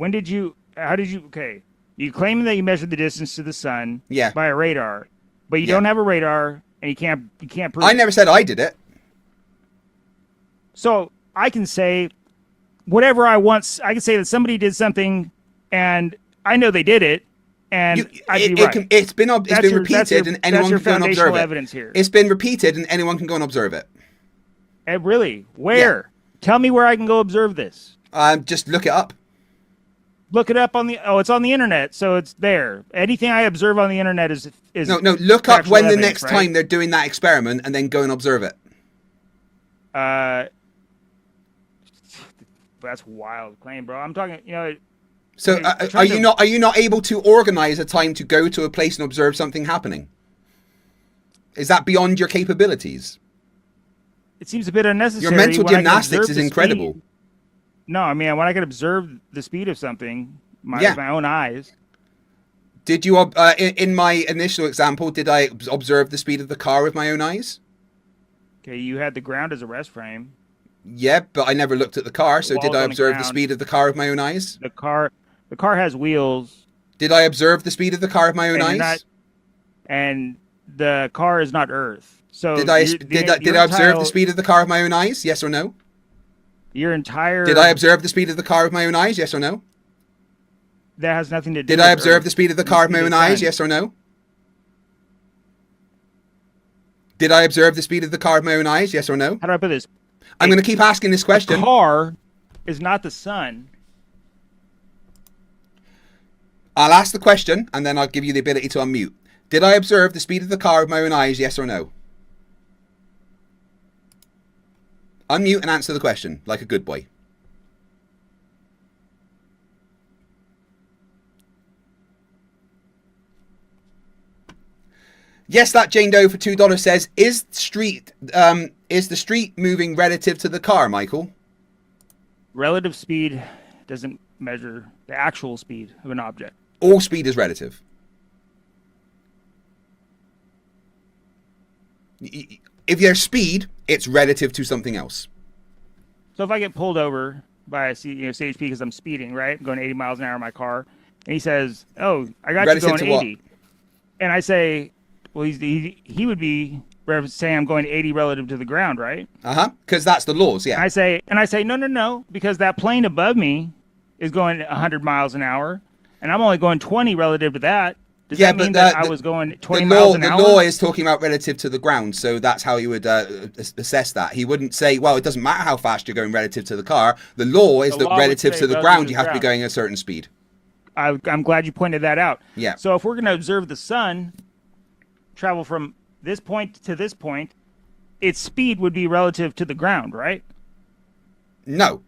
How did you, okay. You claim that you measured the distance to the sun Yeah. by a radar, but you Yeah. don't have a radar and you can't prove I it. never said I did it. So I can say whatever I want. I can say that somebody did something and I know they did it and I'd be right. It's been That's repeated your- and anyone your can go and observe foundational it. evidence here. It's been repeated and anyone can go and observe it. Really? Where? Tell me where I can go observe this. Just look it up. Look it up on it's on the internet, so it's there. Anything I observe on the internet is No, look up factual when the evidence, next right? time they're doing that experiment and then go and observe it. That's a wild claim, bro. I'm talking, So I'm are trying you to- not able to organize a time to go to a place and observe something happening? Is that beyond your capabilities? it seems a bit unnecessary. Your mental when I can gymnastics observe is the incredible. speed. No, I mean, when I can observe the speed of something with Yeah. my own eyes. Did you, in my initial example, did I observe the speed of the car with my own eyes? Okay, you had the ground as a rest frame. Yeah, but I never looked at the car, so did Walls I on the observe the ground. speed of the car with my own eyes? The car has wheels, Did I observe the speed of the car with my own and eyes? and the car is not Earth. So Did I observe the speed of the car with my own eyes? Yes or no? Your entire Did I observe the speed of the car with my own eyes? Yes or no? that has nothing to do. Did with I observe Earth. the speed of the You car with see my the own eyes? sun. Yes or no? Did I observe the speed of the car with my own eyes? Yes or no? How do I put this? I'm going to keep asking this question. The car is not the sun. I'll ask the question, and then I'll give you the ability to unmute. Did I observe the speed of the car with my own eyes? Yes or no? Unmute and answer the question, like a good boy. Yes, that Jane Doe for $2 says, is the street moving relative to the car, Michael? Relative speed doesn't measure the actual speed of an object. All speed is relative. If there's speed, it's relative to something else. So if I get pulled over by a CHP because I'm speeding, right? I'm going 80 miles an hour in my car, and he says, "Oh, I got Relative you to going what? 80," and I say, "Well, he would be saying I'm going 80 relative to the ground, right?" Because that's the laws, yeah. I say, no, because that plane above me is going 100 miles an hour, and I'm only going 20 relative to that. Does that mean that I was going 20 miles an hour? The law is talking about relative to the ground, so that's how you would assess that. He wouldn't say, well, it doesn't matter how fast you're going relative to the car. The law is that relative to the ground, you have to be going at a certain speed. I'm glad you pointed that out. Yeah. So if we're going to observe the sun travel from this point to this point, its speed would be relative to the ground, right? No.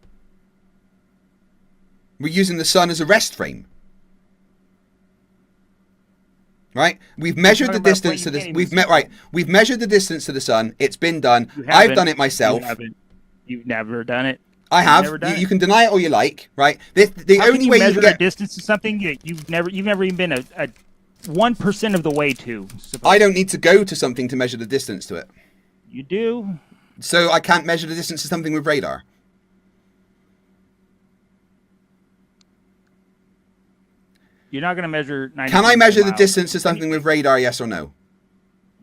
We're using the sun as a rest frame. Right? We've measured the distance to the We've measured the distance to the sun. It's been done. I've done it myself. You've never done it. I have. You can deny it all you like, right? The How only can you way measure you get a distance to something that you've never even been a 1% of the way to. I don't need to go to something to measure the distance to it. You do. So I can't measure the distance to something with radar. You're not going to measure 90. Can I measure the distance to something with radar, yes or no?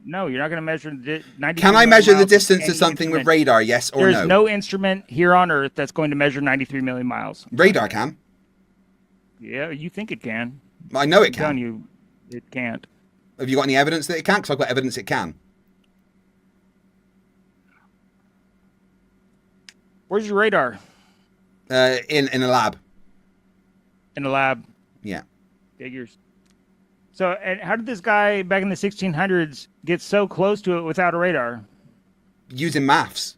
No, you're not going to measure 90. Can I measure the distance to something with radar, yes or no? There's no instrument here on Earth that's going to measure 93 million miles. Radar can. Yeah, you think it can. I know it I'm telling can. you, it can't. Have you got any evidence that it can? Because I've got evidence it can. Where's your radar? In a lab. In a lab. Yeah. Figures. So, and how did this guy back in the 1600s get so close to it without a radar? Using maths.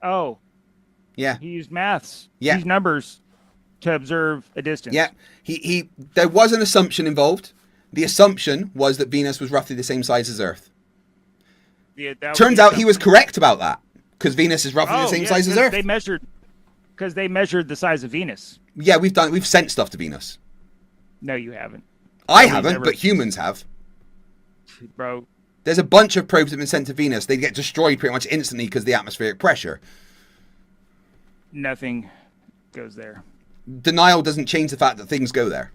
Oh. Yeah. He used maths. Yeah. He used numbers to observe a distance. Yeah. There was an assumption involved. The assumption was that Venus was roughly the same size as Earth. Yeah, that Turns out he was correct about that. Because Venus is roughly the same size as Earth. Because they measured the size of Venus. Yeah, we've sent stuff to Venus. No, you haven't. I haven't, but humans have. Bro. There's a bunch of probes that have been sent to Venus. They get destroyed pretty much instantly because of the atmospheric pressure. Nothing goes there. Denial doesn't change the fact that things go there.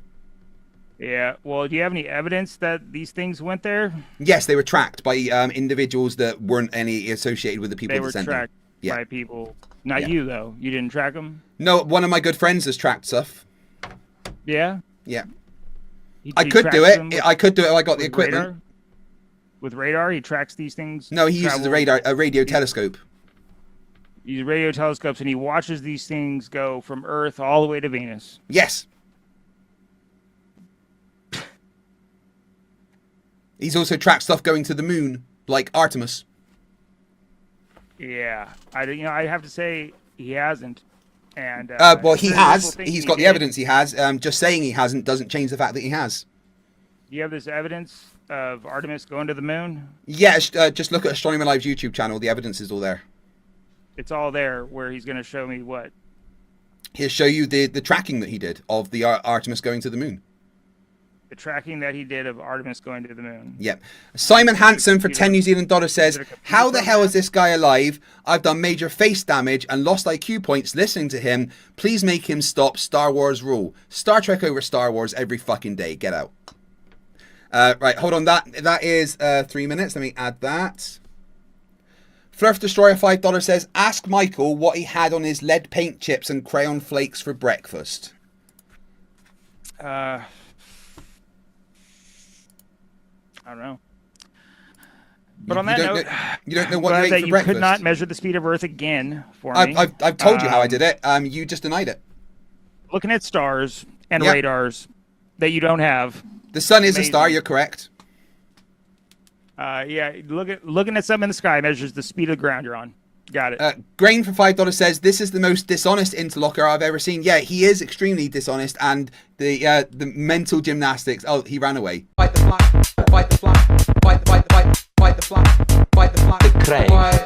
Yeah. Well, do you have any evidence that these things went there? Yes, they were tracked by individuals that weren't any associated with the people that sent them. They were tracked by people. Not you, though. You didn't track them? No, one of my good friends has tracked stuff. Yeah? Yeah. I could do it. I could do it if I got the equipment. Radar? With radar, he tracks these things? No, he uses a radio telescope. He uses radio telescopes, and he watches these things go from Earth all the way to Venus. Yes. He's also tracked stuff going to the moon, like Artemis. Yeah. I have to say he hasn't. And well, he has. He's got the evidence he has. Just saying he hasn't doesn't change the fact that he has. Do you have this evidence of Artemis going to the moon? Yeah, just look at Astronomy Live's YouTube channel. The evidence is all there. It's all there where he's going to show me what? He'll show you the tracking that he did of the Artemis going to the moon. The tracking that he did of Artemis going to the moon. Yep. Simon Hanson for 10 New Zealand dollars says, how the hell is this guy alive? I've done major face damage and lost IQ points listening to him. Please make him stop. Star Wars rule. Star Trek over Star Wars every fucking day. Get out. Right, hold on. That is 3 minutes. Let me add that. Flerf Destroyer $5 says, ask Michael what he had on his lead paint chips and crayon flakes for breakfast. I don't know. But on that note, you don't know what you ate for you breakfast. could not measure the speed of Earth again for me. I've told you how I did it. You just denied it. Looking at stars and radars that you don't have. The sun is a star. You're correct. Yeah, looking at something in the sky measures the speed of the ground you're on. Got it. Grain for $5 says, this is the most dishonest interlocker I've ever seen. Yeah, he is extremely dishonest, and the mental gymnastics. Oh, he ran away. Fight the flag, fight the flag, fight the flag, fight the flag, fight the flag.